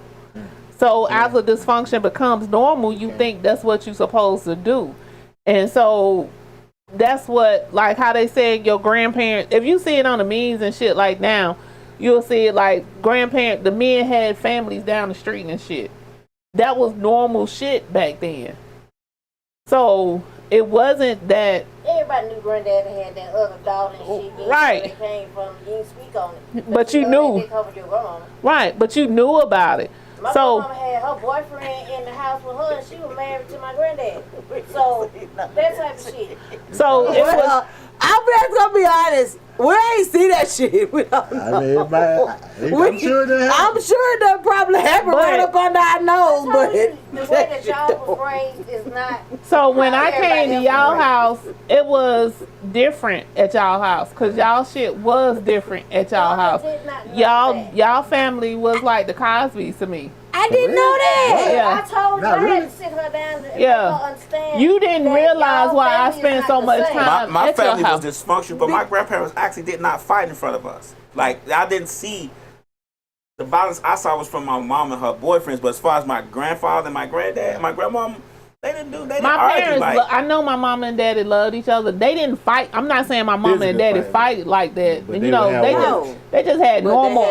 So after dysfunction becomes normal, you think that's what you're supposed to do. And so that's what, like how they said your grandparents, if you see it on the memes and shit like now, you'll see it like the men had families down the street and shit. That was normal shit back then. So it wasn't that. Everybody knew Granddad had that other daughter and shit. Right. Where they came from. You didn't speak on it. But you knew. They covered your grandmama. Right, but you knew about it. My mama had her boyfriend in the house with her, and she was married to my granddad. So that type of shit. So it was. I'm just gonna be honest. We ain't see that shit. We don't know. I'm sure that probably happened right up under our nose, but the way that y'all was raised is not. So when I came to y'all house, it was different at y'all house, cause y'all shit was different at y'all house. Y'all family was like the Cosbys to me. I didn't know that. Yeah. I told you I had to sit her down and make her understand. You didn't realize why I spent so much time. My family was dysfunctional, but my grandparents actually did not fight in front of us. Like, I didn't see the violence I saw was from my mom and her boyfriends. But as far as my grandfather and my granddad and my grandmom, they didn't argue. Parents, I know my mom and daddy loved each other. They didn't fight. I'm not saying my mom and daddy fight like that. But they just had normal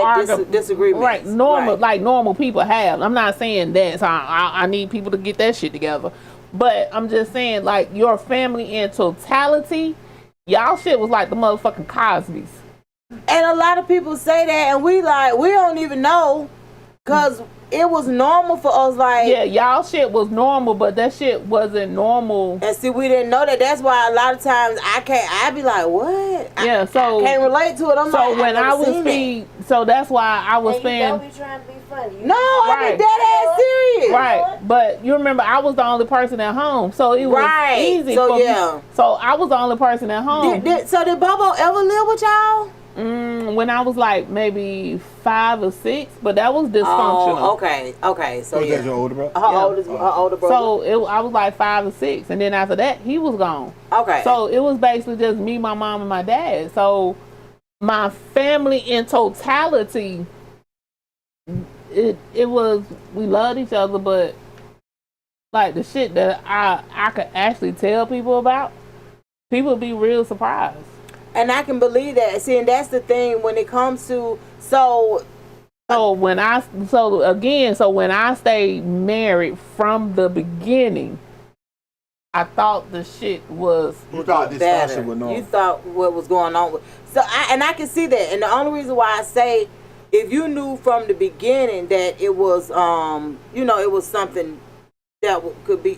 disagreements. Right, normal, like normal people have. I'm not saying that. So I need people to get that shit together. But I'm just saying, like, your family in totality, y'all shit was like the motherfucking Cosbys. And a lot of people say that, and we don't even know, cause it was normal for us, like... Yeah, y'all shit was normal, but that shit wasn't normal. And see, we didn't know that. That's why a lot of times I be like, what? Yeah, so... I can't relate to it. I'm so when I was so that's why I was saying... You don't be trying to be funny. No, I be dead ass serious. Right, but you remember, I was the only person at home, so it was easy for me. So I was the only person at home. So did Bobo ever live with y'all? When I was like maybe 5 or 6, but that was dysfunctional. Oh, okay. So that's your older brother? Her older brother. So I was like 5 or 6, and then after that, he was gone. Okay. So it was basically just me, my mom, and my dad. So my family in totality, it was, we loved each other, but like the shit that I could actually tell people about, people would be real surprised. And I can believe that. See, and that's the thing when it comes to when I stayed married from the beginning, I thought the shit was. You thought dysfunction was normal. You thought what was going on with. I can see that, and the only reason why I say, if you knew from the beginning that it was, it was something that could be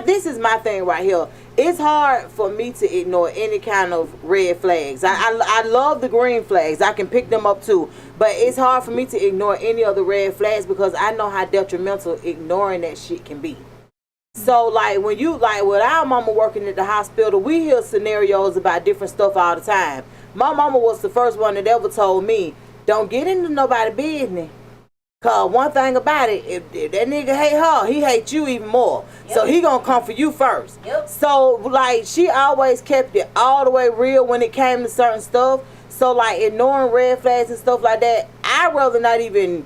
this is my thing right here. It's hard for me to ignore any kind of red flags. I love the green flags. I can pick them up too, but it's hard for me to ignore any of the red flags because I know how detrimental ignoring that shit can be. So like when you with our mama working at the hospital, we hear scenarios about different stuff all the time. My mama was the first one that ever told me, don't get into nobody's business. Cause one thing about it, if that nigga hate her, he hate you even more. Yep. So he gonna come for you first. Yep. So like she always kept it all the way real when it came to certain stuff. So like ignoring red flags and stuff like that, I'd rather not even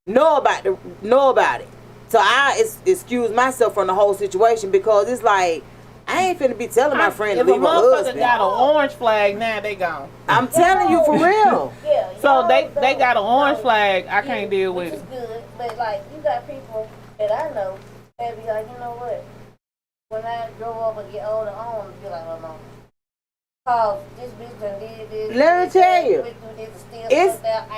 know about it. So I excuse myself from the whole situation because it's like I ain't finna be telling my friend to leave her husband. If a motherfucker got an orange flag, now they gone. I'm telling you for real. Yeah. So they got an orange flag. I can't deal with it. Which is good, but like you got people that I know that be like, you know what? When I grow up and get older, I want to be like my mom. Cause this bitch done did this. Let me tell you. I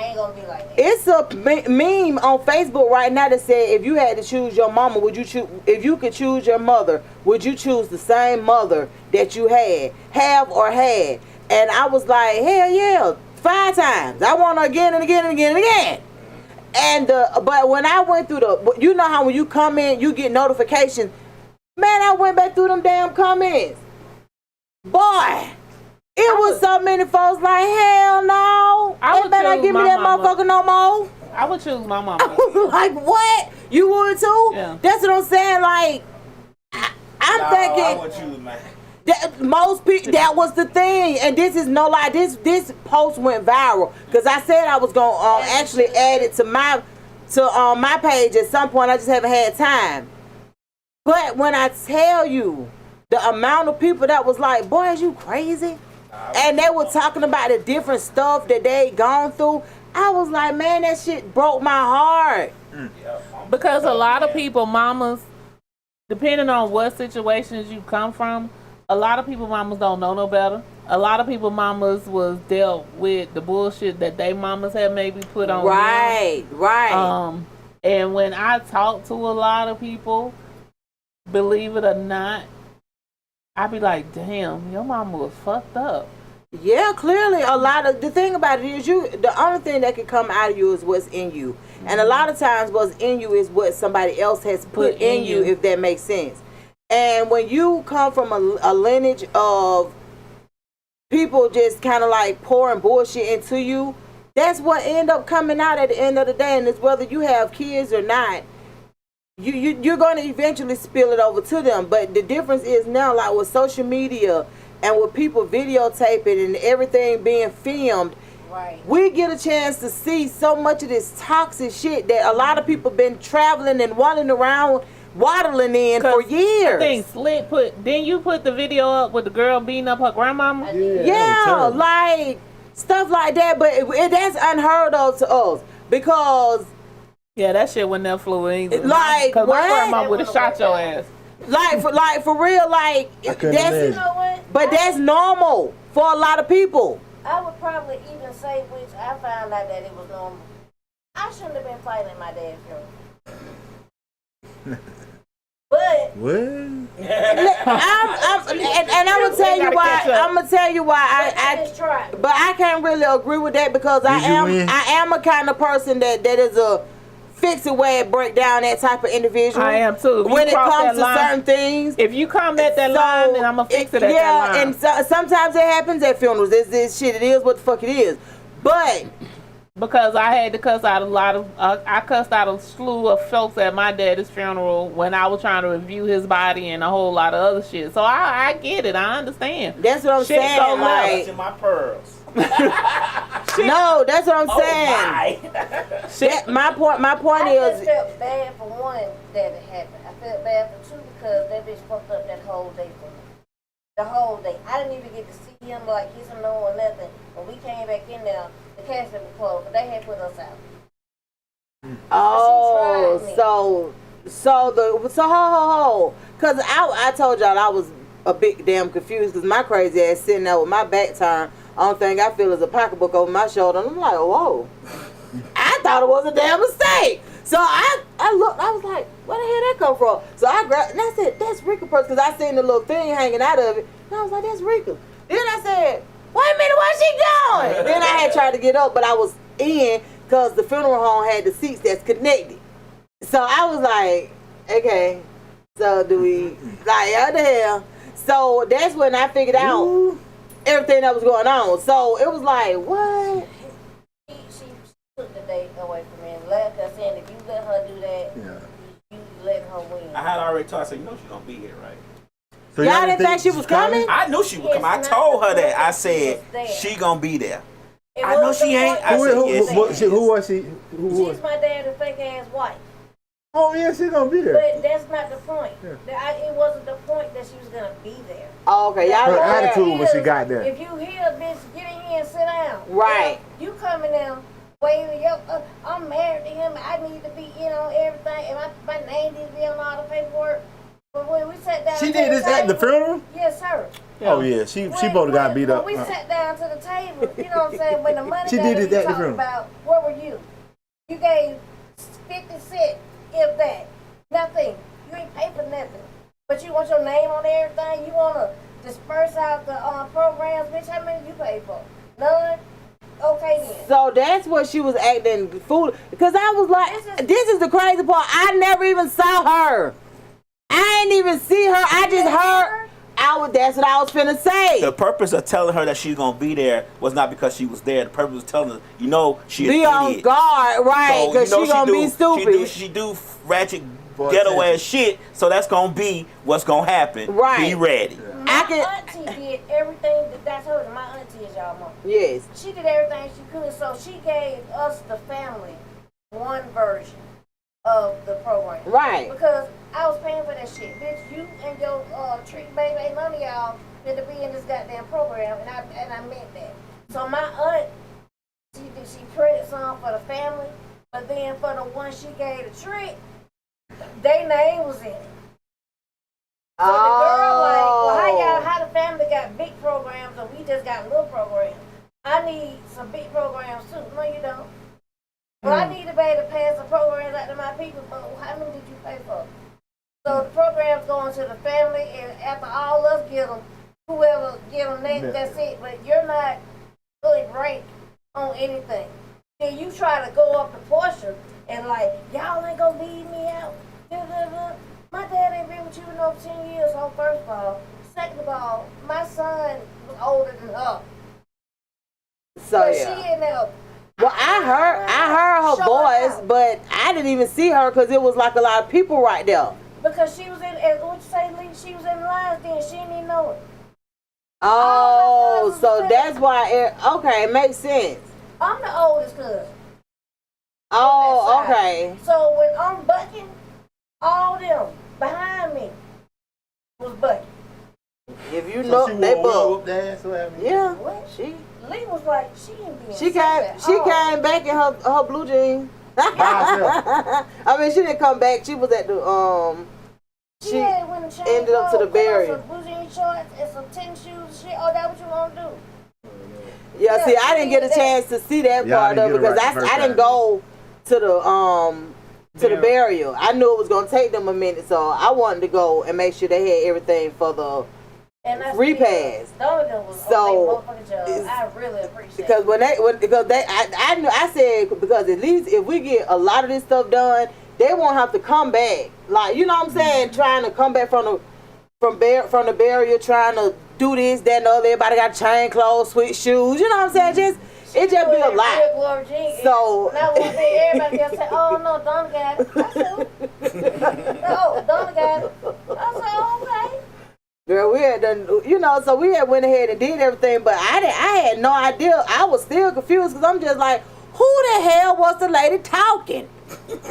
ain't gonna be like that. It's a meme on Facebook right now that said if you had to choose your mama, would you choose? If you could choose your mother, would you choose the same mother that you have or had? And I was like, hell yeah, 5 times. I want her again and again and again and again. But when I went through you know how when you come in, you get notifications. Man, I went back through them damn comments. Boy, it was so many folks like, hell no. They better give me that motherfucker no more. I would choose my mama. I was like, what? You would too? Yeah. That's what I'm saying. Like, I'm thinking. I would choose, man. Most people, that was the thing, and this is no lie. This post went viral because I said I was gonna actually add it to my page at some point. I just haven't had time. But when I tell you the amount of people that was like, "Boy, is you crazy?" and they were talking about the different stuff that they gone through, I was like, man, that shit broke my heart. Because a lot of people, mamas, depending on what situations you come from. A lot of people mamas don't know no better. A lot of people mamas was dealt with the bullshit that they mamas had maybe put on Right. And when I talk to a lot of people, believe it or not, I be like, damn, your mama was fucked up. Yeah, clearly a lot of the thing about it is the only thing that can come out of you is what's in you. And a lot of times what's in you is what somebody else has put in you, if that makes sense. And when you come from a lineage of people just kind of like pouring bullshit into you, that's what end up coming out at the end of the day. And it's whether you have kids or not, you're going to eventually spill it over to them. But the difference is now, like with social media and with people videotaping and everything being filmed, right, we get a chance to see so much of this toxic shit that a lot of people been traveling and wandering around waddling in for years. I think Slick didn't you put the video up with the girl beating up her grandmama? Yeah, like stuff like that. But that's unheard of to us because that shit would never flew either. Like, because my grandma would have shot your ass. Like for real, like that's you know what? But that's normal for a lot of people. I would probably even say, which I found out that it was normal. I shouldn't have been fighting my dad's funeral. But what? and I'm gonna tell you why. I'm gonna tell you why but I can't really agree with that because I am a kind of person that is a fix it where it break down that type of individual. I am too. When it comes to certain things, if you come at that line, then I'm gonna fix it at that line. And sometimes it happens at funerals. This shit. It is what the fuck it is. But because I had to cuss out I cussed out a slew of folks at my daddy's funeral when I was trying to review his body and a whole lot of other shit. So I get it. I understand. That's what I'm saying. Like my pearls. No, that's what I'm saying. My point I is. just felt bad for one that it happened. I felt bad for two because that bitch fucked up that whole day for me. The whole day. I didn't even get to see him or like kiss him or nothing. When we came back in there, the casket was closed, but they had put us out. Oh, because I told y'all I was a bit damn confused because my crazy ass sitting there with my back turned. Only thing I feel is a pocketbook over my shoulder. And I'm like, whoa. I thought it was a damn mistake. So I looked, I was like, where the hell that come from? So I grabbed, and I said, that's Rika's purse, because I seen the little thing hanging out of it. And I was like, that's Rika. Then I said, wait a minute, where's she going? Then I had tried to get up, but I was in because the funeral home had the seats that's connected. So I was like, okay, so do we, like, how the hell? So that's when I figured out everything that was going on. So it was like, what? She took the day away from me and left us in. If you let her do that, you let her win. I had already told her, I said, you know she's going to be here, right? So y'all didn't think she was coming? I knew she would come. I told her that. I said, she going to be there. I know she ain't. I said, yes, who was she? She's my dad's fake ass wife. Oh, yeah, she's going to be there. But that's not the point. Yeah. It wasn't the point that she was going to be there. Oh, okay. Y'all her attitude when she got there. If you hear a bitch, get in here and sit down. Right. You coming down, waving your, I'm married to him, I need to be in on everything, and my name needs to be on all the paperwork. But when we sat down she did this at the funeral? Yes, sir. Oh, yeah. She both got beat up. When we sat down to the table, you know what I'm saying, when the money she got did to it be at the talked funeral. about, where were you? You gave 50 cents, if that. Nothing. You ain't pay for nothing. But you want your name on everything? You want to disperse out the programs? Bitch, how many you pay for? None? Okay then. So that's what she was acting foolish. Because I was like, this is the crazy part. I never even saw her. I ain't even see her. I just heard. That's what I was finna say. The purpose of telling her that she's gonna be there was not because she was there. The purpose was telling her, she be on guard, right? Because she gonna be stupid. She do ratchet ghetto ass shit. So that's gonna be what's gonna happen. Right. Be ready. My auntie did everything that's hers. My auntie is y'all mom. Yes. She did everything she could. So she gave us, the family, one version of the program. Right. Because I was paying for that shit. Bitch, you and your treat baby, ain't none of y'all fit to be in this goddamn program, and I meant that. So my aunt, she printed some for the family, but then for the one she gave the treat, their name was in it. So the girl like, how the family got big programs and we just got little programs. I need some big programs too. No, you don't. Well, I need to be able to pass the programs out to my people, but how many did you pay for? So the program's going to the family, and after all us get them, whoever get them next, that's it. But you're not really rank on anything. Then you try to go up the portion and like, y'all ain't gonna leave me out. My dad ain't been with you in over 10 years, so first of all. Second of all, my son was older than her. So she in there. Well, I heard her voice, but I didn't even see her because it was like a lot of people right there. Because she was in, what you say, Lee? She was in the lines then. She didn't even know it. Oh, so that's why. Okay, it makes sense. I'm the oldest cousin. Oh, okay. So when I'm bucking, all them behind me was bucking. If you know, they buck. Yeah. What? She. Lee was like, she ain't being She came back in her blue jeans. I mean, she didn't come back. She was at the She ended up to the burial. Some blue jean shorts and some tennis shoes. Shit. Oh, that what you want to do? Yeah. See, I didn't get a chance to see that part of it because I didn't go to the burial. I knew it was gonna take them a minute, so I wanted to go and make sure they had everything for the repast. So I really appreciate because I said because at least if we get a lot of this stuff done, they won't have to come back. Like, you know what I'm saying, trying to come back from the burial, trying to do this, that, and the other. Everybody got to change clothes, switch shoes. You know what I'm saying? It just be a lot. So now one day everybody else say, "Oh no, Donna got it." I said, "No, Donna got it." I said, "Oh, okay." Girl, we had done, so we had went ahead and did everything, but I had no idea. I was still confused because I'm just like, who the hell was the lady talking?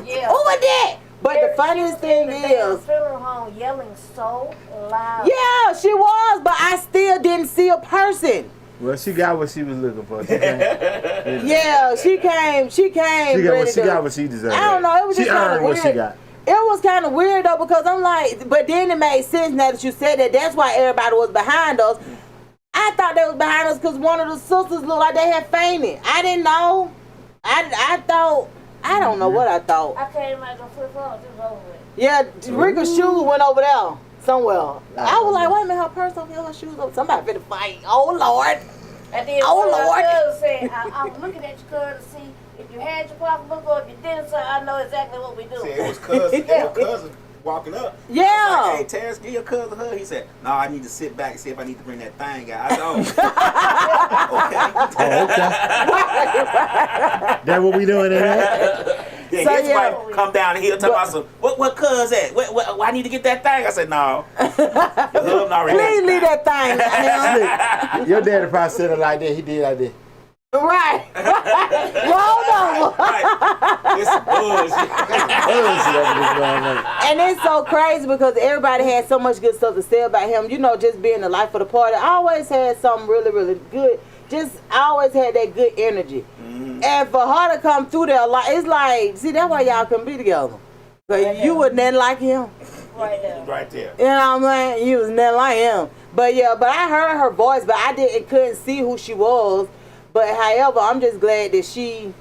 Yeah. Who was that? But the funniest thing is, funeral home yelling so loud. Yeah, she was, but I still didn't see a person. Well, she got what she was looking for. Yeah, she came. She got what she deserved. I don't know. It was just kind of weird. What she got. It was kind of weird though because I'm like, but then it made sense now that you said that. That's why everybody was behind us. I thought they was behind us because one of the sisters looked like they had fainted. I didn't know. I thought. I don't know what I thought. I came out the flip flops. It was over with. Yeah, Rika's shoes went over there somewhere. I was like, wait a minute, her purse over here, her shoes over. Somebody finna fight. Oh Lord. And then my cousin said, I'm looking at your cousin to see if you had your pocketbook or if you didn't, so I know exactly what we do. See, it was cousin walking up. Yeah. I was like, hey, Terrence, give your cousin a hug. He said, no, I need to sit back and see if I need to bring that thing out. I don't. Okay. That's what we doing in there? Yeah, so, his wife come down and he'll talk about some, what cuz at? What, I need to get that thing. I said, no. Please leave that thing. Your daddy probably said it like that. He did like that. Right. Roll over. It's bullshit. And it's so crazy because everybody had so much good stuff to say about him. Just being the life of the party. I always had something really, really good. I always had that good energy. Mm-hmm. And for her to come through there, it's like, see, that's why y'all couldn't be together. Because you was nothing like him. Right there. Right there. You know what I'm saying? You was nothing like him. But yeah, I heard her voice, but I couldn't see who she was. But however, I'm just glad that she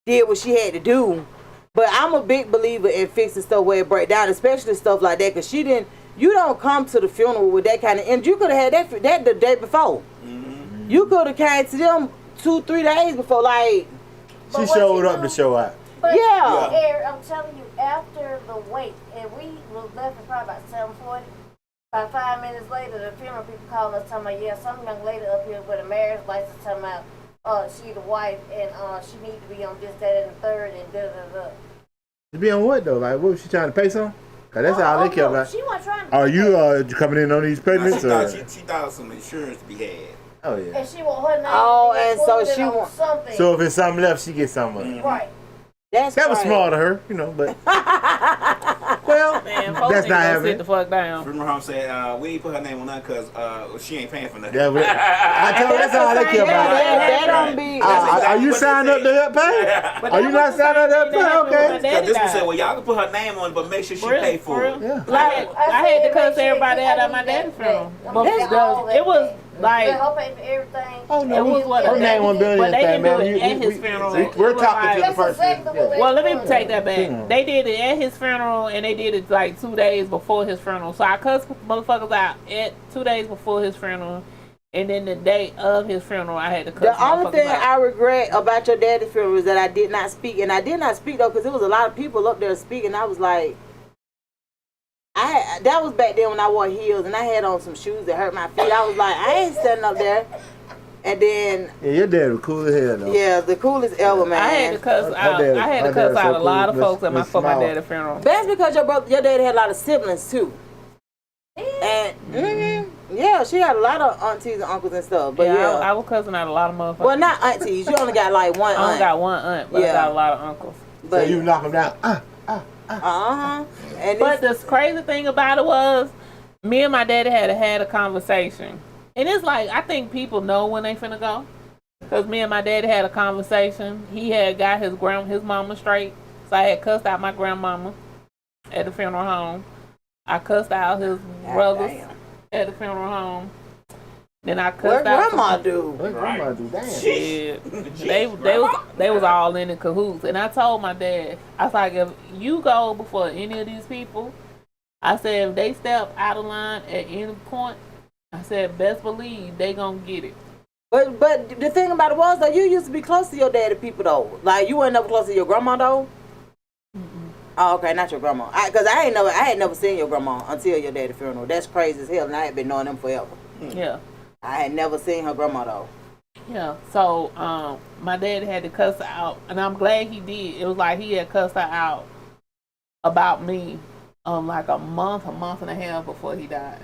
did what she had to do. But I'm a big believer in fixing stuff where it break down, especially stuff like that, because you don't come to the funeral with that kind of energy. You could have had that the day before. Mm-hmm. You could have came to them 2-3 days before, like. She showed up to show out. But Yeah. Eric, I'm telling you, after the wait, and we was left at probably about 7:40. About 5 minutes later, the funeral people calling us talking about, yeah, some young lady up here with a marriage license talking about she the wife and she need to be on this, that, and the third, and da-da-da. To be on what, though? Like, what was she trying to pay some? Because that's all they care about. She wasn't trying to Are you coming in on these payments? She thought some insurance to be had. Oh, yeah. And she want her name Oh, to be and so included she on want- something. So if it's something left, she gets some of it. Right. That's That was crazy. smart of her, you know, but. Well, Man, folks that's need not to go happening. sit the fuck down. Funeral home said, we ain't put her name on that because she ain't paying for nothing. Yeah, but I told you that's all they care about. That don't be. Are you signed up to help pay? But Are that you not was the signed up to help same thing that pay? happened with my Okay. daddy This one died. said, well, y'all can put her name on it, but make sure she For real, pay for for real. it. Yeah. Like, I had to cuss everybody out at my daddy's funeral. But it was like, Let her pay for everything. Oh, no. it was what Her name won't do but they anything, didn't do man. it at his funeral. We're It was talking to the like- That's person. exactly what they Well, let me doing. take that back. They did it at his funeral, and they did it like 2 days before his funeral. So I cussed motherfuckers out at 2 days before his funeral, and then the day of his funeral, I had to cuss The only motherfuckers thing out. I regret about your daddy's funeral is that I did not speak, and I did not speak though because there was a lot of people up there speaking. I was like, that was back then when I wore heels and I had on some shoes that hurt my feet. I was like, I ain't standing up there. And then Yeah, your dad was cool as hell, though. yeah, the coolest ever, man. I had to cuss Her out. dad- I had her to cuss dad out so a lot cool. of folks at my Miss for my Small. daddy's funeral. That's because your daddy had a lot of siblings too. And yeah, she had a lot of aunties and uncles and stuff. But yeah, I was cussing out a lot of motherfuckers. well, not aunties. You only got like one I only aunt. got one aunt, but I Yeah. got a lot of uncles. So But you knock him down. and But this, the crazy thing about it was, me and my daddy had a conversation, and it's like I think people know when they finna go, cause me and my daddy had a conversation. He had got his mama straight, so I had cussed out my grandmama at the funeral home. I cussed out his brothers damn. at the funeral home. Then I what cussed out grandma do? What grandma do? Damn. Shit. They was all in the cahoots, and I told my dad, I was like, if you go before any of these people, I said if they step out of line at any point, I said best believe they gonna get it. But the thing about it was though, you used to be close to your daddy people though. Like you weren't never close to your grandma though. Oh, okay, not your grandma. Cause I had never seen your grandma until your daddy funeral. That's crazy as hell, and I had been knowing them forever. Yeah. I had never seen her grandma though. Yeah. So my dad had to cuss her out, and I'm glad he did. It was like he had cussed her out about me like a month and a half before he died.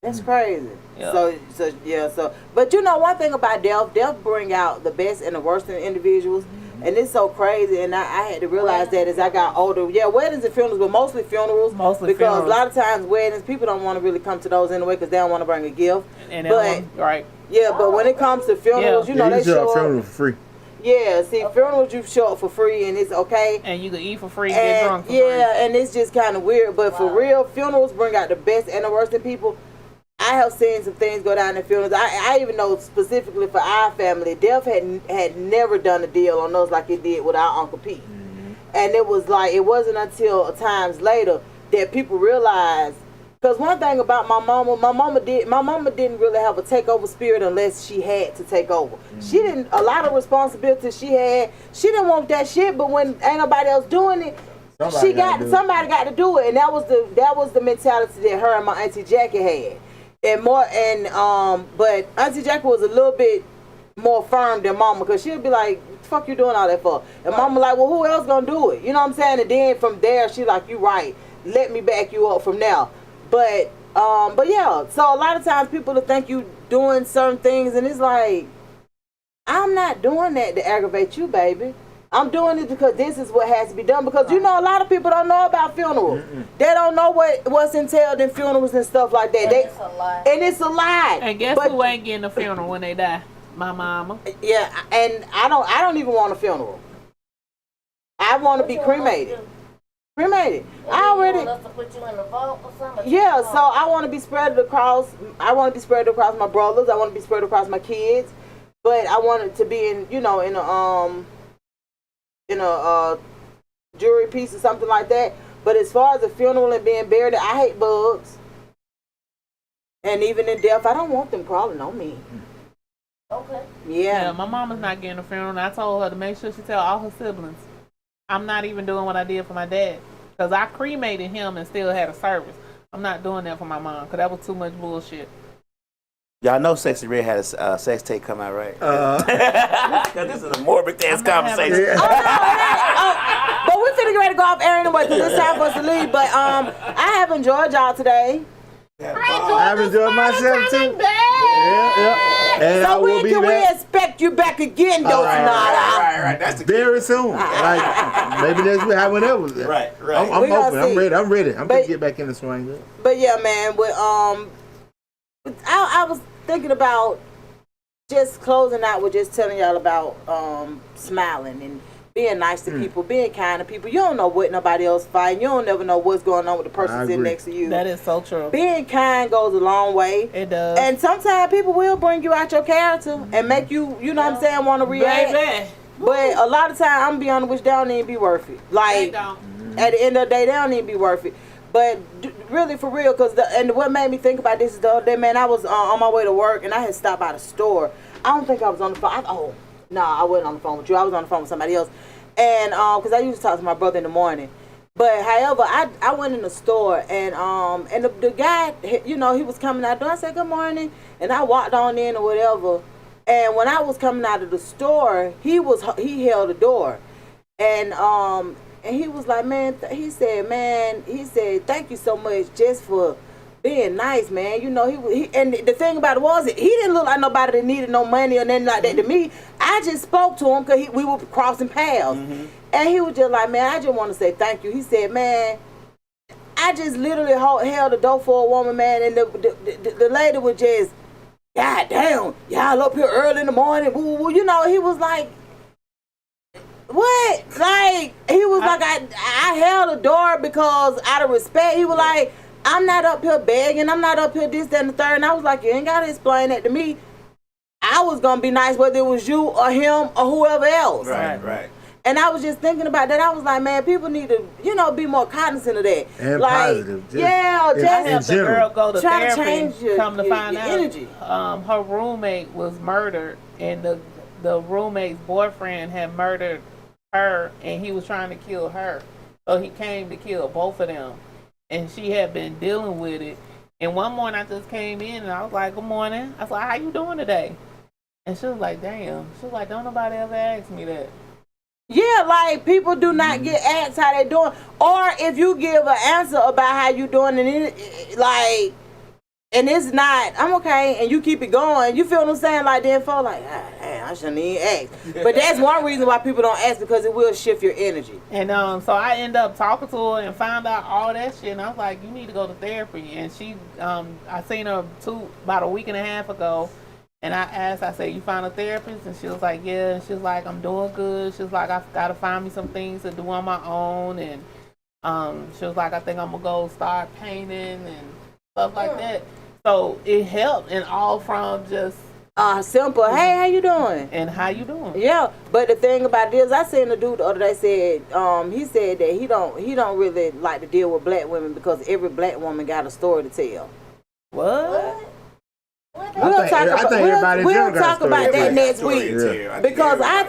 That's crazy. Yeah. So but you know one thing about death bring out the best and the worst in individuals. And it's so crazy, and I had to realize that as I got older. Yeah, weddings and funerals, but mostly funerals. Mostly because funerals. a lot of times weddings, people don't want to really come to those anyway because they don't want to bring a gift. And But right. yeah, but when it comes to funerals, Yeah. you know you they show show up up. funeral for free. Yeah, see, funerals you show up for free and it's okay. And you can eat for free, get drunk And for free. yeah, and it's just kind of weird. But for real, funerals bring out the best and the worst in people. I have seen some things go down in funerals. I even know specifically for our family, Death had never done a deal on us like it did with our Uncle Pete. And it was like, it wasn't until times later that people realized. Because one thing about my mama didn't really have a takeover spirit unless she had to take over. She didn't, a lot of responsibilities she didn't want that shit, but when ain't nobody else doing it, somebody got to do it. And that was the mentality that her and my Auntie Jackie had. But Auntie Jackie was a little bit more firm than Mama, because she'd be like, "What the fuck you doing all that for?" And Mama like, "Well, who else gonna do it?" You know what I'm saying? And then from there, she like, "You right. Let me back you up from now." But yeah. So a lot of times people will think you doing certain things, and it's like, I'm not doing that to aggravate you, baby. I'm doing it because this is what has to be done. Because you know, a lot of people don't know about funerals. They don't know what's entailed in funerals and stuff like that. It's a lie. And it's a lie. And guess who ain't getting a funeral when they die? My mama. Yeah, and I don't even want a funeral. I want to be cremated. Cremated. I already. You want us to put you in the vault or something? Yeah, so I want to be spread across. I want to be spread across my brothers. I want to be spread across my kids. But I want it to be in a jewelry piece or something like that. But as far as a funeral and being buried, I hate bugs. And even in death, I don't want them crawling on me. Okay. Yeah. My mama's not getting a funeral, and I told her to make sure she tell all her siblings. I'm not even doing what I did for my dad. Because I cremated him and still had a service. I'm not doing that for my mom, because that was too much bullshit. Y'all know Sexy Red had a sex tape come out, right? Because this is a morbid ass conversation. But we're finna get ready to go off air anyway because it's time for us to leave. But I have enjoyed y'all today. I've enjoyed myself too. And So when can we expect you back again, Dosnada? Right. That's the very soon. Like maybe next week, whenever. Right. I'm open. I'm ready. I'm gonna get back in the swing. But yeah, man. With I was thinking about just closing out with just telling y'all about smiling and being nice to people, being kind to people. You don't know what nobody else fighting. You don't never know what's going on with the person sitting next to you. That is so true. Being kind goes a long way. It does. And sometimes people will bring you out your character and make you, you know what I'm saying, want to react. Baby. But a lot of times, I'm be honest, which they don't even be worth it. Like, at the end of the day, they don't even be worth it. But really, for real, and what made me think about this is the other day, man, I was on my way to work, and I had stopped by the store. I don't think I was on the phone. I wasn't on the phone with you. I was on the phone with somebody else. And because I used to talk to my brother in the morning. But however, I went in the store and the guy, you know, he was coming out the door. I said, good morning. And I walked on in or whatever. And when I was coming out of the store, he held the door. And he was like, he said, thank you so much just for being nice, man. You know, he and the thing about it was, he didn't look like nobody that needed no money or nothing like that to me. I just spoke to him because we were crossing paths. And he was just like, man, I just want to say thank you. He said, man, I just literally held the door for a woman, man, and the lady was just, God damn, y'all up here early in the morning. Woo, woo. You know, he was like, what? Like, he was like, I held the door because out of respect. He was like, I'm not up here begging. I'm not up here this, that, and the third. And I was like, you ain't got to explain that to me. I was going to be nice whether it was you or him or whoever else. Right. And I was just thinking about that. I was like, man, people need to, you know, be more cognizant of that. And like, positive. Just have the girl go to try therapy. To change come to find out, energy. Her roommate was murdered, and the roommate's boyfriend had murdered her, and he was trying to kill her. So he came to kill both of them. And she had been dealing with it. And one morning I just came in and I was like, good morning. I was like, how you doing today? And she was like, damn. She was like, don't nobody ever ask me that. Yeah, like people do not get asked how they doing. Or if you give an answer about how you doing and it's not, I'm okay, and you keep it going, you feel what I'm saying? Like then feel like, damn, I shouldn't even ask. But that's one reason why people don't ask, because it will shift your energy. And so I end up talking to her and found out all that shit, and I was like, you need to go to therapy. And she, I seen her about a week and a half ago, and I asked, I said, you found a therapist? And she was like, yeah. And she was like, I'm doing good. She was like, I've got to find me some things to do on my own. And she was like, I think I'm going to go start painting and stuff like that. So it helped, and all from just simple, hey, how you doing? And how you doing? Yeah, but the thing about it is, I seen a dude the other day said, he said that he don't really like to deal with black women because every black woman got a story to tell. What? We'll talk about that next week. Because I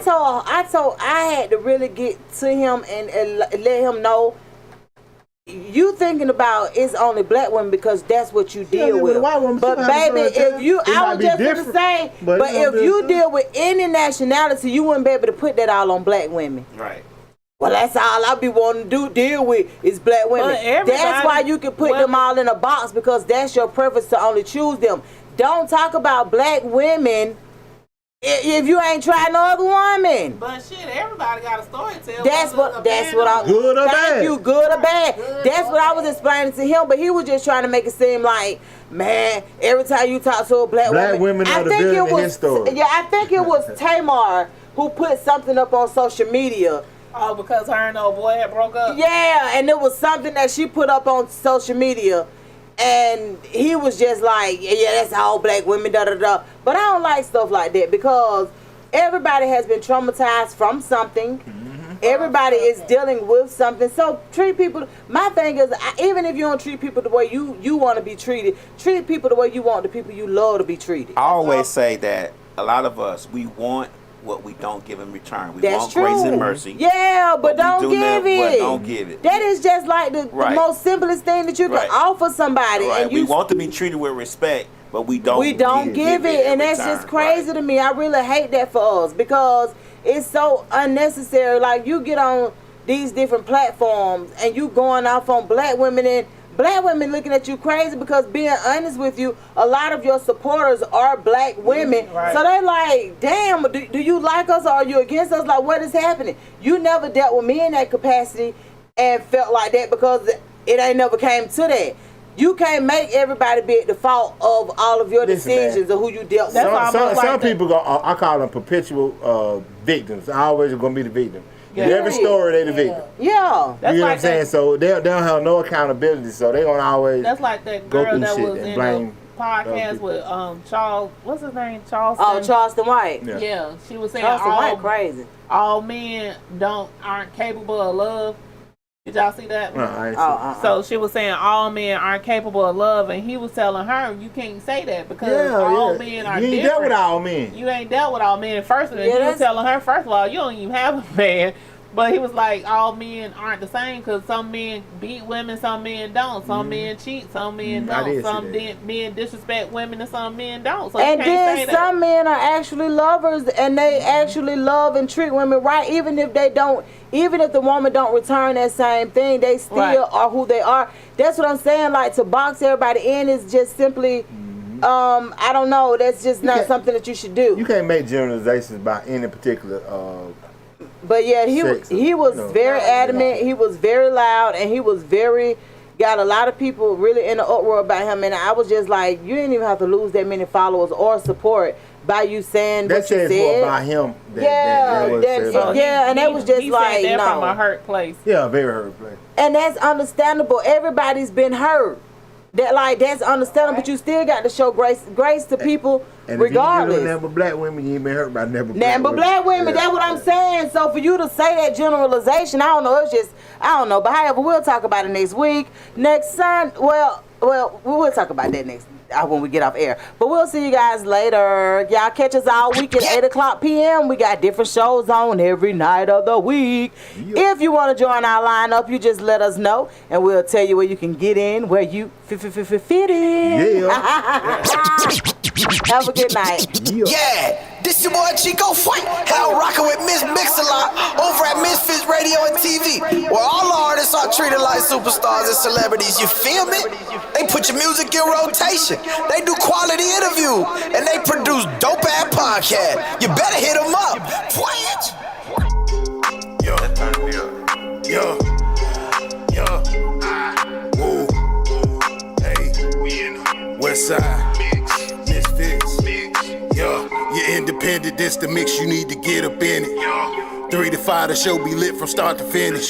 had to really get to him and let him know, you thinking about it's only black women because that's what you deal with. But baby, if you, I was just gonna say, but if you deal with any nationality, you wouldn't be able to put that all on black women. Right. Well, that's all I be wanting to deal with is black women. That's why you can put them all in a box, because that's your preference to only choose them. Don't talk about black women if you ain't tried no other woman. But shit, everybody got a story to tell. That's what I'm. Good or bad? Thank you, good or bad. That's what I was explaining to him, but he was just trying to make it seem like, man, every time you talk to a black woman, I think it was his story. Yeah, I think it was Tamar who put something up on social media. Oh, because her and old boy had broke up? Yeah, and it was something that she put up on social media. And he was just like, yeah, that's all black women, da-da-da. But I don't like stuff like that, because everybody has been traumatized from something. Everybody is dealing with something. So treat people, my thing is, even if you don't treat people the way you want to be treated, treat people the way you want the people you love to be treated. I always say that a lot of us, we want what we don't give in return. We That's want true. grace and mercy. Yeah, but don't give it. But don't give it. That is just like the most simplest thing that you can offer somebody. Right. And we want to be treated with respect, but we don't give it. And that's just crazy to me. I really hate that for us because it's so unnecessary. Like, you get on these different platforms and you going off on black women, and black women looking at you crazy because, being honest with you, a lot of your supporters are black women. So they like, damn, do you like us or are you against us? Like, what is happening? You never dealt with me in that capacity and felt like that because it ain't never came to that. You can't make everybody be at the fault of all of your decisions or who you dealt with. Some people go, I call them perpetual victims. I always going to be the victim. In every story, they the victim. Yeah. You know what I'm saying? So they don't have no accountability, so they gonna always That's like that girl that was in the podcast with Charles, what's his name? Charleston. Oh, Charleston White. Yeah, she was saying Charleston White crazy. All men aren't capable of love. Did y'all see that? So she was saying all men aren't capable of love, and he was telling her, you can't say that because all men are different. You ain't dealt with all men. You ain't dealt with all men. First of all, he was telling her, first of all, you don't even have a man. But he was like, all men aren't the same because some men beat women, some men don't. Some men cheat, some men don't. Some men disrespect women and some men don't. So and then some men are actually lovers and they actually love and treat women right, even if they don't. Even if the woman don't return that same thing, they still are who they are. That's what I'm saying. Like, to box everybody in is just simply, I don't know. That's just not something that you should do. You can't make generalizations by any particular. But yeah, he was very adamant. He was very loud, and he was got a lot of people really in the uproar about him. And I was just like, you didn't even have to lose that many followers or support by you saying what you said. That says more about him. And that was just he like, said that from a hurt place. Yeah, a very hurt place. And that's understandable. Everybody's been hurt. That's understandable, but you still got to show grace to people regardless. If you never black women, you ain't been hurt by never black women. That's what I'm saying. So for you to say that generalization, I don't know. It's just, I don't know. But however, we'll talk about it next week. Next Sunday, well, we'll talk about that next when we get off air. But we'll see you guys later. Y'all catch us all week at 8:00 p.m. We got different shows on every night of the week. If you want to join our lineup, you just let us know, and we'll tell you where you can get in, where you fit in. Have a good night. This your boy Chico Fight. Hell rocking with Miss Mix-a-Lot over at Misfits Radio and TV, where all artists are treated like superstars and celebrities. You feel me? They put your music in rotation. They do quality interview, and they produce dope-ass podcasts. You better hit them up. Play it. Woo. Hey. Westside Misfits. You're independent, this the mix, you need to get up in it. 3 to 5, the show be lit from start to finish.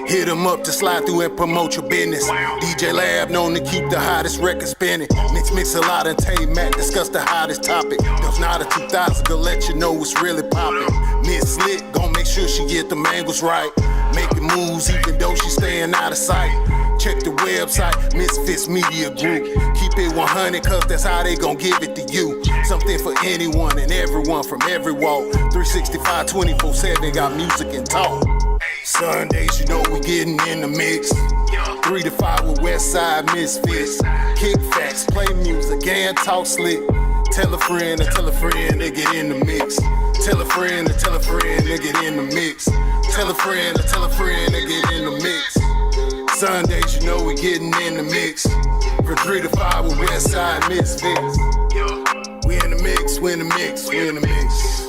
Hit them up to slide through and promote your business. DJ Lab known to keep the hottest record spinning. Mix a lot and Tay Mac discuss the hottest topic. Dosnada 2000 gonna let you know what's really poppin'. Miss Slick gon' make sure she get the angles right. Making moves even though she staying out of sight. Check the website, Misfits Media Group. Keep it 100 cause that's how they gon' give it to you. Something for anyone and everyone from every walk. 365, 24/7, got music and talk. Sundays, you know we getting in the mix. 3 to 5 with Westside Misfits. Kick facts, play music, and talk slick. Tell a friend they get in the mix. Tell a friend they get in the mix. Tell a friend they get in the mix. Sundays, you know we getting in the mix. From 3 to 5 with Westside Misfits. We in the mix, we in the mix, we in the mix.